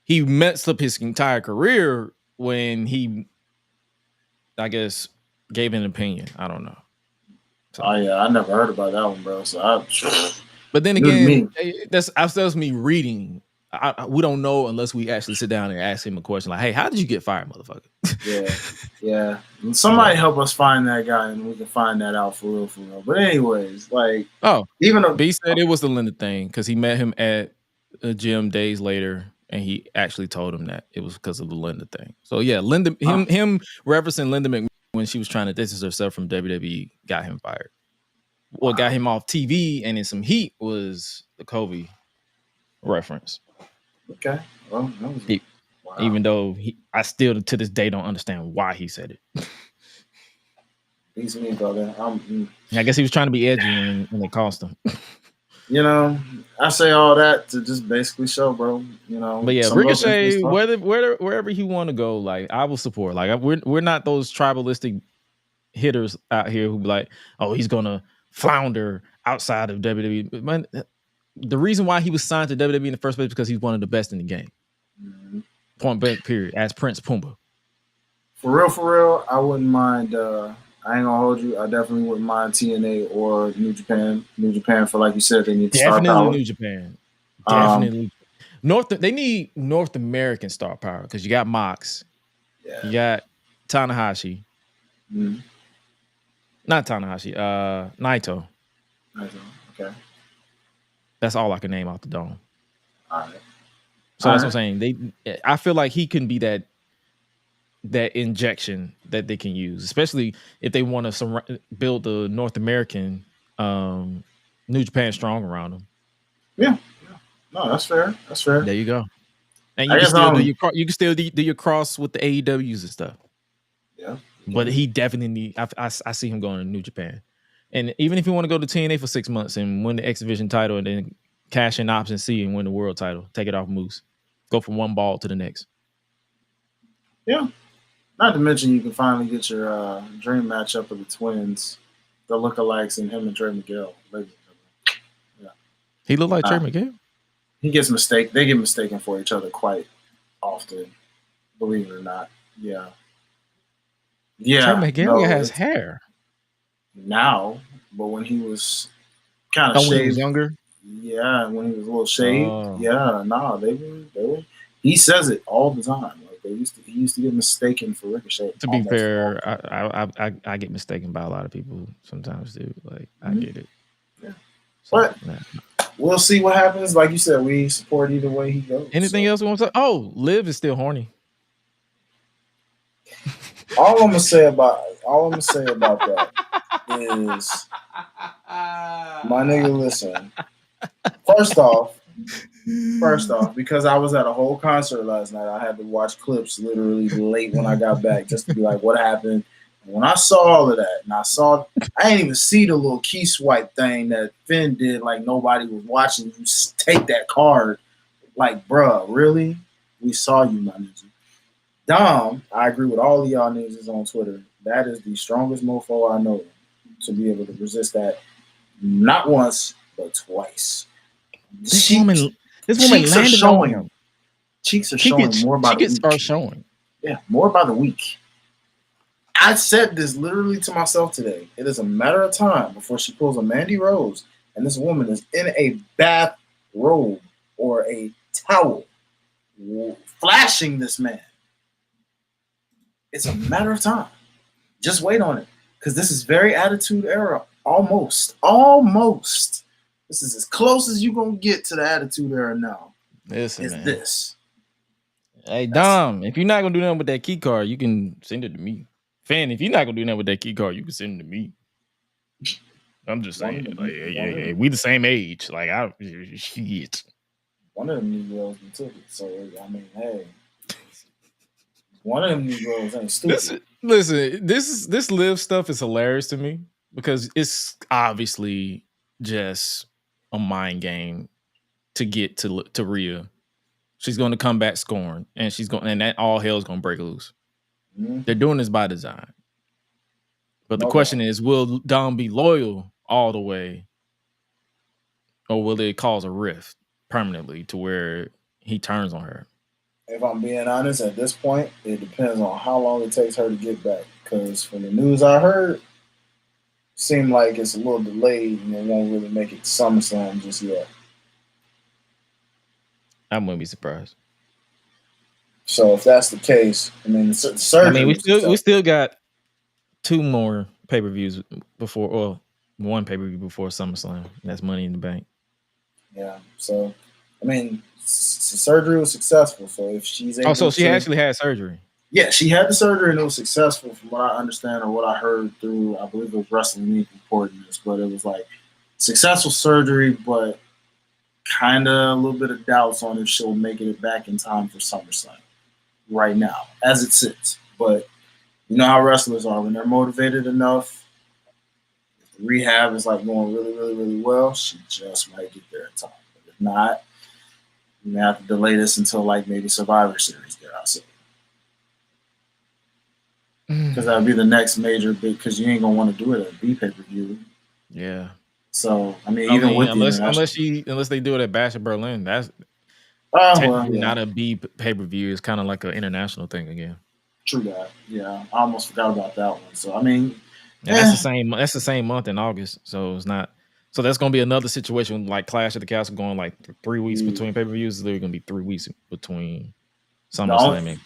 He messed up his entire career when he, I guess, gave an opinion. I don't know. So, I never heard about that one, bro. So but then again, that's me reading. We don't know unless we actually sit down and ask him a question like, "Hey, how did you get fired, motherfucker?" Yeah. Somebody help us find that guy, and we can find that out for real. But anyways, like, even though B said it was the Linda thing because he met him at a gym days later. And he actually told him that it was because of the Linda thing. So yeah, him referencing Linda McMahon when she was trying to distance herself from WWE got him fired. What got him off TV and in some heat was the Kobe reference. Okay. Well, even though I still to this day don't understand why he said it. Beats me, brother. I guess he was trying to be edgy and it cost him. You know, I say all that to just basically show, bro. You know, but yeah, Ricochet, wherever he want to go, like, I will support. Like, we're not those tribalistic hitters out here who be like, oh, he's gonna flounder outside of WWE. Man, the reason why he was signed to WWE in the first place is because he's one of the best in the game. Point blank, period. As Prince Pumba. For real, I wouldn't mind. I I ain't gonna hold you. I definitely wouldn't mind TNA or New Japan. New Japan, for like you said, they need star Definitely power. New Japan. Definitely. They need North American star power because you got Mox. Yeah. You got Tanahashi. Mhm. Not Tanahashi. Naito. Okay. That's all I can name off the dome. All right. So that's what I'm saying. I feel like he can be that injection that they can use, especially if they want to build the North American New Japan strong around them. Yeah. No, that's fair. That's fair. There you go. And you can still do your cross with the AEWs and stuff. Yeah. But he definitely I see him going to New Japan. And even if you want to go to TNA for 6 months and win the X Division title and then cash in option C and win the world title, take it off Moose. Go from one ball to the next. Yeah. Not to mention you can finally get your dream matchup of the twins, the lookalikes, and him and Trey Miguel. Yeah. He looked like Trey Miguel? They get mistaken for each other quite often, believe it or not. Yeah. Yeah. Trey Miguel has hair. Now, but when he was kind of shaved. When he was younger? Yeah, when he was a little shaved. Yeah, they were. He says it all the time. Like he used to get mistaken for Ricochet. To be fair, I get mistaken by a lot of people sometimes, dude. Like I get it. Yeah. So, but we'll see what happens. Like you said, we support either way he goes. Anything else we want to say? Oh, Liv is still horny. All I'm gonna say about that is, my nigga, listen. First off, because I was at a whole concert last night, I had to watch clips literally late when I got back just to be like, what happened? And when I saw all of that, and I didn't even see the little key swipe thing that Finn did, like nobody was watching. You take that card, like, bruh, really? We saw you, my nigga. Dom, I agree with all of y'all niggas on Twitter. That is the strongest mofo I know to be able to resist that, not once but twice. This woman landed on him. Cheeks are showing more by the week. Start showing. Yeah, more by the week. I said this literally to myself today. It is a matter of time before she pulls a Mandy Rose and this woman is in a bath robe or a towel flashing this man. It's a matter of time. Just wait on it. Because this is very Attitude Era. Almost. This is as close as you're going to get to the Attitude Era now. Listen, man. This. Hey, Dom, if you're not going to do nothing with that key card, you can send it to me. Fan, if you're not going to do nothing with that key card, you can send it to me. I'm just saying. Like, we the same age. Like, shit. One of them Negroes took it. So, I mean, hey. One of them Negroes ain't stupid. Listen, this Liv stuff is hilarious to me because it's obviously just a mind game to get to Rhea. She's going to come back scorned, and that all hell's going to break loose. Mm-hmm. They're doing this by design. But the question is, will Dom be loyal all the way, or will it cause a rift permanently to where he turns on her? If I'm being honest, at this point, it depends on how long it takes her to get back. Because from the news I heard, it seemed like it's a little delayed and it won't really make it to SummerSlam just yet. I wouldn't be surprised. So if that's the case, I mean, the surgery. I mean, we still got 2 more pay-per-views before, or 1 pay-per-view before SummerSlam. And that's Money in the Bank. Yeah. So, I mean, surgery was successful. So if she's able so she actually had surgery. Yeah, she had the surgery and it was successful from what I understand or what I heard through, I believe it was Wrestling Week reporting this, but it was like successful surgery, but kind of a little bit of doubts on if she'll make it back in time for SummerSlam right now, as it sits. But you know how wrestlers are. When they're motivated enough, if the rehab is like going really, really, really well, she just might get there in time. But if not, you may have to delay this until like maybe Survivor Series, dare I say. Because that would be the next major big, because you ain't going to want to do it at B pay-per-view. Yeah. So, I mean, unless they do it at Bash of Berlin, that's not a B pay-per-view. It's kind of like an international thing again. True that. Yeah. I almost forgot about that one. So, I mean, And that's the same. That's the same month in August, so it's not. So that's going to be another situation like Clash at the Castle going like 3 weeks between pay-per-views. There's going to be 3 weeks between SummerSlam and.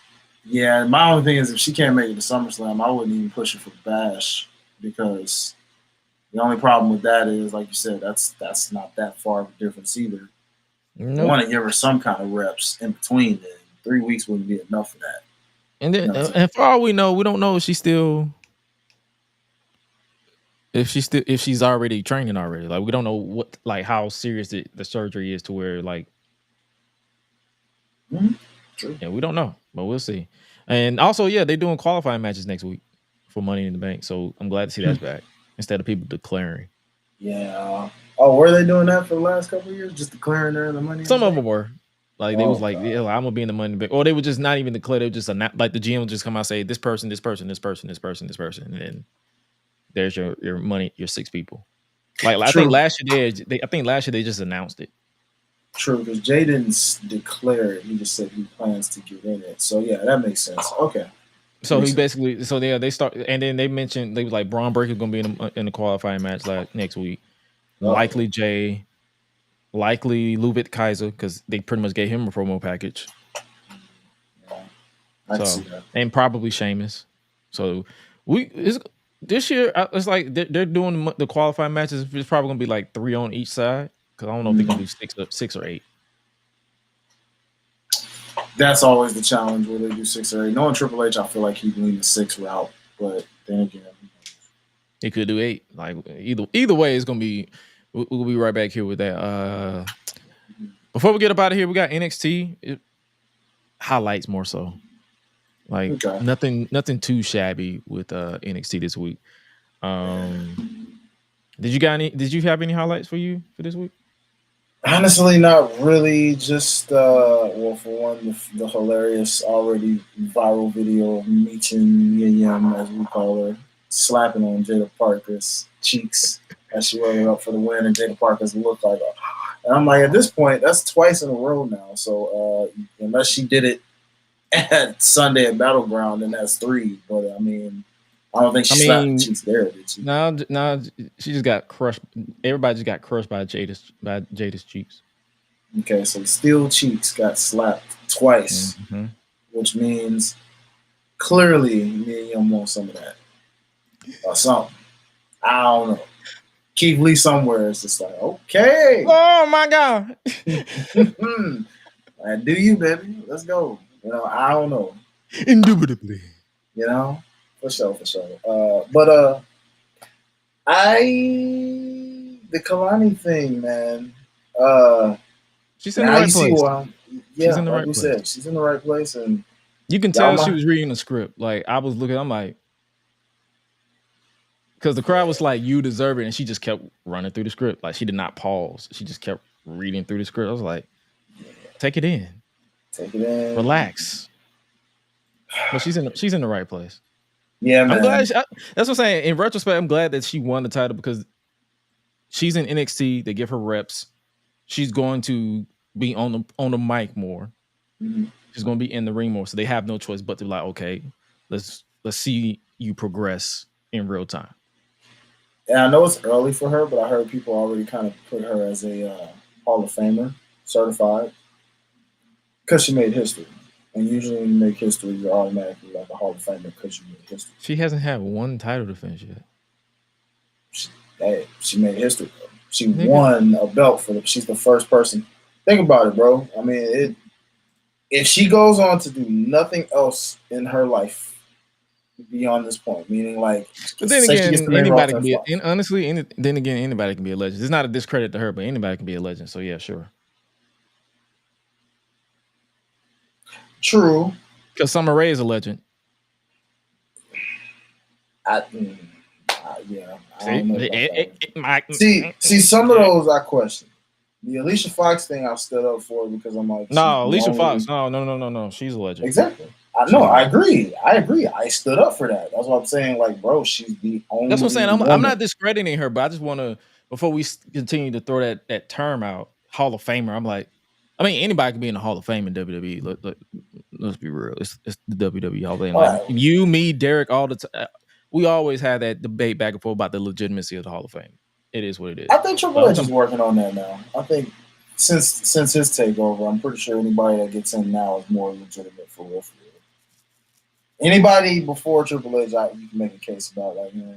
Yeah, my only thing is if she can't make it to SummerSlam, I wouldn't even push her for the Bash because the only problem with that is, like you said, that's not that far of a difference either. Nope. You want to give her some kind of reps in between. Then 3 weeks wouldn't be enough for that. And then, and for all we know, we don't know if she's still. If she's already training already, like we don't know what, like how serious the surgery is to where like, True. Yeah, we don't know, but we'll see. And also, yeah, they're doing qualifying matches next week for Money in the Bank, so I'm glad to see that's back instead of people declaring. Yeah. Oh, were they doing that for the last couple of years? Just declaring there the Money? Some of them were. Like they was like, yeah, I'm gonna be in the Money in the Bank, or they would just not even declare. They would just like the GM would just come out and say this person, this person, this person, this person, this person, and then there's your money, your 6 people. Like I think last year they just announced it. True, because Jay didn't declare it. He just said he plans to get in it. So yeah, that makes sense. Okay. So he basically, so they start, and then they mentioned they was like Braun Breaker's gonna be in the qualifying match next week. Likely Jay, likely Ludwig Kaiser because they pretty much gave him a promo package. Yeah, I can see that. And probably Sheamus. So this year it's like they're doing the qualifying matches. It's probably gonna be like 3 on each side because I don't know if they're gonna do 6 or 8. That's always the challenge where they do 6 or 8. Knowing Triple H, I feel like he'd lean the 6 route, but then again, he could do 8. Like either way, it's gonna be. We'll be right back here with that. Before we get up out of here, we got NXT highlights more so. Like nothing too shabby with NXT this week. Did you have any highlights for this week? Honestly, not really. Just well, for one, the hilarious already viral video of Meechin Yim, as we call her, slapping on Jada Parker's cheeks as she rolled her up for the win, and Jada Parker's looked like her. And I'm like, at this point, that's twice in a row now. So unless she did it at Sunday at Battleground, then that's 3. But I mean, I don't think she slapped the cheeks there, did she? No, she just got crushed. Everybody just got crushed by Jada's cheeks. Okay, so steel cheeks got slapped twice, which means clearly me and Yum want some of that or something. I don't know. Keith Lee somewhere is just like, okay. Oh my God. Do you, baby? Let's go. I don't know. Indubitably. For sure. But the Kalani thing, man. She's in the right place. She's in the right place. She's in the right place, and you can tell she was reading the script. Like I was looking, I'm like, because the crowd was like, "You deserve it," and she just kept running through the script. Like she did not pause. She just kept reading through the script. I was like, "Take it in, relax." But she's in the right place. Yeah, man. I'm glad. That's what I'm saying. In retrospect, I'm glad that she won the title because she's in NXT. They give her reps. She's going to be on the mic more. She's going to be in the ring more. So they have no choice but to be like, okay, let's see you progress in real time. Yeah, I know it's early for her, but I heard people already kind of put her as a Hall of Famer certified because she made history. And usually when you make history, you're automatically like a Hall of Famer because you made history. She hasn't had one title defense yet. She made history, bro. She won a belt she's the first person. Think about it, bro. I mean, if she goes on to do nothing else in her life beyond this point, meaning like, but then again, anybody can be. And honestly, anybody can be a legend. It's not a discredit to her, but anybody can be a legend. So yeah, sure. True. Because Summer Rae is a legend. I don't know. See, some of those I question. The Alicia Fox thing I stood up for because I'm like, no, Alicia Fox, no, she's a legend. Exactly. I agree. I stood up for that. That's what I'm saying. Like, bro, she's the only. That's what I'm saying. I'm not discrediting her, but I just want to, before we continue to throw that term out, Hall of Famer. I'm like, I mean, anybody can be in the Hall of Fame in WWE. Let's be real. It's the WWE Hall of Fame. Like, you, me, Derek, all the time. we always had that debate back and forth about the legitimacy of the Hall of Fame. It is what it is. I think Triple H is working on that now. I think since his takeover, I'm pretty sure anybody that gets in now is more legitimate for real. Anybody before Triple H, you can make a case about like, I don't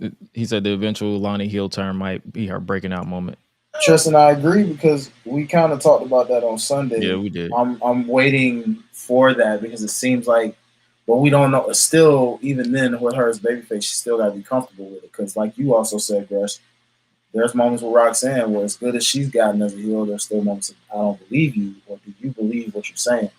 know. He said the eventual Lonnie heel turn might be her breaking out moment. Tristan, I agree because we kind of talked about that on Sunday. Yeah, we did. I'm waiting for that because it seems like, but we don't know. Still, even then, with her as babyface, she still got to be comfortable with it. Because, like you also said, Gresh, there's moments with Roxanne where, as good as she's gotten as a heel, there's still moments of I don't believe you, or do you believe what you're saying?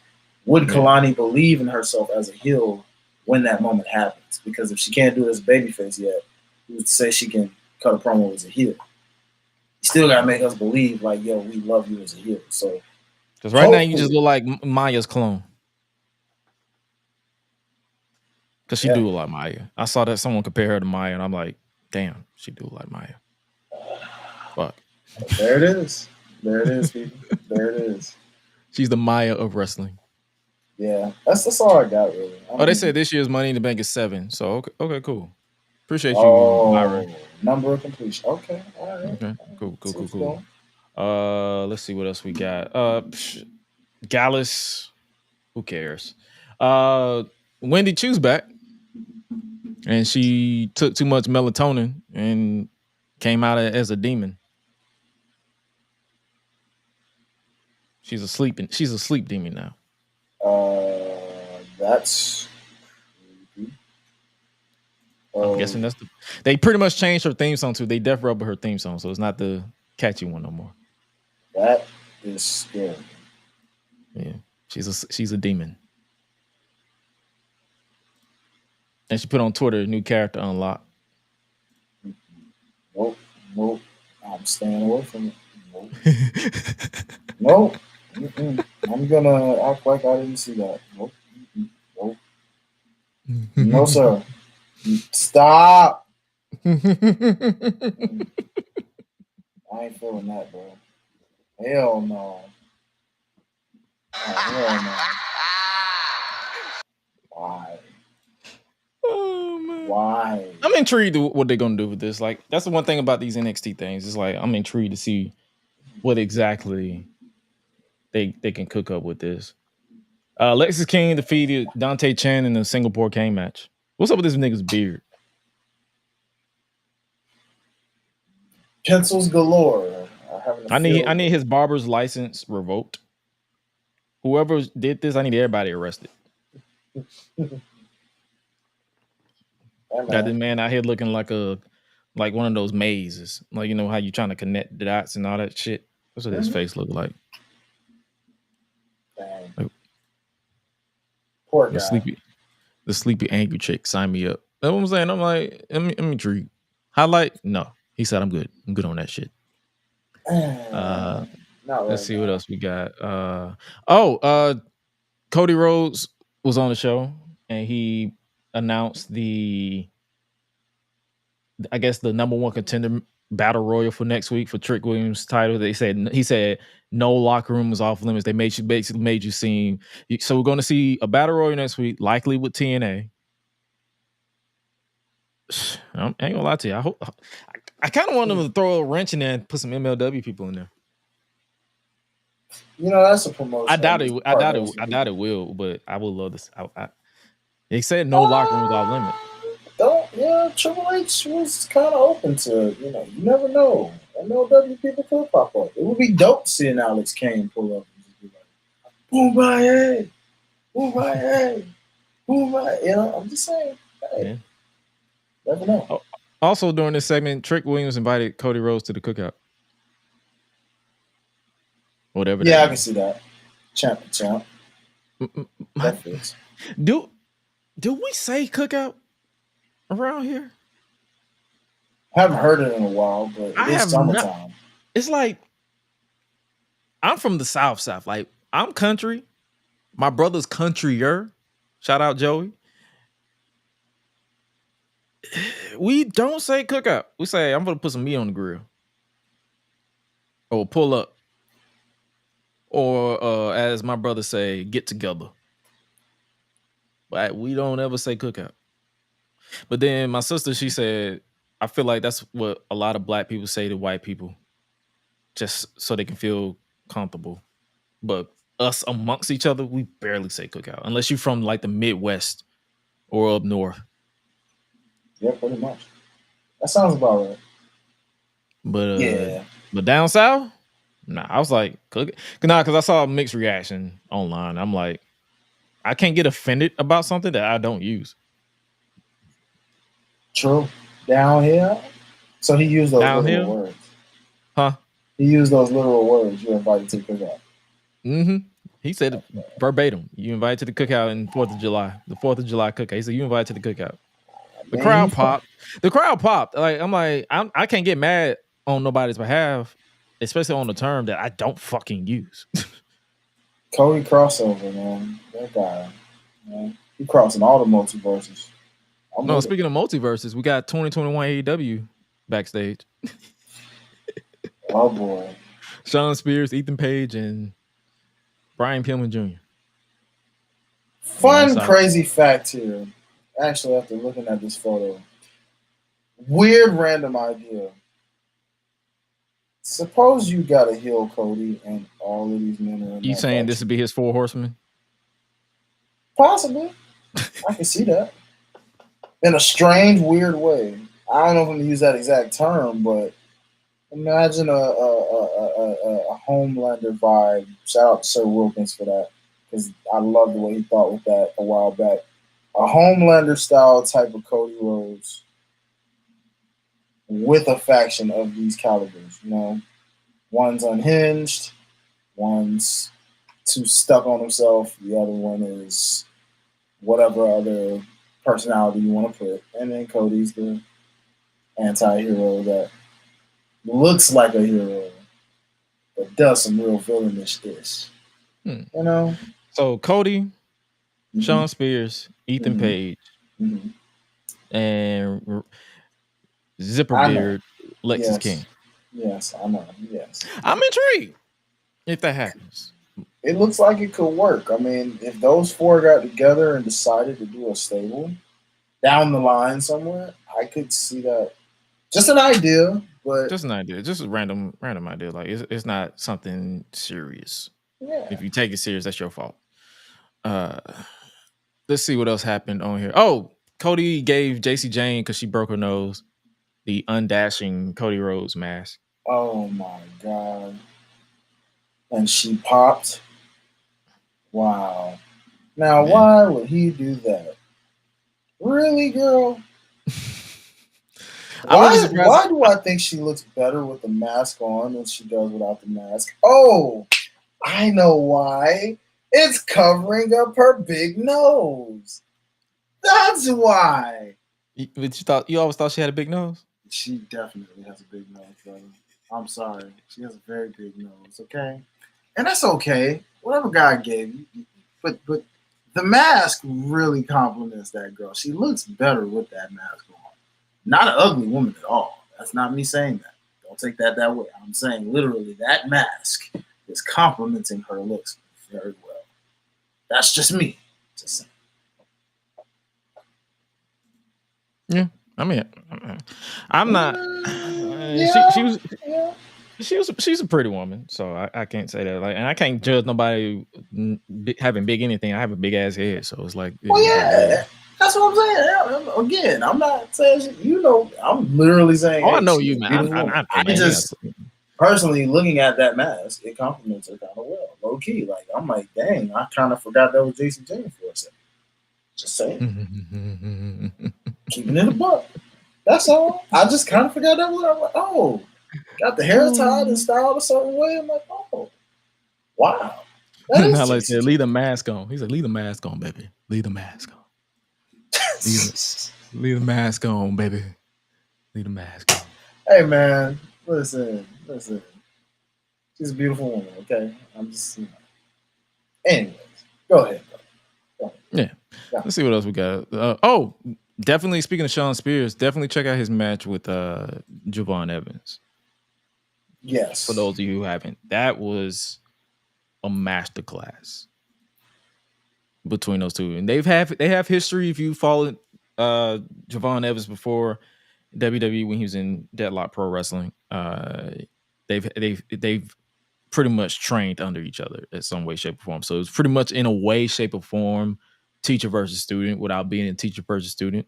Would Kalani believe in herself as a heel when that moment happens? Because if she can't do it as a babyface yet, who's to say she can cut a promo as a heel? You still got to make us believe, like, yo, we love you as a heel. So, because right now you just look like Maya's clone. Because she do look like Maya. I saw that someone compare her to Maya, and I'm like, damn, she do look like Maya. Fuck. There it is. There it is, people. There it is. She's the Maya of wrestling. Yeah, that's all I got, really. They said this year's Money in the Bank is 7. So, okay, cool. Appreciate you, Myra. Number of completion. Okay, all right. Okay, cool. Let's see what else we got. Gallus, who cares? Wendy Chu's back. And she took too much melatonin and came out as a demon. She's a sleep demon now. That's creepy. I'm guessing they pretty much changed her theme song too. They def rub her theme song, so it's not the catchy one no more. That is scary. Yeah, she's a demon. And she put on Twitter a new character unlock. Nope. I'm staying away from it. Nope. I'm gonna act like I didn't see that. Nope. No, sir. Stop. I ain't feeling that, bro. Hell no. Hell no. Why? Oh man. Why? I'm intrigued what they're gonna do with this. Like, that's the one thing about these NXT things. It's like I'm intrigued to see what exactly they can cook up with this. Lexis King defeated Dante Chen in the Singapore Cane match. What's up with this nigga's beard? Pencils galore. I need his barber's license revoked. Whoever did this, I need everybody arrested. Got this man out here looking like one of those mazes. Like, you know how you trying to connect the dots and all that shit? That's what his face look like. Dang. Poor guy. The sleepy angry chick sign me up. That's what I'm saying. I'm like, I'm intrigued. Hi-Lite? No. He said I'm good. I'm good on that shit. Let's see what else we got. Cody Rhodes was on the show and he announced the number one contender battle royal for next week for Trick Williams' title. He said no locker room was off limits. They basically made you seem. So we're going to see a battle royal next week, likely with TNA. I ain't gonna lie to you. I kind of want them to throw a wrench in there and put some MLW people in there. You know, that's a promotion. I doubt it will, but I would love this. They said no locker room was off limits. Triple H was kind of open to, you never know. MLW people could pop up. It would be dope seeing Alex Kane pull up and just be like, boom, my head, boom, my head, boom, my. I'm just saying, hey, never know. Also, during this segment, Trick Williams invited Cody Rhodes to the cookout. Whatever. Yeah, I can see that. Champ. Do we say cookout around here? I haven't heard it in a while, but it's summertime. It's like I'm from the South. Like, I'm country. My brother's countryer. Shout out Joey. We don't say cookout. We say I'm gonna put some meat on the grill, or pull up, or as my brother say, get together. but we don't ever say cookout. But then my sister, she said, I feel like that's what a lot of black people say to white people, just so they can feel comfortable. But us amongst each other, we barely say cookout unless you're from like the Midwest or up north. Yeah, pretty much. That sounds about right. But down south, nah. I was like, cook it. Nah, because I saw a mixed reaction online. I'm like, I can't get offended about something that I don't use. True. Down here. So he used those literal words. Huh? He used those literal words. You're invited to the cookout. Mm-hmm. He said it verbatim. You invited to the cookout in 4th of July. The 4th of July cookout. He said you invited to the cookout. The crowd popped. The crowd popped. Like I'm like, I can't get mad on nobody's behalf, especially on the term that I don't fucking use. Cody crossover, man. That guy, man. He crossing all the multiverses. No, speaking of multiverses, we got 2021 AEW backstage. Oh boy. Sean Spears, Ethan Page, and Brian Pillman Jr. Fun, crazy fact here. Actually, after looking at this photo, weird random idea. Suppose you got to heal Cody and all of these men are in You saying this would be his 4 horsemen? Possibly. I can see that. In a strange, weird way. I don't know if I'm going to use that exact term, but imagine a Homelander vibe. Shout out to Sir Wilkins for that, because I love the way he thought with that a while back. A Homelander style type of Cody Rhodes with a faction of these calibers, you know. One's unhinged, one's too stuck on himself, the other one is whatever other personality you want to put, and then Cody's the anti-hero that looks like a hero but does some real villainish dish. You know? So Cody, Sean Spears, Ethan Page, and Zipperbeard, Lexus King. Yes, I know. Yes. I'm intrigued if that happens. It looks like it could work. I mean, if those 4 got together and decided to do a stable down the line somewhere, I could see that. Just an idea, but just an idea, just a random idea. Like it's not something serious. Yeah. If you take it serious, that's your fault. Let's see what else happened on here. Oh, Cody gave JC Jane, because she broke her nose, the undashing Cody Rhodes mask. Oh my God. And she popped. Wow. Now, why would he do that? Really, girl? Why do I think she looks better with the mask on than she does without the mask? Oh, I know why. It's covering up her big nose. That's why. But you always thought she had a big nose? She definitely has a big nose, brother. I'm sorry. She has a very big nose, okay? And that's okay. Whatever God gave you. But the mask really compliments that girl. She looks better with that mask on. Not an ugly woman at all. That's not me saying that. Don't take that way. I'm saying literally that mask is complimenting her looks very well. That's just me. Just saying. Yeah, I mean, I'm not. She's a pretty woman, so I can't say that. Like, and I can't judge nobody having big anything. I have a big ass head, so it's like. Well, yeah, that's what I'm saying. Again, I'm not saying I'm literally saying. Oh, I know you, man. I just personally looking at that mask, it compliments her kind of well, low key. Like I'm like, dang, I kind of forgot that was Jason James for a second. Just saying. Keeping it a buck. That's all. I just kind of forgot that was. I'm like, oh, got the hair tied and styled a certain way. I'm like, oh, wow. Not like said, leave the mask on. He said, leave the mask on, baby. Leave the mask on. Leave the mask on, baby. Leave the mask on. Hey, man, listen. She's a beautiful woman, okay? I'm just, Anyways, go ahead, bro. Yeah. Let's see what else we got. Definitely, speaking of Sean Spears, definitely check out his match with Javon Evans. Yes. For those of you who haven't. That was a masterclass. between those two, and they have history. If you followed Javon Evans before WWE when he was in Deadlock Pro Wrestling, they've pretty much trained under each other in some way, shape, or form. So it's pretty much in a way, shape, or form, teacher versus student without being a teacher versus student.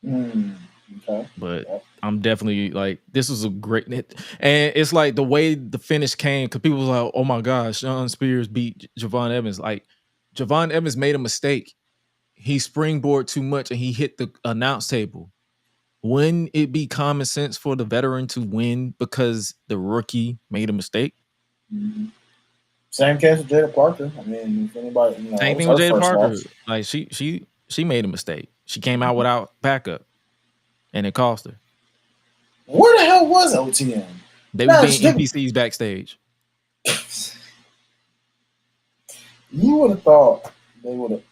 Okay. But I'm definitely like, this was a great hit. And it's like the way the finish came, because people was like, oh my gosh, Shawn Spears beat Javon Evans. Like, Javon Evans made a mistake. He springboarded too much and he hit the announce table. Wouldn't it be common sense for the veteran to win because the rookie made a mistake? Same case with Jada Parker. I mean, if anybody, Same thing with Jada Parker. Like she made a mistake. She came out without backup, and it cost her. Where the hell was OTM? They were being NPCs backstage. You would have thought they would have.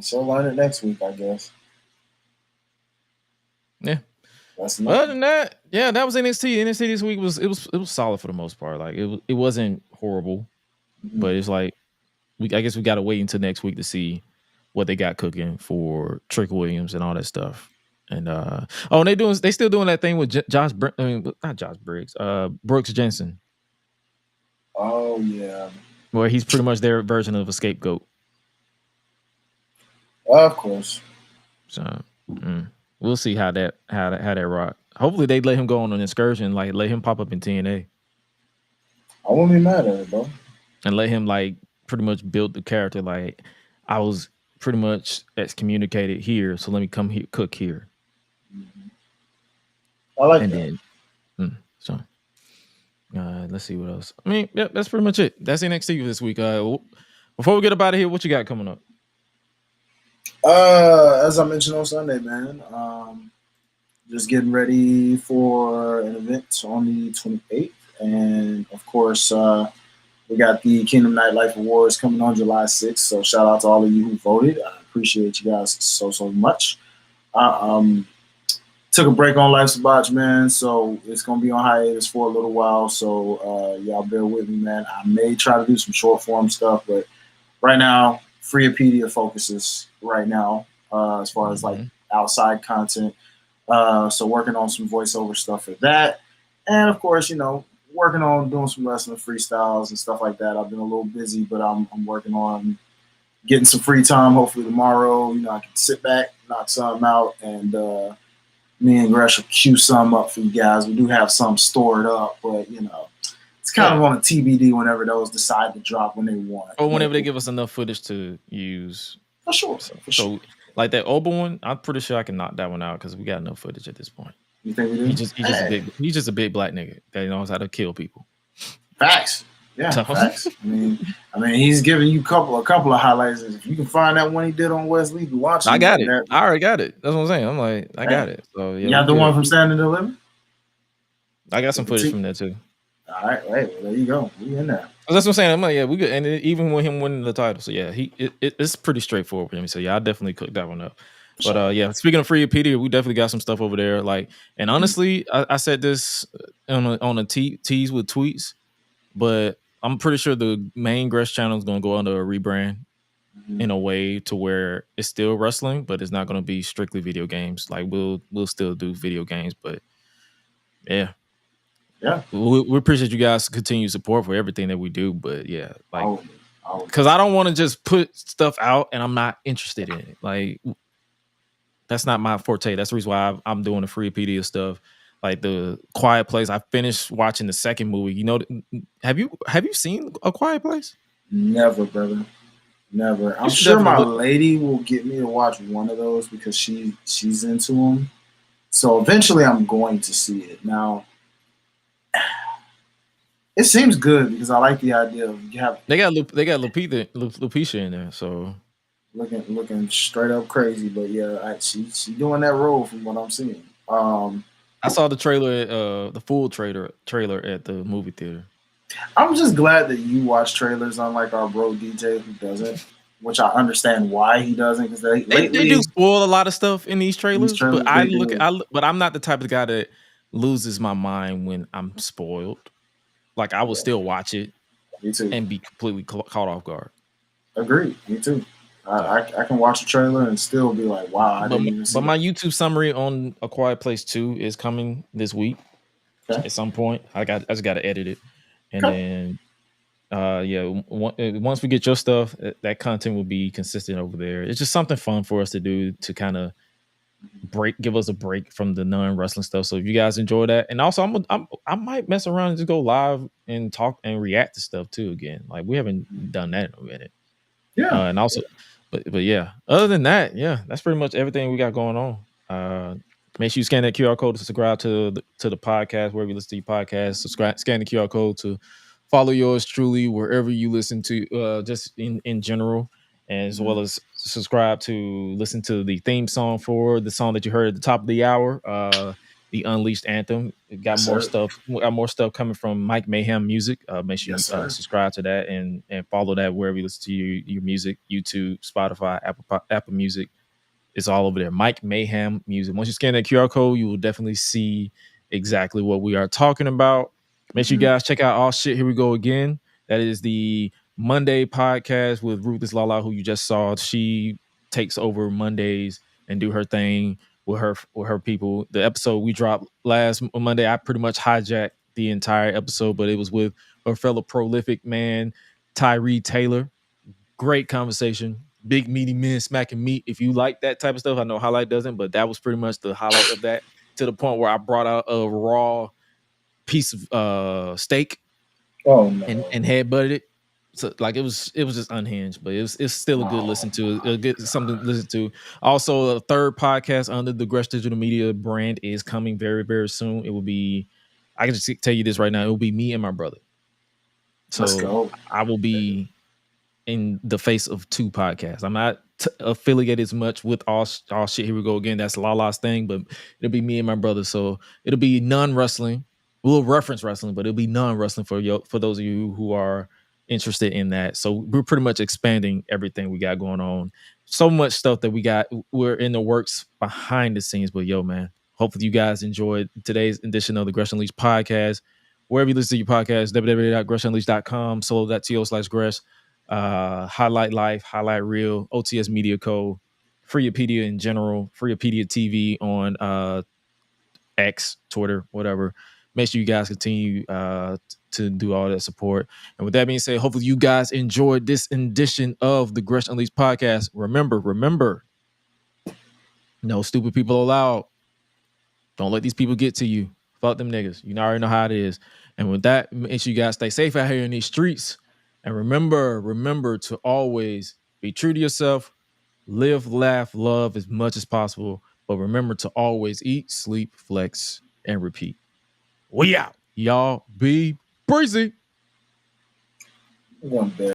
She'll learn it next week, I guess. Yeah. That's other than that, yeah, that was NXT. NXT this week was solid for the most part. Like it wasn't horrible, but it's like I guess we got to wait until next week to see what they got cooking for Trick Williams and all that stuff. And they still doing that thing with not Josh Briggs, Brooks Jensen. Oh yeah, where he's pretty much their version of a scapegoat. Of course. So we'll see how that rock. Hopefully they let him go on an excursion, like let him pop up in TNA. I wouldn't be mad at it, bro. And let him like pretty much build the character. Like, I was pretty much excommunicated here, so let me come here, cook here. I like and that. Then, let's see what else. I mean, yeah, that's pretty much it. That's NXT this week. Before we get up out of here, what you got coming up? As I mentioned on Sunday, man, just getting ready for an event on the 28th. And, of course, we got the Kingdom Nightlife Awards coming on July 6th. So shout out to all of you who voted. I appreciate you guys so much. Took a break on Life's a Botch, man. So it's going to be on hiatus for a little while. So y'all bear with me, man. I may try to do some short form stuff, but right now, Freepedia focuses right now as far as like outside content. So working on some voiceover stuff for that. And of course, working on doing some wrestling freestyles and stuff like that. I've been a little busy, but I'm working on getting some free time. Hopefully tomorrow, I can sit back, knock something out, and me and Gresh will cue some up for you guys. We do have some stored up, but it's kind of on a TBD whenever those decide to drop when they want. Or whenever they give us enough footage to use. For sure. So like that Oba one, I'm pretty sure I can knock that one out because we got enough footage at this point. You think we do? He's just a big black nigga that knows how to kill people. Facts. Yeah, facts. I mean, he's giving you a couple of highlights. If you can find that one he did on Wesley, you watch it. I got it. I already got it. That's what I'm saying. I'm like, I got it. So yeah, you got the one from Stand and Deliver? I got some footage from there too. All right, well, there you go. We in there. That's what I'm saying. I'm like, yeah, we good. And even with him winning the title, so yeah, it's pretty straightforward for him. So yeah, I definitely cooked that one up. But yeah, speaking of Freepedia, we definitely got some stuff over there. Like, and honestly, I said this on a tease with tweets, but I'm pretty sure the main Gresh channel is going to go under a rebrand in a way to where it's still wrestling, but it's not going to be strictly video games. Like we'll still do video games, but yeah. We appreciate you guys' continued support for everything that we do, but yeah, like, because I don't want to just put stuff out and I'm not interested in it. Like, that's not my forte. That's the reason why I'm doing the Freepedia stuff. Like the Quiet Place. I finished watching the second movie. Have you seen A Quiet Place? Never, brother. Never. I'm sure my lady will get me to watch one of those because she's into them. So eventually I'm going to see it. Now, it seems good because I like the idea of they got Lupita in there, so looking straight up crazy. But yeah, she's doing that role from what I'm seeing. I saw the trailer, the full trailer at the movie theater. I'm just glad that you watch trailers, unlike our bro DJ who doesn't, which I understand why he doesn't. Because they do spoil a lot of stuff in these trailers. But but I'm not the type of guy that loses my mind when I'm spoiled. Like I will still watch it, me too, and be completely caught off guard. Agreed, me too. I can watch a trailer and still be like, wow, I didn't even see But my that. YouTube summary on A Quiet Place 2 is coming this week Okay. at some point. I just got to edit it, and Okay. then once we get your stuff, that content will be consistent over there. It's just something fun for us to do to kind of give us a break from the non-wrestling stuff. So if you guys enjoy that, and also I might mess around and just go live and talk and react to stuff too again. Like we haven't done that in a minute. Yeah. And also, but yeah, other than that, yeah, that's pretty much everything we got going on. Make sure you scan that QR code to subscribe to the podcast, wherever you listen to your podcast. Scan the QR code to follow yours truly wherever you listen to, just in general, as well as subscribe to listen to the theme song for the song that you heard at the top of the hour, the Unleashed anthem. It got more stuff. Got more stuff coming from Mike Mayhem Music. Make sure you subscribe to that and follow that wherever you listen to your music. YouTube, Spotify, Apple Music. It's all over there. Mike Mayhem Music. Once you scan that QR code, you will definitely see exactly what we are talking about. Make sure you guys check out All Shit Here We Go Again. That is the Monday podcast with Ruthless Lala, who you just saw. She takes over Mondays and do her thing with her people. The episode we dropped last Monday, I pretty much hijacked the entire episode, but it was with her fellow prolific man, Tyree Taylor. Great conversation. Big meaty men smacking meat. If you like that type of stuff, I know Hi-Lite doesn't, but that was pretty much the highlight of that, to the point where I brought out a raw piece of steak and headbutted it. So like it was just unhinged, but it's still a good listen to, something to listen to. Also, a third podcast under the Gresh Digital Media brand is coming very, very soon. It will be, I can just tell you this right now, it will be me and my brother. So Let's go. I will be in the face of two podcasts. I'm not affiliated as much with all Shit Here We Go Again. That's Lala's thing, but it'll be me and my brother. So it'll be non-wrestling. We'll reference wrestling, but it'll be non-wrestling for those of you who are interested in that. So we're pretty much expanding everything we got going on. So much stuff that we're in the works behind the scenes. But yo, man, hopefully you guys enjoyed today's edition of the Gresh Unleashed podcast. Wherever you listen to your podcast, www.gressunleashed.com, solo.to/Gresh. Hi-Lite Life, Hi-Lite Real, OTS Media Co., Freeopedia in general, Freeopedia TV on X, Twitter, whatever. Make sure you guys continue to do all that support. And with that being said, hopefully you guys enjoyed this edition of the Gresh Unleashed podcast. Remember, no stupid people allowed. Don't let these people get to you. Fuck them niggas. You already know how it is. And with that, make sure you guys stay safe out here in these streets. And remember to always be true to yourself, live, laugh, love as much as possible. But remember to always eat, sleep, flex, and repeat. We out. Y'all be breezy. One bit.